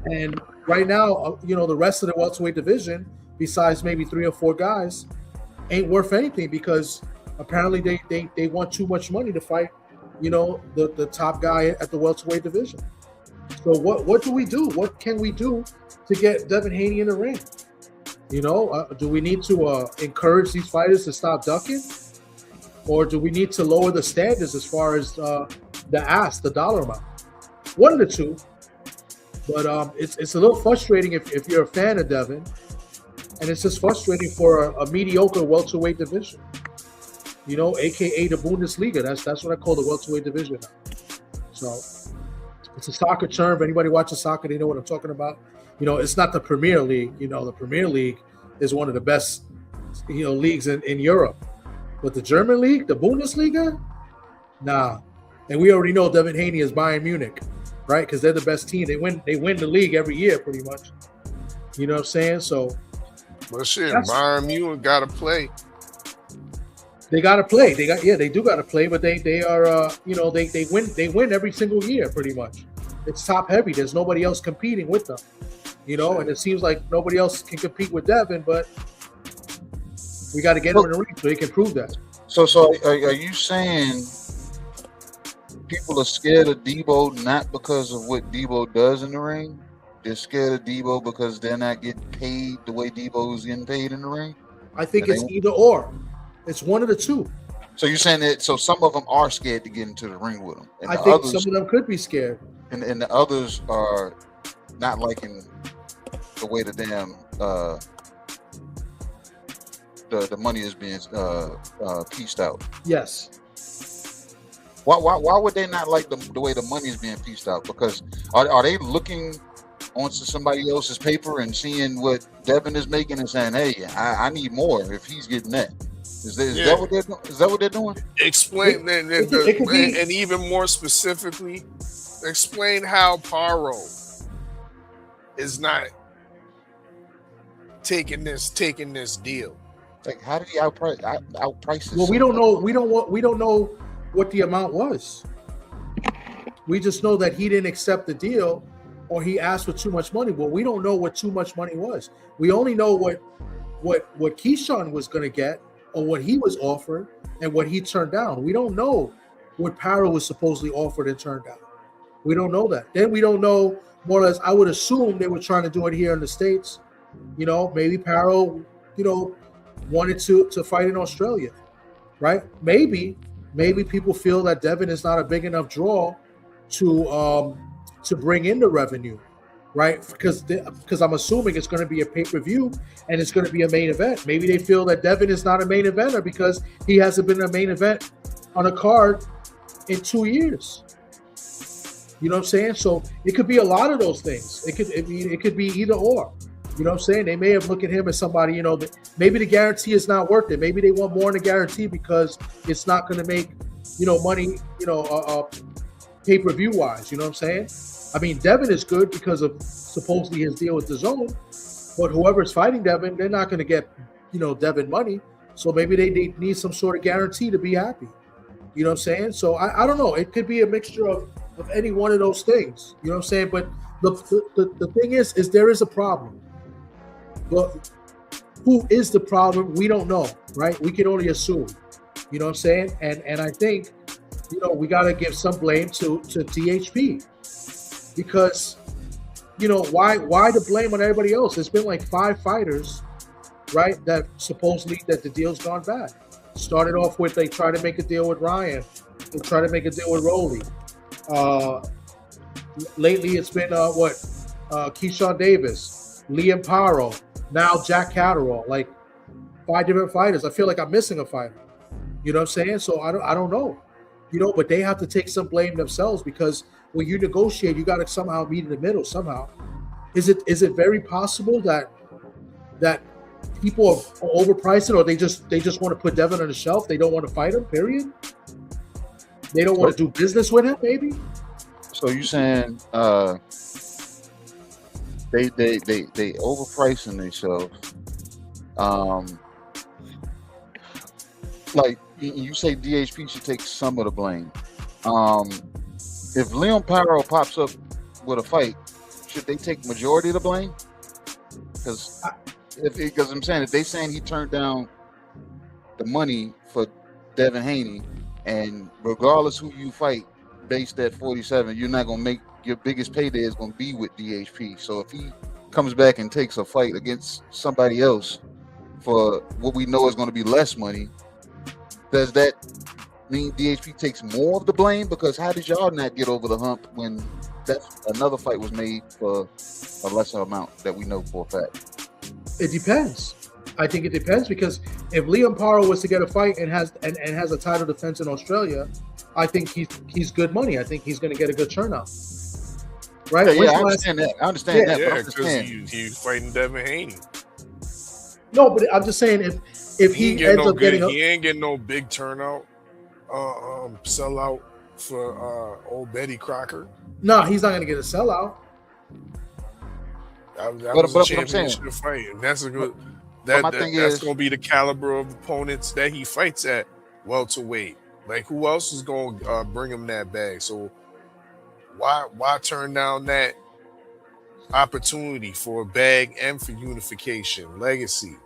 And right now, the rest of the welterweight division, besides maybe 3 or 4 guys, ain't worth anything because apparently they want too much money to fight, the top guy at the welterweight division. So what do we do? What can we do to get Devin Haney in the ring? Do we need to encourage these fighters to stop ducking? Or do we need to lower the standards as far as the dollar amount? One of the two. But it's a little frustrating if you're a fan of Devin, and it's just frustrating for a mediocre welterweight division. AKA the Bundesliga. That's what I call the welterweight division now. So it's a soccer term. If anybody watches soccer, they know what I'm talking about. It's not the Premier League. The Premier League is one of the best, leagues in Europe. But the German league, the Bundesliga, nah. And we already know Devin Haney is Bayern Munich, right? Because they're the best team. They win the league every year, pretty much. You know what I'm saying? So, well, shit, Bayern Munich got to play. They got to play. They do got to play. But they are, they win every single year, pretty much. It's top heavy. There's nobody else competing with them, and it seems like nobody else can compete with Devin, but we got to get him in the ring so he can prove that. So are you saying people are scared of Debo not because of what Debo does in the ring? They're scared of Debo because they're not getting paid the way Debo is getting paid in the ring? I think it's either or. It's one of the two. So you're saying that so some of them are scared to get into the ring with him. And I think some of them could be scared. And the others are not liking the way the damn the money is being pieced out. Yes. Why would they not like the way the money is being pieced out? Because are they looking onto somebody else's paper and seeing what Devin is making and saying, hey, I need more if he's getting that? Is that what they're doing? Is that what they're doing? Explain and even more specifically, explain how Paro is not taking this deal. Like, how did he outprice it? Well, we don't know what the amount was. We just know that he didn't accept the deal, or he asked for too much money. Well, we don't know what too much money was. We only know what Keyshawn was going to get, or what he was offered, and what he turned down. We don't know what Paro was supposedly offered and turned down. We don't know that. Then we don't know, more or less, I would assume they were trying to do it here in the States. Maybe Paro, wanted to fight in Australia, right? Maybe people feel that Devin is not a big enough draw to bring in the revenue, right? Because I'm assuming it's going to be a pay-per-view and it's going to be a main event. Maybe they feel that Devin is not a main eventer because he hasn't been a main event on a card in 2 years. You know what I'm saying? So it could be a lot of those things. It could be either or. You know what I'm saying? They may have looked at him as somebody, that maybe the guarantee is not worth it. Maybe they want more in the guarantee because it's not going to make, money, pay-per-view wise. You know what I'm saying? I mean, Devin is good because of supposedly his deal with DAZN, but whoever's fighting Devin, they're not going to get, Devin money. So maybe they need some sort of guarantee to be happy. You know what I'm saying? So I don't know. It could be a mixture of any one of those things. You know what I'm saying? But the thing is there is a problem. But who is the problem? We don't know, right? We can only assume. You know what I'm saying? And I think, we got to give some blame to THP because, why the blame on everybody else? There's been like 5 fighters, right, that supposedly that the deal's gone bad. Started off with they tried to make a deal with Ryan. They tried to make a deal with Rolly. Lately, it's been Keyshawn Davis, Liam Paro, now Jack Catterall, like 5 different fighters. I feel like I'm missing a fighter. You know what I'm saying? So I don't know. But they have to take some blame themselves because when you negotiate, you got to somehow meet in the middle somehow. Is it very possible that people are overpricing, or they just want to put Devin on the shelf? They don't want to fight him, period? They don't want to do business with him, maybe? So you saying they overpricing themselves. Like you say, DHP should take some of the blame. If Leon Pyro pops up with a fight, should they take majority of the blame? Because I'm saying, if they saying he turned down the money for Devin Haney, and regardless who you fight, based at 47, you're not gonna make your biggest payday is gonna be with DHP. So if he comes back and takes a fight against somebody else for what we know is going to be less money, does that mean DHP takes more of the blame? Because how did y'all not get over the hump when that another fight was made for a lesser amount that we know for a fact? It depends. I think it depends, because if Liam Paro was to get a fight and has a title defense in Australia, I think he's good money. I think he's going to get a good turnout. Right? Yeah, I understand that. I understand that. Yeah, because he's fighting Devin Haney. No, but I'm just saying if he ends up getting he ain't getting no big turnout, sellout for old Betty Crocker. No, he's not going to get a sellout. That was a championship fight, and that's a good. That's going to be the caliber of opponents that he fights at welterweight. Like, who else is going to bring him that bag? So why turn down that opportunity for a bag and for unification, legacy,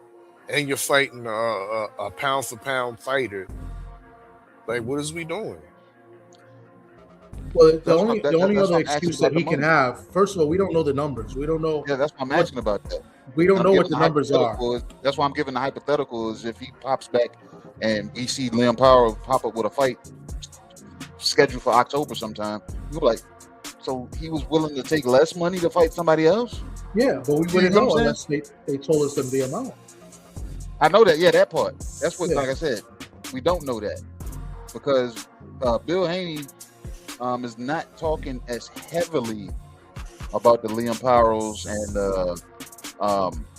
and you're fighting a pound for pound fighter? Like, what is we doing? Well, the only other excuse that he can have, first of all, we don't know the numbers. We don't know. Yeah, that's why I'm asking about that. We don't know what the numbers are. That's why I'm giving the hypothetical is if he pops back and we see Liam Power pop up with a fight scheduled for October sometime, you're like, so he was willing to take less money to fight somebody else? Yeah, but we wouldn't know unless they told us the amount. I know that. Yeah, that part. That's what, like I said, we don't know that because Bill Haney is not talking as heavily about the Liam Powers and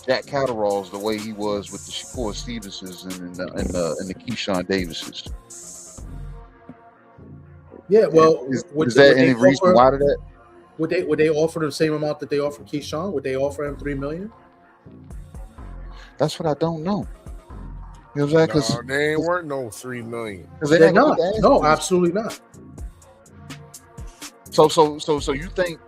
Jack Catteralls the way he was with the Shakur Stevensons and the Keyshawn Davises. Yeah, well, is there any reason why to that? Would they offer the same amount that they offer Keyshawn? Would they offer him $3 million? That's what I don't know. You know what I'm saying? They ain't worth no $3 million. They're not. No, absolutely not. So you think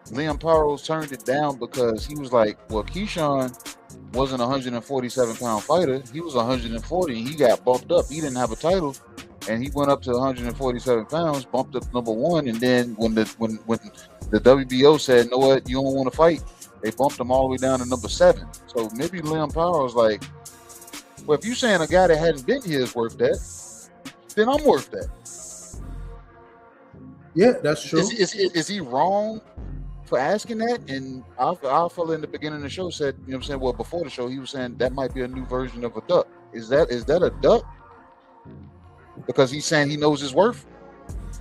Liam Powers turned it down because he was like, well, Keyshawn wasn't a 147-pound fighter. He was 140. He got bumped up. He didn't have a title, and he went up to 147 pounds, bumped up to number one. And then when the WBO said, "No, what, you don't want to fight," they bumped him all the way down to number 7. So maybe Liam Powers was like, well, if you're saying a guy that hadn't been here is worth that, then I'm worth that. Yeah, that's true. Is he wrong for asking that? And our fella in the beginning of the show said, you know what I'm saying? Well, before the show, he was saying that might be a new version of a duck. Is that a duck? Because he's saying he knows his worth?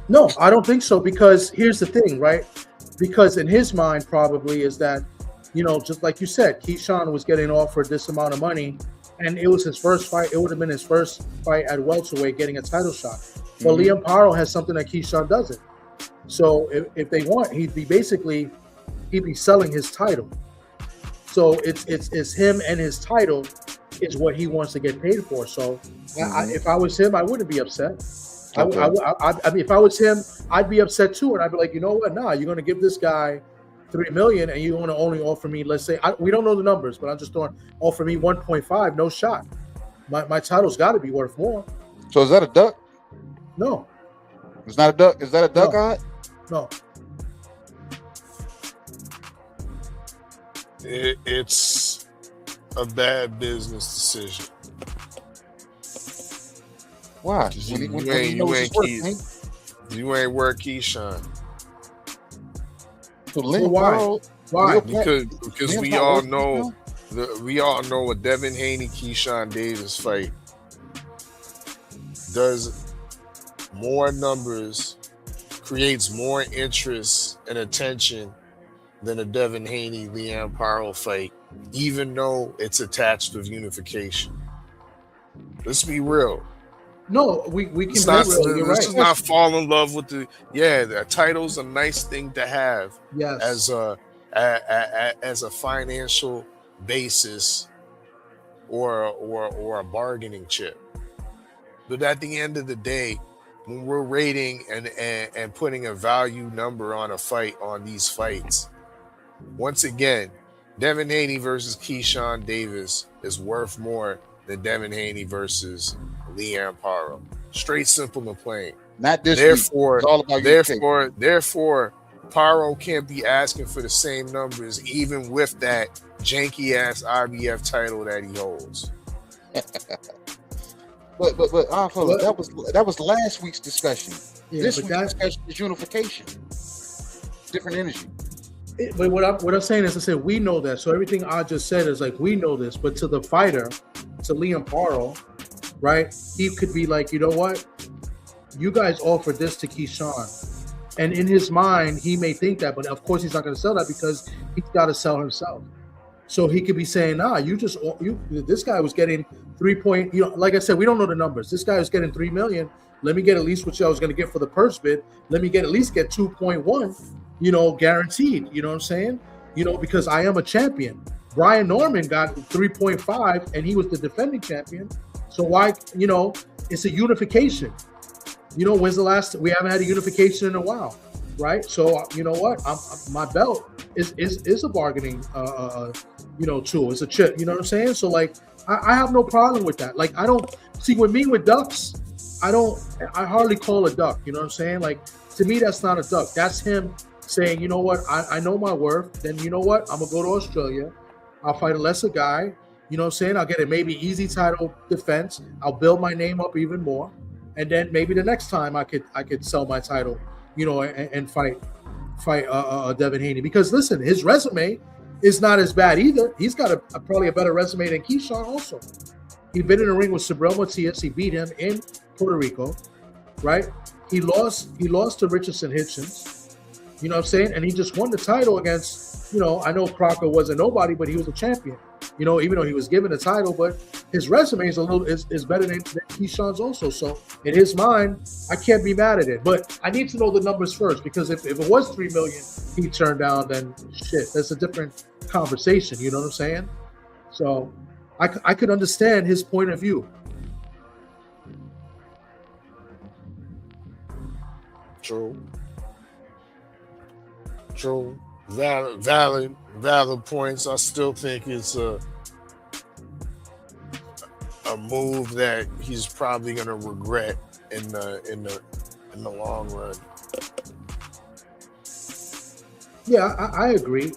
No, I don't think so. Because here's the thing, right? Because in his mind, probably is that, you know, just like you said, Keyshawn was getting offered this amount of money, and it was his first fight. It would have been his first fight at welterweight, getting a title shot. But Liam Paro has something that Keyshawn doesn't. So if they want, he'd be selling his title. So it's him and his title is what he wants to get paid for. So if I was him, I wouldn't be upset. Okay. I mean, if I was him, I'd be upset too, and I'd be like, you know what? Nah, you're gonna give this guy $3 million, and you want to only offer me, let's say, we don't know the numbers, but I'm just offer me 1.5, no shot. My title's got to be worth more. So is that a duck? No, it's not a duck. Is that a duck? No. No. It's a bad business decision. Why? You ain't worth Keyshawn. So why? Because we all know a Devin Haney Keyshawn Davis fight does more numbers, creates more interest and attention than a Devin Haney Liam Paro fight, even though it's attached with unification. Let's be real. No, we can be real. You're Let's right. just not fall in love with the title's a nice thing to have. Yes. as a financial basis or a bargaining chip. But at the end of the day, when we're rating and putting a value number on a fight, on these fights, once again, Devin Haney versus Keyshawn Davis is worth more than Devin Haney versus Liam Paro. Straight, simple, and plain. Not this Therefore, week. It's all about therefore, Paro can't be asking for the same numbers, even with that janky ass IBF title that he holds. But that was last week's discussion. Yeah, this week's discussion is unification. Different energy. But what I'm saying is, I said we know that. So everything I just said is like we know this. But to the fighter, to Liam Paro, right? He could be like, you know what? You guys offered this to Keyshawn, and in his mind, he may think that, but of course he's not going to sell that because he's got to sell himself. So he could be saying, nah, this guy was getting 3 point, like I said, we don't know the numbers. This guy was getting 3 million. Let me get at least what I was going to get for the purse bid. Let me at least get 2.1, guaranteed. You know what I'm saying? Because I am a champion. Brian Norman got 3.5 and he was the defending champion. So why, it's a unification. When's the last, we haven't had a unification in a while, right? So you know what? My belt is a bargaining tool. It's a chip, you know what I'm saying? So like I have no problem with that. Like I don't see with me with ducks, I hardly call a duck, you know what I'm saying? Like to me that's not a duck. That's him saying, you know what, I know my worth, then you know what, I'm gonna go to Australia, I'll fight a lesser guy, you know what I'm saying? I'll get a maybe easy title defense, I'll build my name up even more, and then maybe the next time I could sell my title, and fight Devin Haney. Because listen, his resume is not as bad either. He's got probably a better resume than Keyshawn also. He's been in the ring with Sabrel Matias. He beat him in Puerto Rico, right? He lost to Richardson Hitchens, you know what I'm saying? And he just won the title against, I know Crocker wasn't nobody, but he was a champion, even though he was given the title, but his resume is better than Keyshawn's also. So in his mind, I can't be mad at it. But I need to know the numbers first, because if it was 3 million he turned down, then shit, that's a different conversation. You know what I'm saying? So I could understand his point of view. True. Valid points. I still think it's a move that he's probably going to regret in the long run. Yeah, I agree,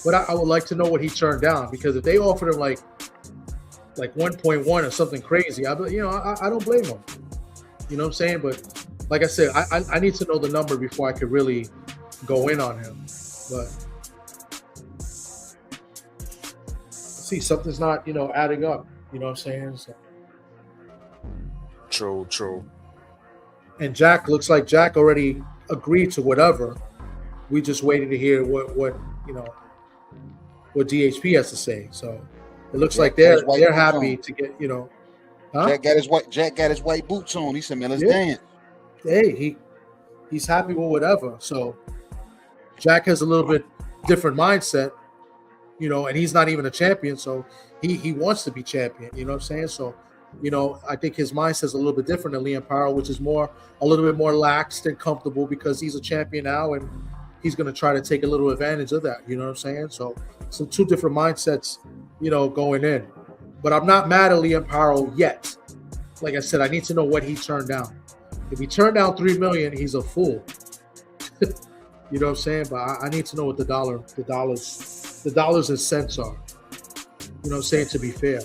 but I would like to know what he turned down, because if they offered him like 1.1 or something crazy, I don't blame him. You know what I'm saying? But like I said, I need to know the number before I could really go in on him. But see, something's not adding up. You know what I'm saying? So. True. And Jack, looks like Jack already agreed to whatever. We just waiting to hear what DHP has to say. So it looks like they're happy to get Huh? Jack got his white boots on. He said, "Man, let's dance." Hey, he's happy with whatever. So Jack has a little bit different mindset, and he's not even a champion, so he wants to be champion. You know what I'm saying? So, I think his mindset's a little bit different than Liam Paro, which is a little bit more laxed and comfortable because he's a champion now, and he's going to try to take a little advantage of that. You know what I'm saying? So two different mindsets, going in. But I'm not mad at Liam Paro yet. Like I said, I need to know what he turned down. If he turned down 3 million, he's a fool. You know what I'm saying? But I need to know what the dollars and cents are. You know what I'm saying? To be fair.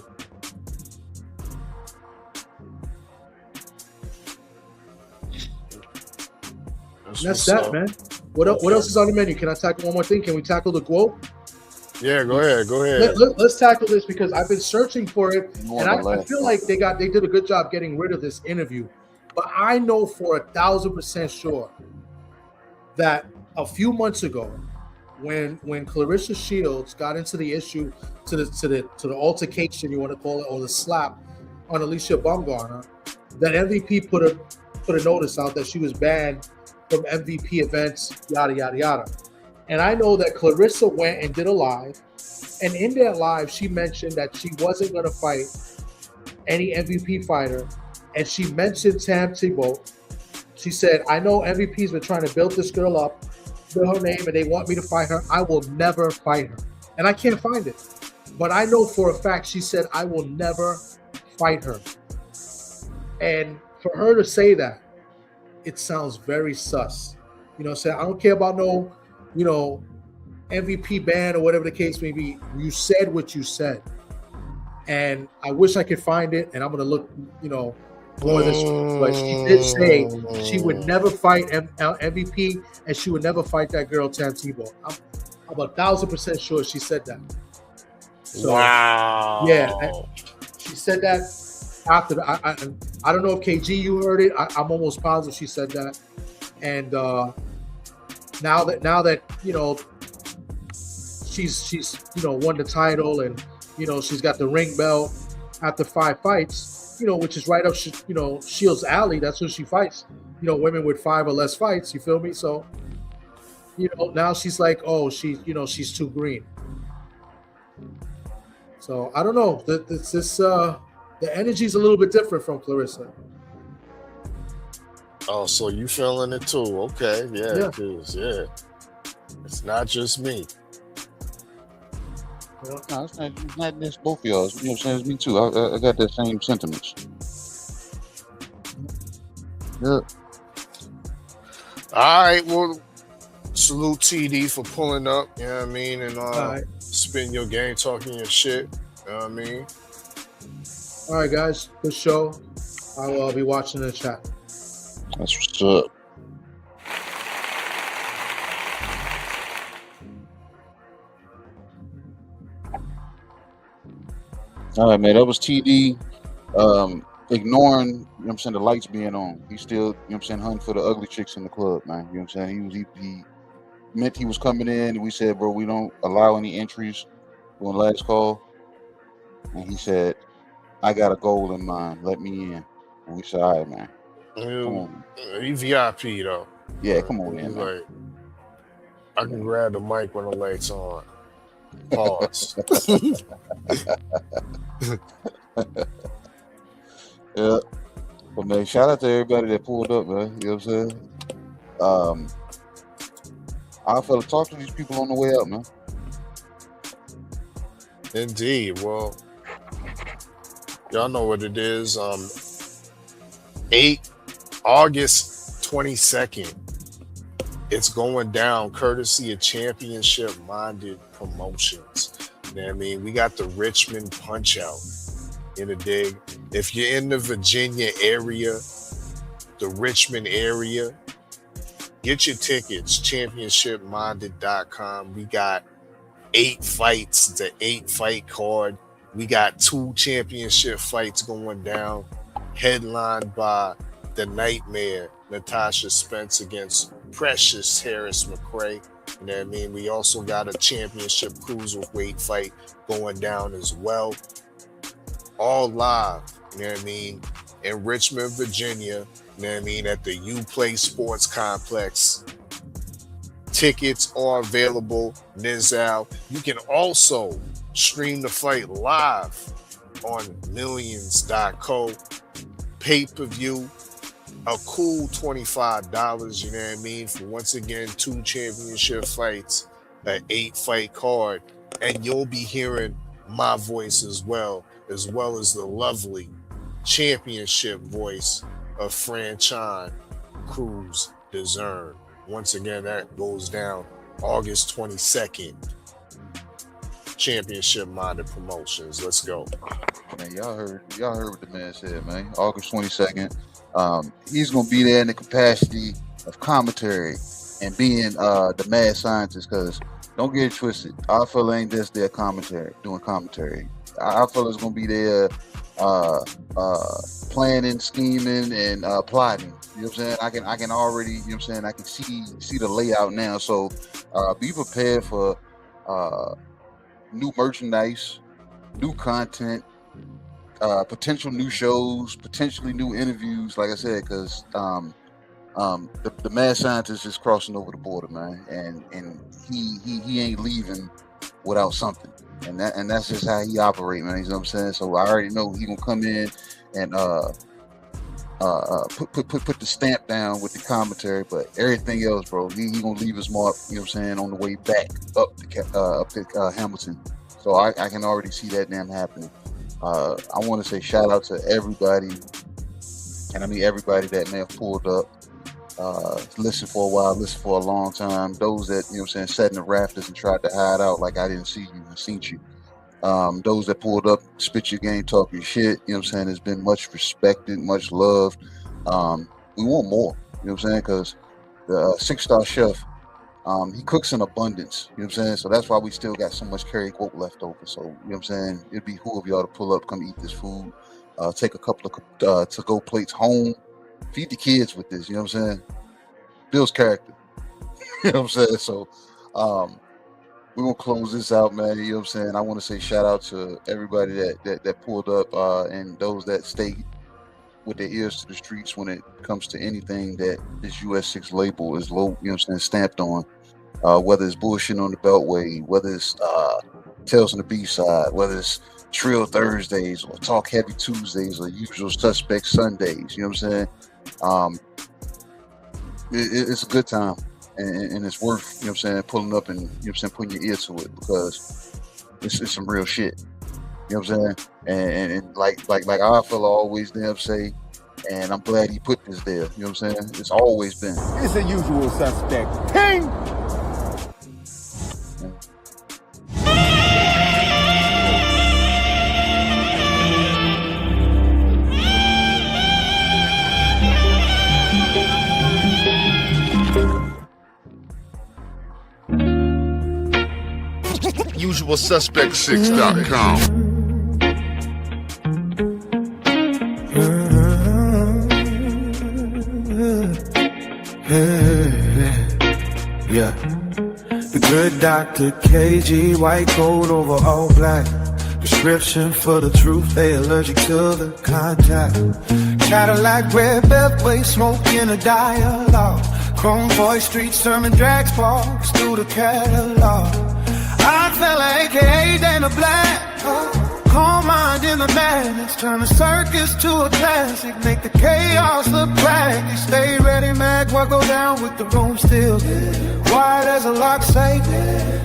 That's that, man. What else is on the menu? Can I tackle one more thing? Can we tackle the quote? Yeah, go ahead. Let's tackle this, because I've been searching for it, and I feel like they did a good job getting rid of this interview. But I know for 1,000% sure that a few months ago, when Clarissa Shields got into the issue to the altercation, you want to call it, or the slap on Alicia Baumgartner, that MVP put a notice out that she was banned from MVP events, yada yada yada. And I know that Clarissa went and did a live, and in that live, she mentioned that she wasn't going to fight any MVP fighter, and she mentioned Tam Tebow. She said, I know MVP's been trying to build this girl up, build her name, and they want me to fight her. I will never fight her. And I can't find it. But I know for a fact she said, I will never fight her. And for her to say that, it sounds very sus. You know what I'm saying? I don't care about no, you know, MVP ban or whatever the case may be. You said what you said. And I wish I could find it, and I'm going to look, you know, more than but she did say she would never fight MVP, and she would never fight that girl Tam Tebow. I'm 1,000% sure she said that. So, wow. Yeah, she said that after. I don't know if KG you heard it. I'm almost positive she said that. And now that you know she's you know won the title, and you know she's got the ring belt after 5 fights. You know, which is right up, you know, Shields' alley. That's who she fights. You know, women with 5 or less fights. You feel me? So, you know, now she's like, oh, she's too green. So I don't know. The energy's a little bit different from Clarissa. Oh, so you feeling it too? Okay, yeah. It's not just me. No, it's not just both of y'all. You know what I'm saying? It's me too. I got that same sentiments. Yeah. All right, well, salute TD for pulling up, you know what I mean, and spitting your game, talking your shit, you know what I mean? All right, guys, good show. I will be watching the chat. That's what's up. All right, man, that was TD ignoring, you know what I'm saying, the lights being on. He still, you know what I'm saying, hunting for the ugly chicks in the club, man. You know what I'm saying? He meant he was coming in, and we said, bro, we don't allow any entries on last call. And he said, I got a goal in mind. Let me in. And we said, all right, man. Come on. He VIP, though. Yeah, come on in, man. Like, I can grab the mic when the lights on. Pause. Yeah. But, man, shout out to everybody that pulled up, man. You know what I'm saying? I felt to talk to these people on the way out, man. Indeed. Well, y'all know what it is. August 22nd. It's going down courtesy of Championship Minded Promotions. You know what I mean? We got the Richmond Punch Out in the dig. If you're in the Virginia area, the Richmond area, get your tickets, championshipminded.com. We got 8 fights. It's an 8-fight card. We got 2 championship fights going down, headlined by The Nightmare, Natasha Spence against Precious Harris McCrae. You know what I mean? We also got a championship cruiserweight fight going down as well. All live, you know what I mean, in Richmond, Virginia, you know what I mean, at the U-Play Sports Complex. Tickets are available, Nizal. You can also stream the fight live on millions.co. Pay-per-view, a cool $25, you know what I mean, for once again 2 championship fights, an 8-fight card, and you'll be hearing my voice as well as the lovely championship voice of Franchine Cruz Dezern. Once again, that goes down August 22nd. Championship Minded Promotions. Let's go. Man, y'all heard what the man said, man. August 22nd. He's gonna be there in the capacity of commentary and being the mad scientist, because don't get it twisted. Our fella ain't just there doing commentary. Our fella's gonna be there planning, scheming, and plotting. You know what I'm saying? I can already, you know what I'm saying, I can see the layout now. So be prepared for new merchandise, new content, potential new shows, potentially new interviews, like I said, because The mad scientist is crossing over the border, man, and he ain't leaving without something, and that's just how he operate, man. You know what I'm saying? So I already know he gonna come in and put the stamp down with the commentary, but everything else, bro, he gonna leave his mark. You know what I'm saying? On the way back up to Hamilton. So I can already see that damn happening. I want to say shout out to everybody, and I mean everybody that may have pulled up, listened for a while, listened for a long time. Those that, you know what I'm saying, sat in the rafters and tried to hide out like I didn't see you and seen you. Those that pulled up, spit your game, talk your shit, you know what I'm saying, has been much respected, much loved. We want more, you know what I'm saying, because the 6-star chef, he cooks in abundance, you know what I'm saying, so that's why we still got so much carry quote left over. So, you know what I'm saying, it'd be cool of y'all to pull up, come eat this food, take a couple of to-go plates home, feed the kids with this, you know what I'm saying, builds character, you know what I'm saying. So we're gonna close this out, man. You know what I'm saying? I want to say shout out to everybody that pulled up, and those that stayed with their ears to the streets when it comes to anything that this US6 label is low, you know what I'm saying, stamped on. Whether it's bullshit on the Beltway, whether it's Tales on the B-side, whether it's Trill Thursdays or Talk Heavy Tuesdays or Usual Suspect Sundays, you know what I'm saying? It's a good time. And it's worth, you know what I'm saying, pulling up and, you know what I'm saying, putting your ear to it, because it's some real shit. You know what I'm saying? And like our fella always damn say, and I'm glad he put this there. You know what I'm saying? It's always been. It's a Usual Suspect. Ping! UsualSuspect6.com. Yeah. The good Dr. KG, white coat over all black. Prescription for the truth, they allergic to the contact. Cadillac, red beltway, smoking a dialogue. Chrome voice, street sermon, drag sparks through the catalog. I fella, aka Dana Black, calm mind in the madness, turn the circus to a classic, make the chaos look practice. Stay ready, mag, what go down with the room still. Wide as a lock safe,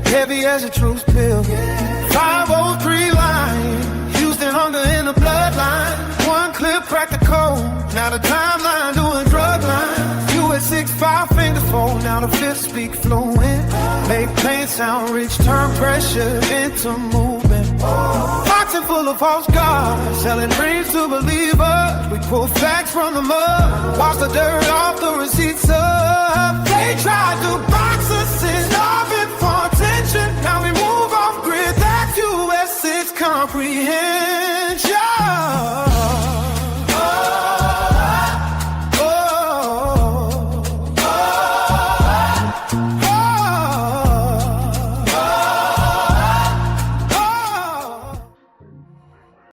heavy as a truth pill. 503 line, Houston hunger in the bloodline. One clip, crack the code, now the timeline doing drug line. US6 5 fold, now the fifth speak fluent. Make pain sound rich, turn pressure into movement. Boxing full of false gods, selling dreams to believers. We pull facts from the mud, wash the dirt off the receipts up. They tried to box us in, starving for attention. Now we move off grid, that's US6 comprehension.